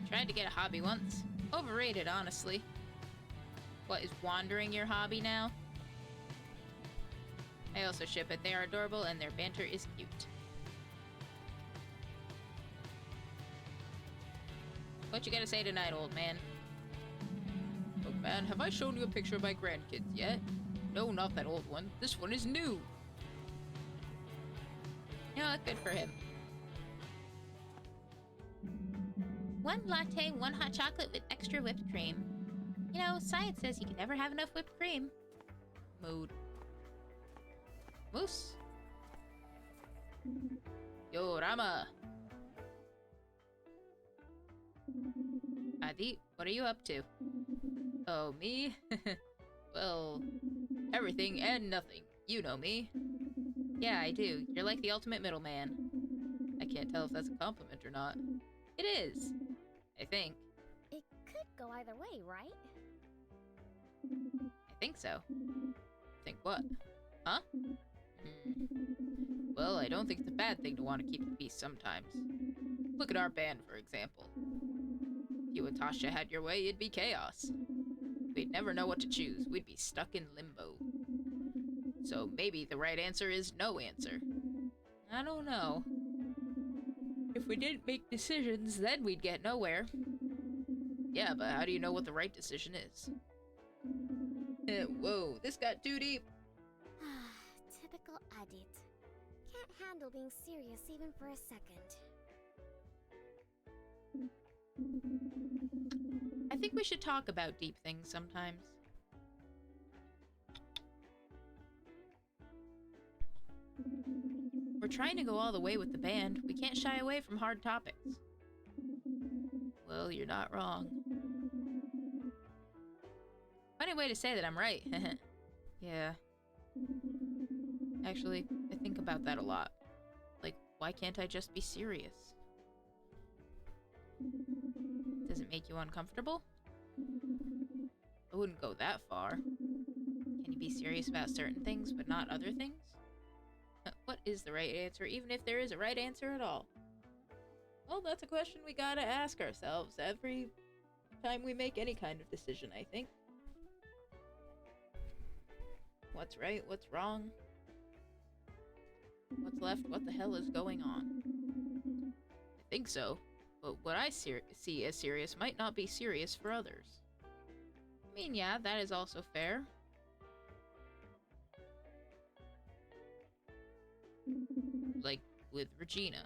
Tried to get a hobby once. Overrated, honestly. What, is wandering your hobby now? I also ship it. They are adorable and their banter is cute. What you gotta say tonight, old man? Look, man, have I shown you a picture of my grandkids yet? No, not that old one. This one is new. Yeah, good for him. One latte, one hot chocolate with extra whipped cream. You know, science says you can never have enough whipped cream. Mood. Moose? Yo, Rama! Adi, what are you up to? Oh, me? Well, everything and nothing. You know me. Yeah, I do. You're like the ultimate middleman. I can't tell if that's a compliment or not. It is. I think. It could go either way, right? I think so. Think what? Huh? Well, I don't think it's a bad thing to want to keep the peace sometimes. Look at our band, for example. If you and Tasha had your way, it'd be chaos. We'd never know what to choose. We'd be stuck in limbo. So maybe the right answer is no answer. I don't know. If we didn't make decisions, then we'd get nowhere. Yeah, but how do you know what the right decision is? Whoa, this got too deep. Typical Adit. Can't handle being serious even for a second. I think we should talk about deep things sometimes. We're trying to go all the way with the band. We can't shy away from hard topics. Well, you're not wrong. funny way to say that I'm right. Yeah. Actually, I think about that a lot. Like, why can't I just be serious? Does it make you uncomfortable? I wouldn't go that far. Can you be serious about certain things, but not other things? What is the right answer, even if there is a right answer at all? Well, that's a question we gotta ask ourselves every time we make any kind of decision, I think. What's right? What's wrong? What's left? What the hell is going on? I think so, but what I see as serious might not be serious for others. I mean, yeah, that is also fair. Like, with Regina.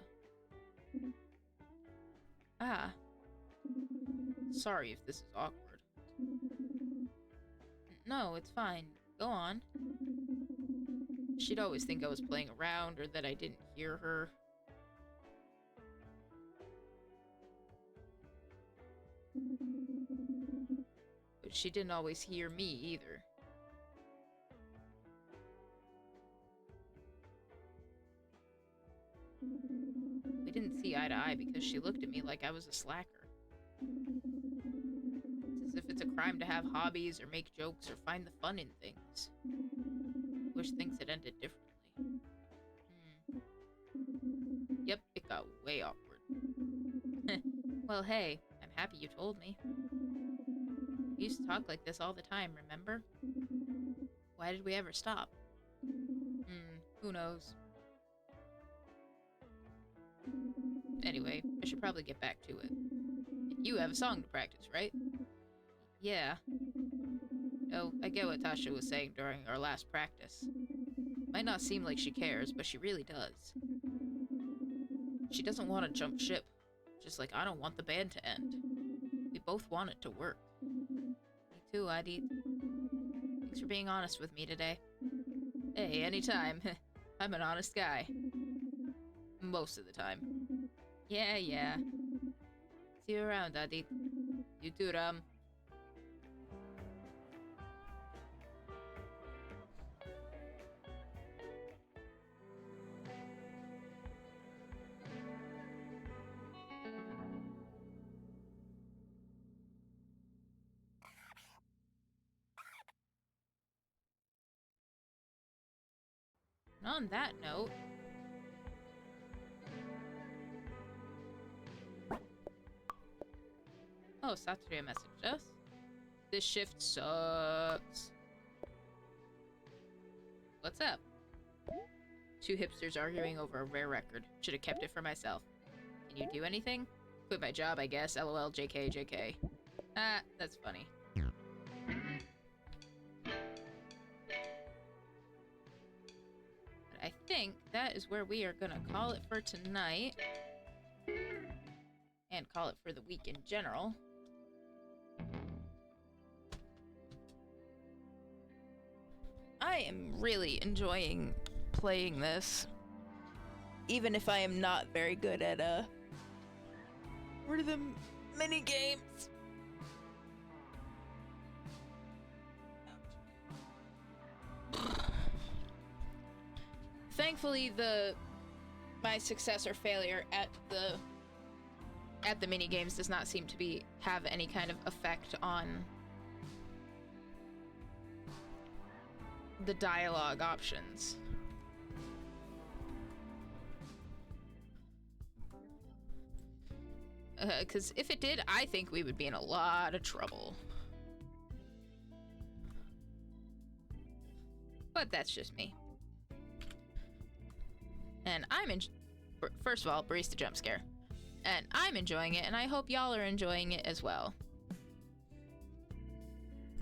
Ah. Sorry if this is awkward. No, it's fine. Go on. She'd always think I was playing around or that I didn't hear her. But she didn't always hear me either. We didn't see eye to eye because she looked at me like I was a slacker. It's as if it's a crime to have hobbies or make jokes or find the fun in things. Wish things had ended differently. Yep, it got way awkward. Well, hey, I'm happy you told me. We used to talk like this all the time, remember? Why did we ever stop? Who knows? Anyway, I should probably get back to it. You have a song to practice, right? Yeah. Oh, I get what Tasha was saying during our last practice. Might not seem like she cares, but she really does. She doesn't want to jump ship, just like I don't want the band to end. We both want it to work. Me too, Adit. Thanks for being honest with me today. Hey, anytime. I'm an honest guy. Most of the time. Yeah. See you around, Adit. You too, Ram. And on that note, oh, Saturday messaged us. This shift sucks. What's up? Two hipsters arguing over a rare record. Should have kept it for myself. Can you do anything? Quit my job, I guess. LOL, JK, JK. Ah, that's funny. But I think that is where we are gonna call it for tonight. And call it for the week in general. I am really enjoying playing this. Even if I am not very good at, what are the mini games? Thankfully, my success or failure at the mini games does not seem to have any kind of effect on the dialogue options. Because if it did, I think we would be in a lot of trouble. But that's just me. And first of all, barista jump scare. And I'm enjoying it, and I hope y'all are enjoying it as well.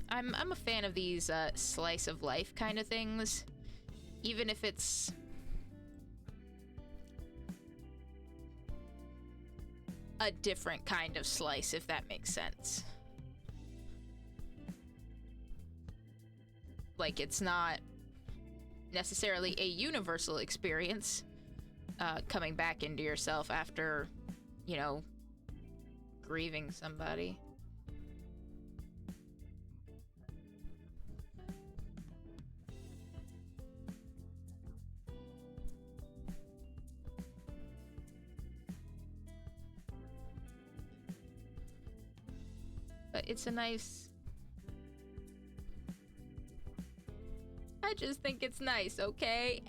I'm a fan of these slice of life kind of things, even if it's a different kind of slice, if that makes sense. Like, it's not necessarily a universal experience, coming back into yourself after, you know, grieving somebody. it's a nice... I just think it's nice, okay?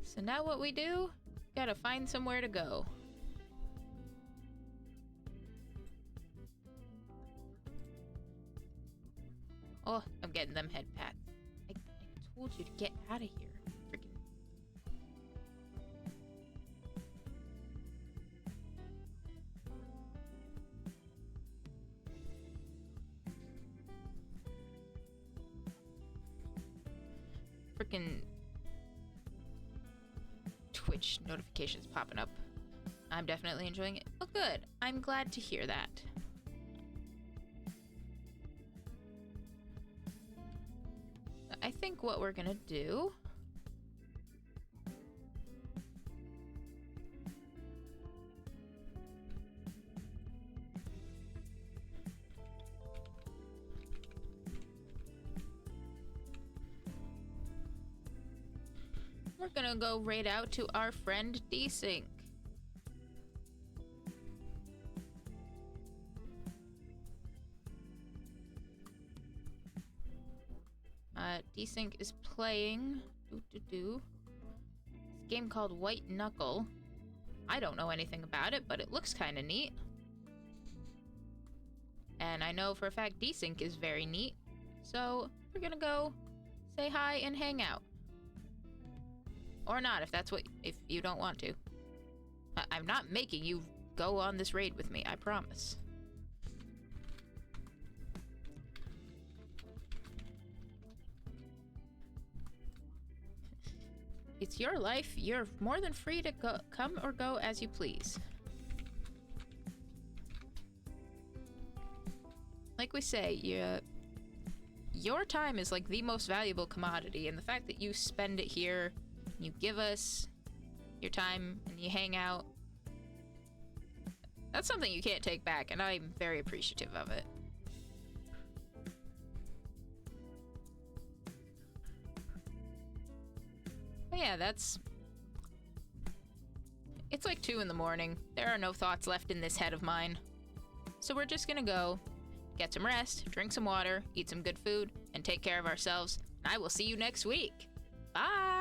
So now what we do? Gotta find somewhere to go. Oh, I'm getting them head pats. I told you to get out of here. Freaking. Freaking Twitch notifications popping up. I'm definitely enjoying it. Oh, good. I'm glad to hear that. I think what we're gonna do... We're gonna go raid out to our friend Desync. Desync is playing this game called White Knuckle. I don't know anything about it, but it looks kind of neat. And I know for a fact Desync is very neat. So we're gonna go say hi and hang out. Or not, if you don't want to. I'm not making you go on this raid with me, I promise. It's your life. You're more than free to come or go as you please. Like we say, your time is like the most valuable commodity, and the fact that you spend it here, you give us your time, and you hang out, that's something you can't take back, and I'm very appreciative of it. But yeah, it's like 2 in the morning. There are no thoughts left in this head of mine. So we're just gonna go, get some rest, drink some water, eat some good food, and take care of ourselves. And I will see you next week. Bye!